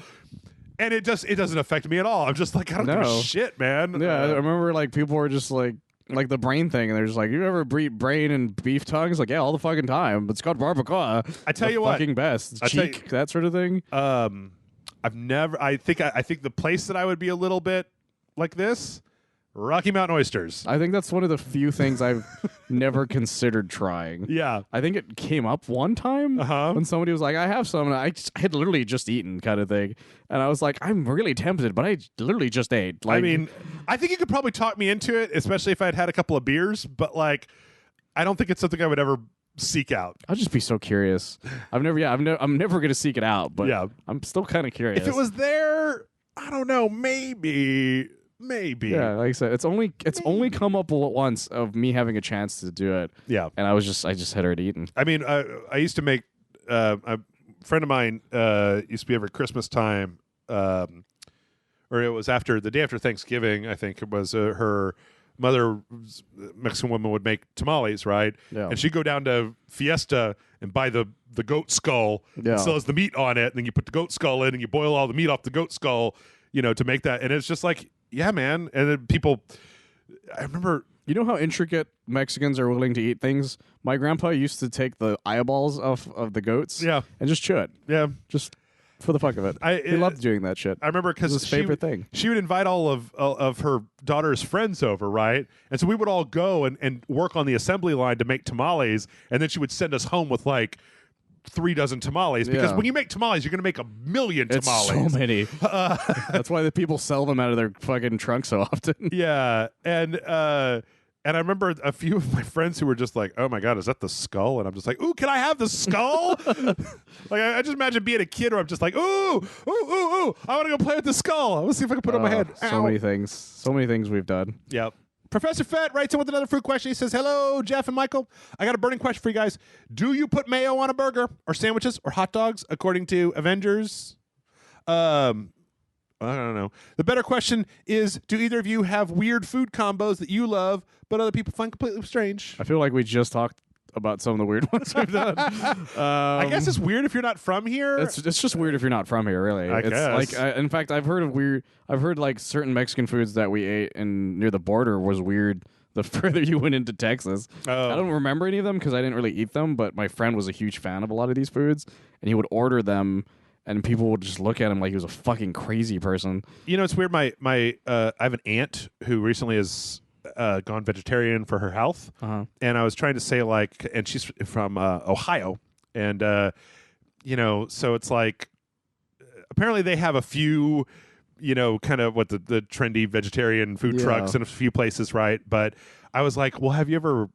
and it doesn't affect me at all. I'm just like, I don't give a shit, man. Yeah, I remember like people were just like the brain thing, and they're just like, you ever eat brain and beef tongues? Like, yeah, all the fucking time. It's called barbacoa. I tell you what, fucking best. It's cheek, that sort of thing. I've never. I think the place that I would be a little bit like this, Rocky Mountain oysters. I think that's one of the few things I've never considered trying. Yeah. I think it came up one time when somebody was like, I have some, and I had literally just eaten kind of thing. And I was like, I'm really tempted, but I literally just ate. Like, I think you could probably talk me into it, especially if I'd had a couple of beers, but like, I don't think it's something I would ever seek out. I'll just be so curious. I'm never going to seek it out, but I'm still kind of curious. If it was there, I don't know, maybe. maybe. Yeah, like I said, it's only come up once of me having a chance to do it. Yeah. And I just had already eaten. I mean, I used to make a friend of mine used to be every Christmas time, or it was the day after Thanksgiving. I think it was her mother, Mexican woman, would make tamales, right? Yeah. And she'd go down to Fiesta and buy the goat skull. Yeah. And still has the meat on it, and then you put the goat skull in, and you boil all the meat off the goat skull, to make that. And it's just like, yeah, man. And then people, I remember. You know how intricate Mexicans are willing to eat things? My grandpa used to take the eyeballs of the goats, Yeah. and just chew it, Yeah. just for the fuck of it. He loved doing that shit. I remember because his favorite thing. She would invite all of her daughter's friends over, right? And so we would all go and work on the assembly line to make tamales, and then she would send us home with like 3 dozen tamales, because when you make tamales, you're going to make 1,000,000 tamales. It's so many. That's why the people sell them out of their fucking trunk so often. Yeah, and I remember a few of my friends who were just like, "Oh my god, is that the skull?" And I'm just like, "Ooh, can I have the skull?" Like I just imagine being a kid where I'm just like, "Ooh, I want to go play with the skull. I want to see if I can put it on my head." So many things we've done. Yep. Professor Fett writes in with another fruit question. He says, "Hello, Jeff and Michael. I got a burning question for you guys. Do you put mayo on a burger or sandwiches or hot dogs according to Avengers?" I don't know. The better question is, do either of you have weird food combos that you love but other people find completely strange? I feel like we just talked about some of the weird ones we've done. I guess it's weird if you're not from here. It's just weird if you're not from here, really. I it's guess. Like, in fact, I've heard like certain Mexican foods that we ate near the border was weird the further you went into Texas. Oh. I don't remember any of them because I didn't really eat them, but my friend was a huge fan of a lot of these foods, and he would order them, and people would just look at him like he was a fucking crazy person. It's weird. I have an aunt who recently has gone vegetarian for her health, and I was trying to say and she's from Ohio, and so it's like apparently they have a few, kind of what the trendy vegetarian food trucks in a few places, right? But I was like, well, have you ever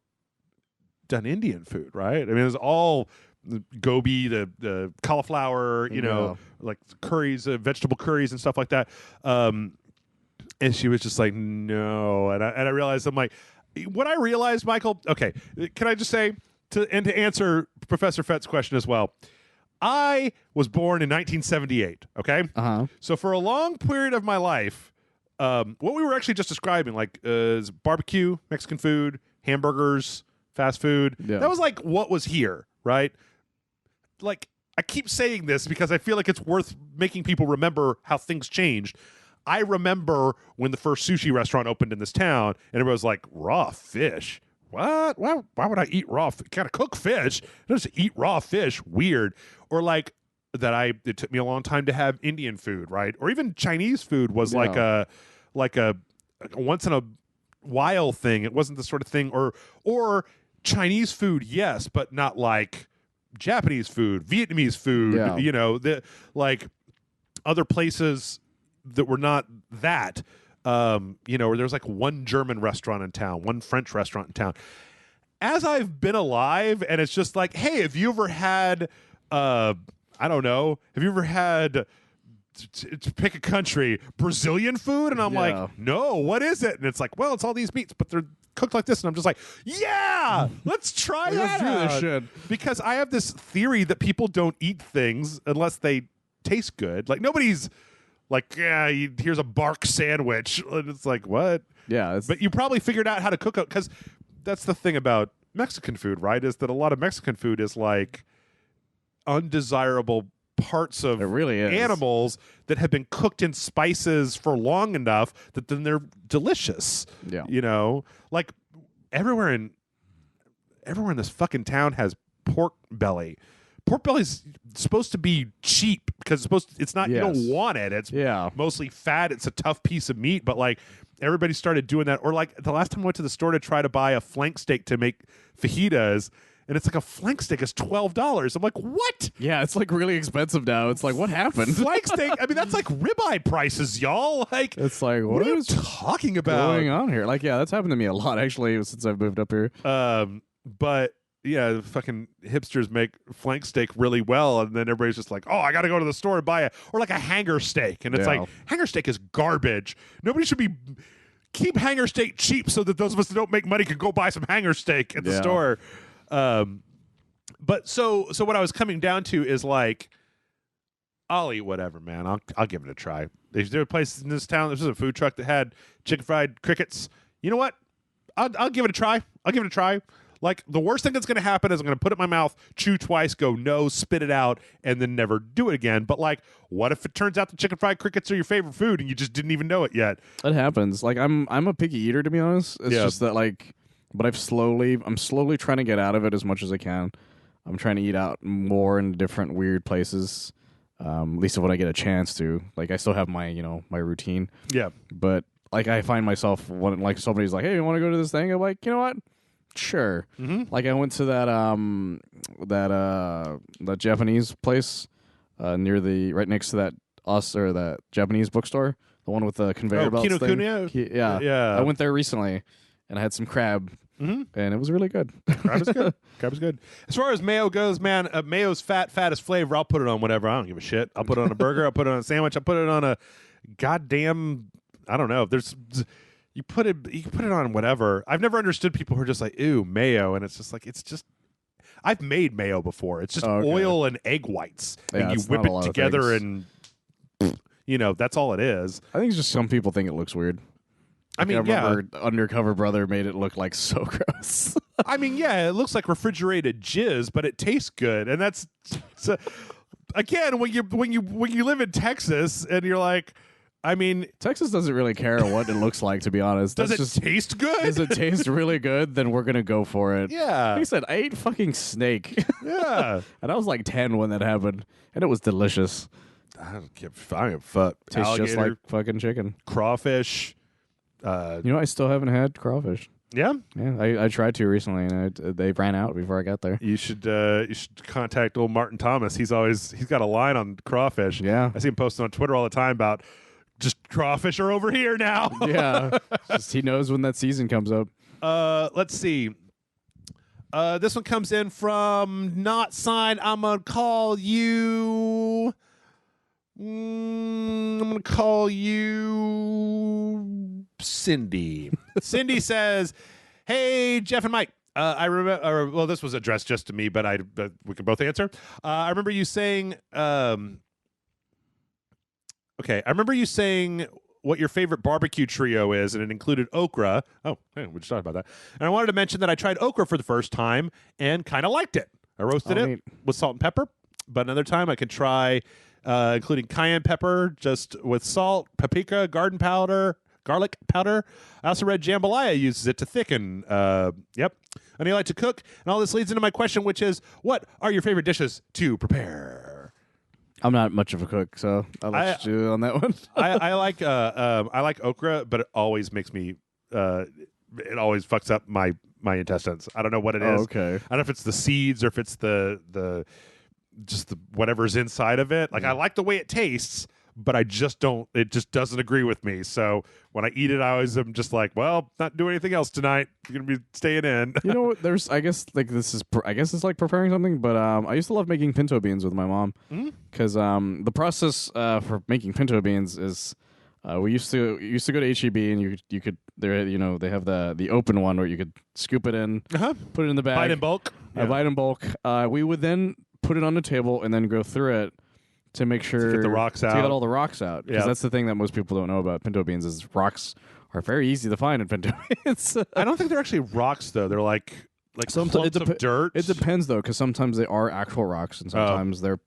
done Indian food, right? I mean, it was all the gobi, the cauliflower, like curries, vegetable curries and stuff like that. And she was just like, no. And I realized, I'm like, what I realized, Michael, okay, can I just say, to answer Professor Fett's question as well, I was born in 1978, okay? So for a long period of my life, what we were actually just describing, like is barbecue, Mexican food, hamburgers, fast food, that was like what was here, right? Like, I keep saying this because I feel like it's worth making people remember how things changed. I remember when the first sushi restaurant opened in this town, and everybody was like, raw fish? What? Why would I eat raw fish? Gotta cook fish. Just eat raw fish. Weird. Or like it took me a long time to have Indian food, right? Or even Chinese food was like a once in a while thing. It wasn't the sort of thing, or Chinese food, yes, but not like Japanese food, Vietnamese food, like other places that were not that, where there's like one German restaurant in town, one French restaurant in town. As I've been alive, and it's just like, hey, have you ever had, I don't know, have you ever had, to pick a country, Brazilian food? And I'm like, no, what is it? And it's like, well, it's all these meats, but they're cooked like this. And I'm just like, yeah, let's try that out. This shit. Because I have this theory that people don't eat things unless they taste good. Like, nobody's like, yeah, here's a bark sandwich. And it's like, what? Yeah. But you probably figured out how to cook it, because that's the thing about Mexican food, right? Is that a lot of Mexican food is like undesirable parts of animals that have been cooked in spices for long enough that then they're delicious. Yeah. Like everywhere in this fucking town has pork belly. Pork belly's supposed to be cheap because it's not, you don't want it. It's mostly fat. It's a tough piece of meat, but like everybody started doing that. Or like the last time I went to the store to try to buy a flank steak to make fajitas, and it's like a flank steak is $12. I'm like, what? Yeah, it's like really expensive now. It's like, what happened? Flank steak? I mean, that's like ribeye prices, y'all. Like, it's like, what are you talking about? Going on here? Like, yeah, that's happened to me a lot actually since I've moved up here. But yeah, fucking hipsters make flank steak really well, and then everybody's just like, oh, I got to go to the store and buy it, or like a hanger steak, and it's like hanger steak is garbage. Nobody should be keep hanger steak cheap so that those of us that don't make money can go buy some hanger steak at the store. But so what I was coming down to is like, I'll eat whatever, man. I'll give it a try. There's a place in this town. There's a food truck that had chicken fried crickets. You know what? I'll give it a try. I'll give it a try. Like, the worst thing that's going to happen is I'm going to put it in my mouth, chew twice, go no, spit it out, and then never do it again. But, like, what if it turns out the chicken fried crickets are your favorite food and you just didn't even know it yet? It happens. Like, I'm a picky eater, to be honest. It's just that, like, but I'm slowly trying to get out of it as much as I can. I'm trying to eat out more in different weird places, at least when I get a chance to. Like, I still have my, my routine. Yeah. But, like, I find myself, when, like, somebody's like, hey, you want to go to this thing? I'm like, you know what? Sure. Mm-hmm. Like, I went to that Japanese place right next to that Japanese bookstore, the one with the conveyor belts Kinokuniya? thing. Yeah. I went there recently, and I had some crab, and it was really good. Crab is good. Crab is good. As far as mayo goes, man, mayo's fattest flavor. I'll put it on whatever. I don't give a shit. I'll put it on a burger. I'll put it on a sandwich. I'll put it on a goddamn, I don't know. You put it on whatever. I've never understood people who are just like, ew, mayo. And it's just like, I've made mayo before. It's just oil and egg whites. And you whip it together and, that's all it is. I think it's just some people think it looks weird. I remember Undercover Brother made it look like so gross. I mean, yeah, it looks like refrigerated jizz, but it tastes good. And that's, again, when you live in Texas and you're like, I mean, Texas doesn't really care what it looks like, to be honest. Does it taste good? Does it taste really good? Then we're going to go for it. Yeah. Like I said, I ate fucking snake. Yeah. And I was like 10 when that happened, and it was delicious. I don't give a fuck. Tastes Alligator, just like fucking chicken. Crawfish. I still haven't had crawfish. Yeah? Yeah, I tried to recently, and they ran out before I got there. You should contact old Martin Thomas. He's got a line on crawfish. Yeah. I see him posting on Twitter all the time about just crawfish are over here now. Yeah. Just he knows when that season comes up. Let's see. This one comes in from not signed. I'm going to call you Cindy. Cindy says, hey, Jeff and Mike. I remember, well, this was addressed just to me, but we can both answer. I remember you saying, I remember you saying what your favorite barbecue trio is, and it included okra. Oh, hey, we just talked about that. And I wanted to mention that I tried okra for the first time and kind of liked it. I roasted it with salt and pepper, but another time I could try including cayenne pepper just with salt, paprika, garlic powder. I also read jambalaya uses it to thicken. Yep. And I like to cook. And all this leads into my question, which is, what are your favorite dishes to prepare? I'm not much of a cook, so I'll let you do on that one. I like okra, but it always makes me it always fucks up my intestines. I don't know what it is. Okay. I don't know if it's the seeds or if it's the whatever's inside of it. Like, I like the way it tastes, but it just doesn't agree with me. So when I eat it, I always am just like, well, not doing anything else tonight. You're going to be staying in. You know what? I guess it's like preparing something, but I used to love making pinto beans with my mom because the process for making pinto beans is we used to go to HEB and you could they have the open one where you could scoop it in, put it in the bag, buy it in bulk. Buy it in bulk. We would then put it on the table and then go through it to make sure to get the rocks out. To get all the rocks out. Because that's the thing that most people don't know about pinto beans is rocks are very easy to find in pinto beans. I don't think they're actually rocks, though. They're like clumps of dirt. It depends, though, because sometimes they are actual rocks and sometimes they're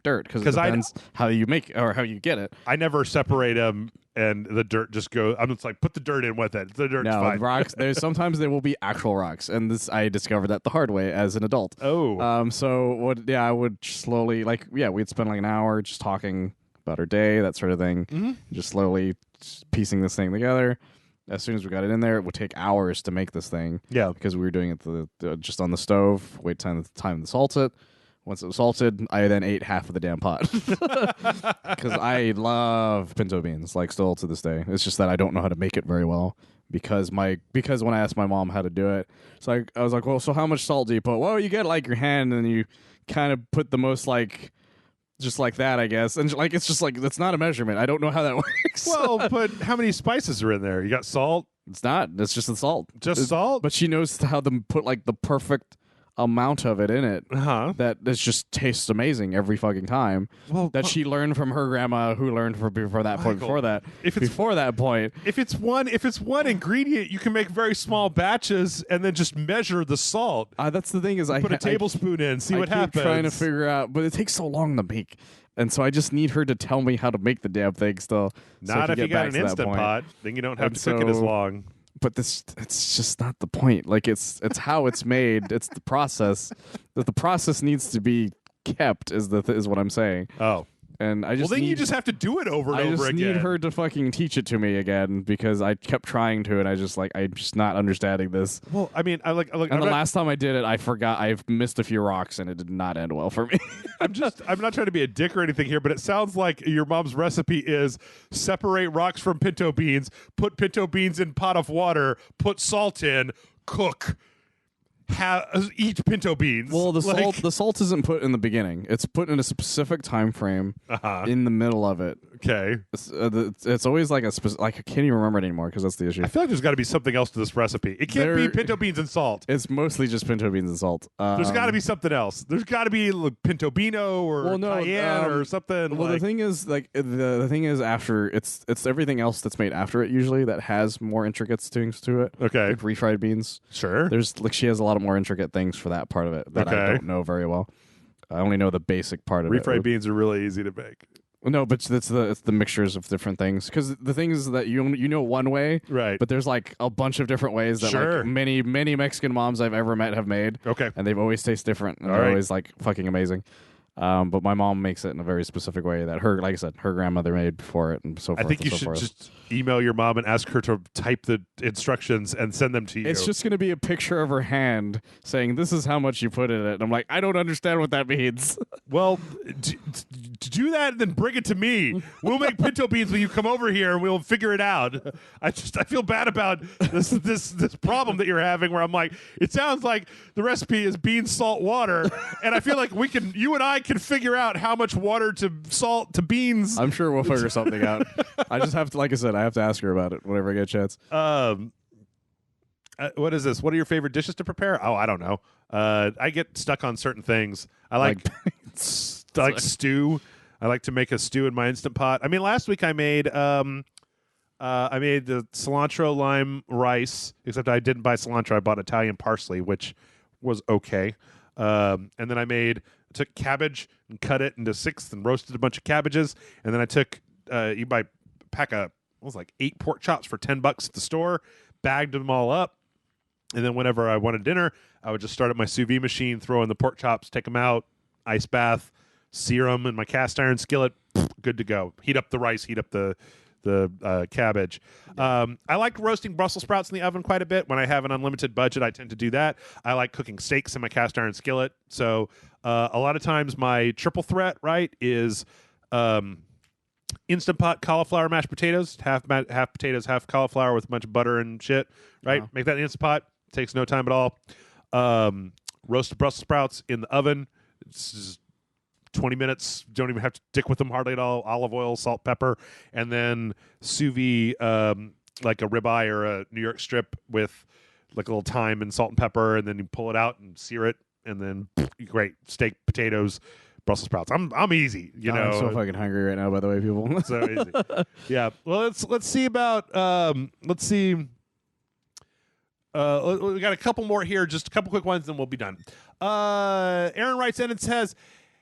dirt because it depends how you make or how you get it. I never separate them and the dirt just goes. I'm just like, put the dirt in with it. The dirt's fine. Rocks. Sometimes there will be actual rocks, and I discovered that the hard way as an adult. Oh. So I would slowly we'd spend like an hour just talking about our day, that sort of thing, just slowly piecing this thing together. As soon as we got it in there, it would take hours to make this thing. Yeah, because we were doing it just on the stove. Wait time to salt it. Once it was salted, I then ate half of the damn pot because I love pinto beans, like still to this day. It's just that I don't know how to make it very well because when I asked my mom how to do it, so I was like, well, so how much salt do you put? Well, you get like your hand and you kind of put the most like just like that, I guess, and like it's just like that's not a measurement. I don't know how that works. Well, but how many spices are in there? You got salt. It's not. It's just the salt. Salt. But she knows how to put like the perfect amount of it in it. That just tastes amazing every fucking time. Well, that she learned from her grandma, who learned before that point. If it's one ingredient, you can make very small batches and then just measure the salt. That's the thing is, I put a tablespoon in, see what happens. Trying to figure out, but it takes so long to make. And so I just need her to tell me how to make the damn thing still. Not if you got an Instant Pot. Then you don't have to cook it as long. But it's just not the point. Like it's how it's made. It's the process. The process needs to be kept is what I'm saying. Oh. And I just you just have to do it over and over again. I just need her to fucking teach it to me again because I kept trying to, and I'm just not understanding this. Well, I mean, And the last time I did it, I forgot. I've missed a few rocks, and it did not end well for me. I'm not trying to be a dick or anything here, but it sounds like your mom's recipe is separate rocks from pinto beans, put pinto beans in pot of water, put salt in, cook. Eat pinto beans. Well, the salt isn't put in the beginning. It's put in a specific time frame in the middle of it. Okay. It's always like I can't even remember it anymore because that's the issue. I feel like there's got to be something else to this recipe. It can't be pinto beans and salt. It's mostly just pinto beans and salt. There's got to be something else. There's got to be pinto beano or cayenne or something. Well, the thing is, the thing is, after it's everything else that's made after it usually that has more intricate things to it. Okay. Like refried beans. Sure. She has a lot of more intricate things for that part of it that I don't know very well. I only know the basic part of it. Refried beans are really easy to make. No, but it's the mixtures of different things. Because the thing is that you know one way, right? But there's like a bunch of different ways that like many Mexican moms I've ever met have made. Okay, and they've always tasted different. And they're always like fucking amazing. But my mom makes it in a very specific way that like I said, her grandmother made before it, and so forth. I think you should just email your mom and ask her to type the instructions and send them to you. It's just going to be a picture of her hand saying, "This is how much you put in it." And I'm like, I don't understand what that means. Well, do that and then bring it to me. We'll make pinto beans when you come over here, and we'll figure it out. I feel bad about this problem that you're having, where I'm like, it sounds like the recipe is beans, salt, water, and I feel like you and I can figure out how much water to salt to beans. I'm sure we'll figure something out. I just have to, like I said, I have to ask her about it whenever I get a chance. What is this? What are your favorite dishes to prepare? Oh, I don't know. I get stuck on certain things. I like stew. I like to make a stew in my Instant Pot. I mean, last week I made the cilantro lime rice, except I didn't buy cilantro. I bought Italian parsley, which was okay. And then I took cabbage and cut it into sixths and roasted a bunch of cabbages. And then I took you buy a pack of 8 pork chops for $10 at the store, bagged them all up. And then whenever I wanted dinner, I would just start up my sous vide machine, throw in the pork chops, take them out, ice bath, sear them in my cast iron skillet, good to go. Heat up the rice, heat up the cabbage. I like roasting Brussels sprouts in the oven quite a bit. When I have an unlimited budget, I tend to do that. I like cooking steaks in my cast iron skillet. So a lot of times my triple threat, right, is Instant Pot cauliflower mashed potatoes, half potatoes, half cauliflower with a bunch of butter and shit, right? Make that in Instant Pot. Takes no time at all. Roasted Brussels sprouts in the oven. It's just 20 minutes. Don't even have to dick with them hardly at all. Olive oil, salt, pepper, and then sous vide like a ribeye or a New York strip with like a little thyme and salt and pepper, and then you pull it out and sear it, and then great steak, potatoes, Brussels sprouts. I'm easy, you know. I'm so fucking hungry right now, by the way, people. So easy. Yeah. Well, let's see about let's see. We got a couple more here, just a couple quick ones, then we'll be done. Aaron writes in and says,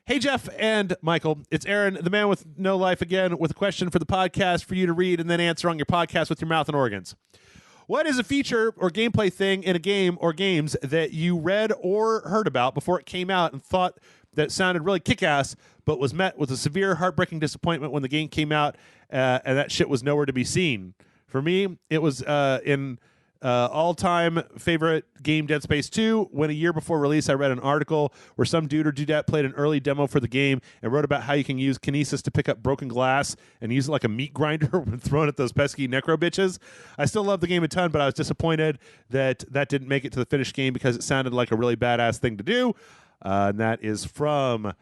"Hey, Jeff and Michael, it's Aaron, the man with no life, again, with a question for the podcast for you to read and then answer on your podcast with your mouth and organs. What is a feature or gameplay thing in a game or games that you read or heard about before it came out and thought that sounded really kick-ass, but was met with a severe, heartbreaking disappointment when the game came out and that shit was nowhere to be seen? For me, it was in All-time favorite game, Dead Space 2. When a year before release, I read an article where some dude or dudette played an early demo for the game and wrote about how you can use kinesis to pick up broken glass and use it like a meat grinder when thrown at those pesky necro bitches. I still love the game a ton, but I was disappointed that didn't make it to the finished game because it sounded like a really badass thing to do. And that is from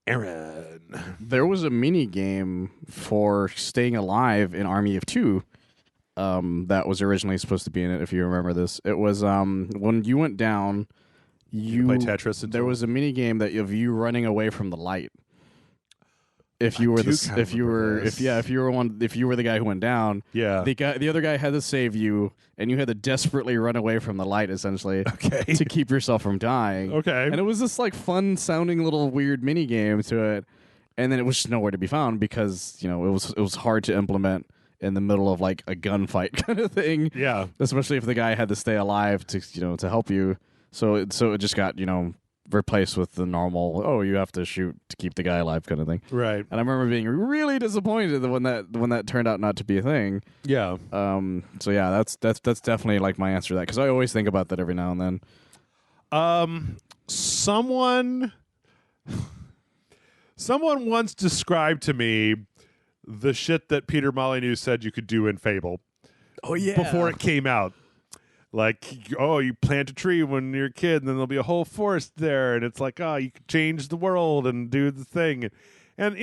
Aaron. There was a mini game for staying alive in Army of Two. That was originally supposed to be in it, if you remember this. It was when you went down, you play Tetris. There was a mini game that of you running away from the light. If you were if you were the guy who went down, the other guy had to save you, and you had to desperately run away from the light, essentially, to keep yourself from dying. Okay, and it was this like fun sounding little weird mini game to it, and then it was just nowhere to be found because it was hard to implement in the middle of like a gunfight kind of thing. Yeah. Especially if the guy had to stay alive to help you. So it just got, replaced with the normal, you have to shoot to keep the guy alive kind of thing. Right. And I remember being really disappointed when that turned out not to be a thing. Yeah. So yeah, that's definitely like my answer to that, because I always think about that every now and then. Someone once described to me the shit that Peter Molyneux said you could do in Fable. Oh, yeah. Before it came out. Like, you plant a tree when you're a kid, and then there'll be a whole forest there, and it's like, you could change the world and do the thing. And,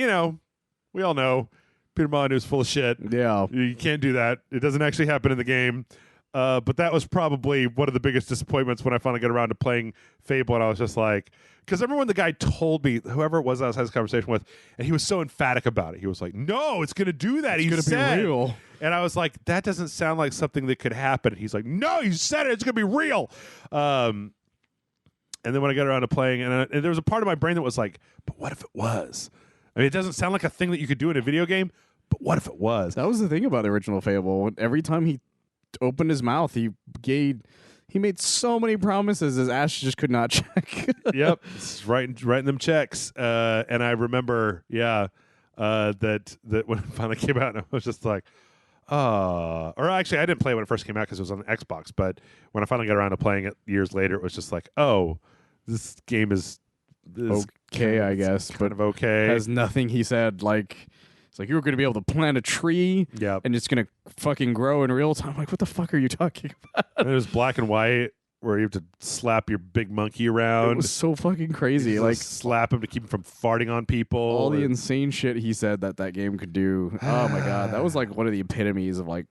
we all know Peter Molyneux's full of shit. Yeah. You can't do that. It doesn't actually happen in the game. But that was probably one of the biggest disappointments when I finally got around to playing Fable, and I was just like, because I remember when the guy told me, whoever it was I was having this conversation with, and he was so emphatic about it. He was like, no, it's going to do that. It's going to be real. And I was like, that doesn't sound like something that could happen. He's like, no, you said it. It's going to be real. And then when I got around to playing, and there was a part of my brain that was like, but what if it was? I mean, it doesn't sound like a thing that you could do in a video game, but what if it was? That was the thing about the original Fable. Every time he opened his mouth, he made so many promises his ass just could not check. Yep, it's writing them checks. And I remember, that when it finally came out, and I was just like, or actually, I didn't play it when it first came out because it was on the Xbox. But when I finally got around to playing it years later, it was just like, this game is okay, I guess, but okay. Has nothing. He said like. It's like, you were going to be able to plant a tree, and it's going to fucking grow in real time. I'm like, what the fuck are you talking about? And it was black and white, where you have to slap your big monkey around. It was so fucking crazy. Like, slap him to keep him from farting on people. All the insane shit he said that game could do. Oh my god, that was like one of the epitomes of like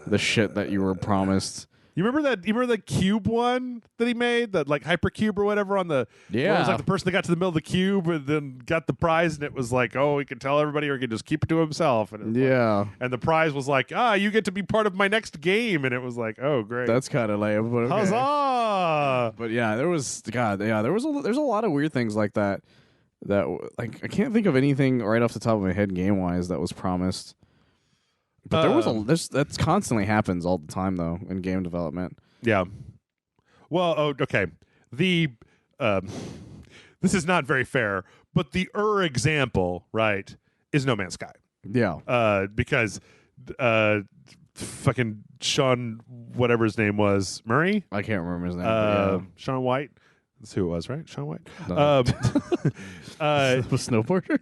the shit that you were promised. You remember that? You remember the cube one that he made, that like hypercube or whatever on the where it was like the person that got to the middle of the cube and then got the prize, and it was like, he can tell everybody or he can just keep it to himself. And and the prize was like, you get to be part of my next game, and it was like, oh great, that's kind of lame. But okay. Huzzah! But yeah, there's a lot of weird things like that. That like I can't think of anything right off the top of my head game wise that was promised. But that's constantly happens all the time though in game development. Yeah. Well, okay. The this is not very fair, but the example, right, is No Man's Sky. Yeah. Because fucking Sean, whatever his name was, Murray? I can't remember his name. Sean White. That's who it was, right? Sean White. No. The snowboarder.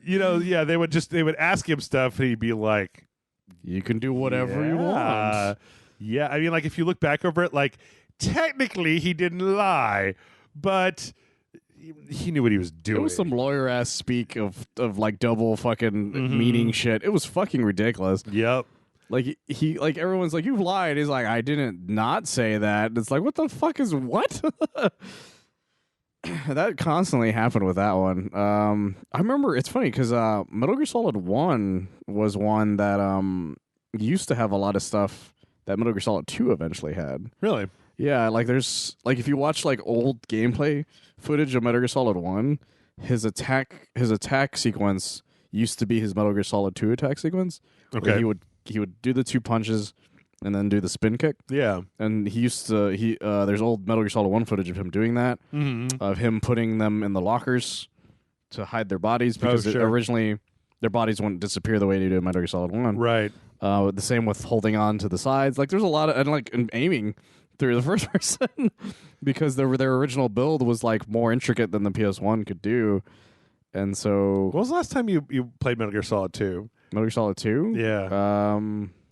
They would ask him stuff, and he'd be like, you can do whatever you want. Yeah, I mean, like, if you look back over it, like, technically he didn't lie, but he knew what he was doing. It was some lawyer-ass speak of like, double fucking meaning shit. It was fucking ridiculous. Yep. Like, he like, everyone's like, you've lied. He's like, I didn't not say that. And it's like, what the fuck is what? That constantly happened with that one. I remember, it's funny because Metal Gear Solid 1 was one that used to have a lot of stuff that Metal Gear Solid 2 eventually had. Really? Yeah, like there's like if you watch like old gameplay footage of Metal Gear Solid 1, his attack sequence used to be his Metal Gear Solid 2 attack sequence. Okay. He would do the 2 punches and then do the spin kick. Yeah. And he used to there's old Metal Gear Solid 1 footage of him doing that. Of him putting them in the lockers to hide their bodies because originally their bodies wouldn't disappear the way they do in Metal Gear Solid 1. Right. The same with holding on to the sides. Like there's a lot of and aiming through the first person because their original build was like more intricate than the PS1 could do. And so When was the last time you played Metal Gear Solid 2? Metal Gear Solid 2? Yeah.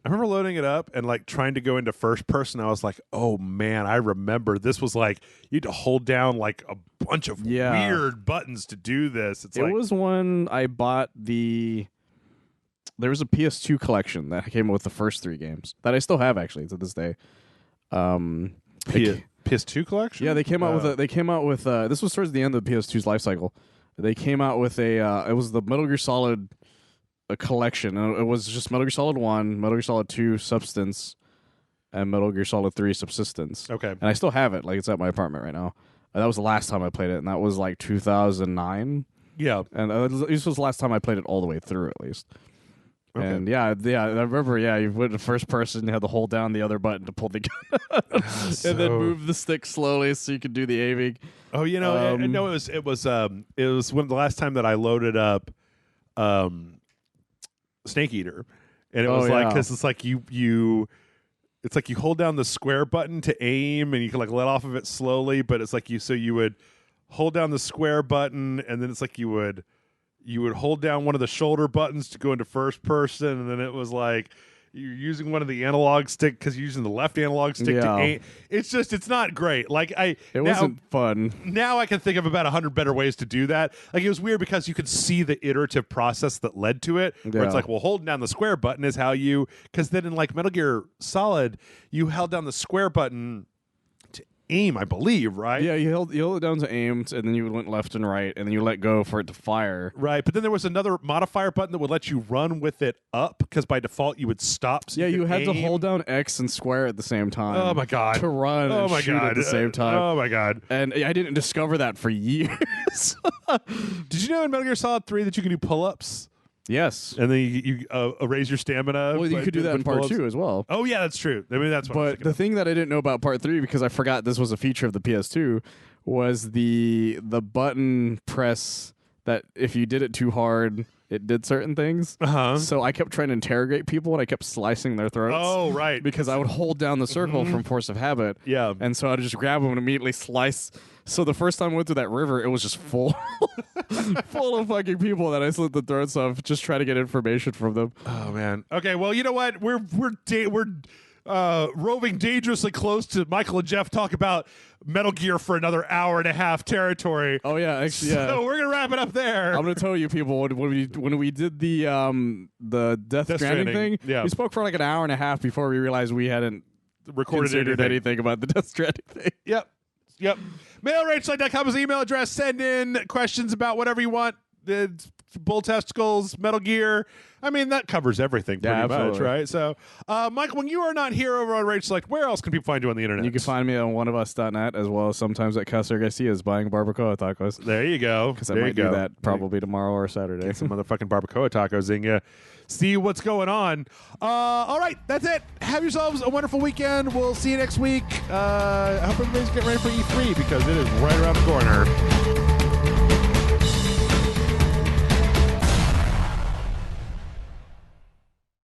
I remember loading it up and like trying to go into first person. I was like, oh man, I remember this was like you had to hold down like a bunch of weird buttons to do this. It was when I bought there was a PS2 collection that came with the first 3 games that I still have actually to this day. PS2 collection? Yeah, they came out with this was towards the end of the PS2's life cycle. They came out with it was the Metal Gear Solid collection. And it was just Metal Gear Solid 1, Metal Gear Solid 2 Substance, and Metal Gear Solid 3 Subsistence. Okay. And I still have it. Like, it's at my apartment right now. And that was the last time I played it, and that was like 2009. Yeah. And this was the last time I played it all the way through, at least. Okay. And I remember, you went to first person, you had to hold down the other button to pull the gun and then move the stick slowly so you could do the aiming. Oh, no, it was when the last time that I loaded up Snake Eater, and it was like because it's like you hold down the square button to aim, and you can like let off of it slowly, but it's like you would hold down the square button, and then it's like you would hold down one of the shoulder buttons to go into first person, and then it was like you're using one of the analog stick because you're using the left analog stick to aim. It's not great. Like wasn't fun. Now I can think of about 100 better ways to do that. Like it was weird because you could see the iterative process that led to it. Where it's like, well, holding down the square button is how because then in like Metal Gear Solid, you held down the square button to aim, I believe, right? Yeah, you held it down to aim, and then you went left and right, and then you let go for it to fire. Right, but then there was another modifier button that would let you run with it up, because by default you would stop. So you had aim. to hold down X and square at the same time. Oh my god! To run and shoot at the same time. Oh my god! And I didn't discover that for years. Did you know in Metal Gear Solid 3 that you can do pull-ups? Yes. And then you raise your stamina. Well, you could do that in part 2 as well. Oh, yeah, that's true. I mean, that's what But the thing that I didn't know about part 3, because I forgot this was a feature of the PS2, was the button press that if you did it too hard, it did certain things. Uh-huh. So I kept trying to interrogate people, and I kept slicing their throats. Oh, right. Because I would hold down the circle from force of habit. Yeah. And so I'd just grab them and immediately slice. So the first time I went through that river, it was just full of fucking people that I slit the throats of, just trying to get information from them. Oh man. Okay. Well, you know what? We're roving dangerously close to Michael and Jeff talk about Metal Gear for another hour and a half territory. Oh yeah, actually, yeah. So we're gonna wrap it up there. I'm gonna tell you, people, when we did the Death Stranding thing, we spoke for like an hour and a half before we realized we hadn't recorded anything about the Death Stranding thing. Yep. Mail@ragelight.com is the email address. Send in questions about whatever you want. Bull testicles, Metal Gear. I mean, that covers everything pretty much, right? So, Mike, when you are not here over on Rage Select, where else can people find you on the internet? You can find me on oneofus.net, as well as sometimes at Casa Garcia's buying barbacoa tacos. There you go. Because I might do that probably tomorrow or Saturday. Get some motherfucking barbacoa tacos in you. See what's going on. All right, that's it. Have yourselves a wonderful weekend. We'll see you next week. I hope everybody's getting ready for E3 because it is right around the corner.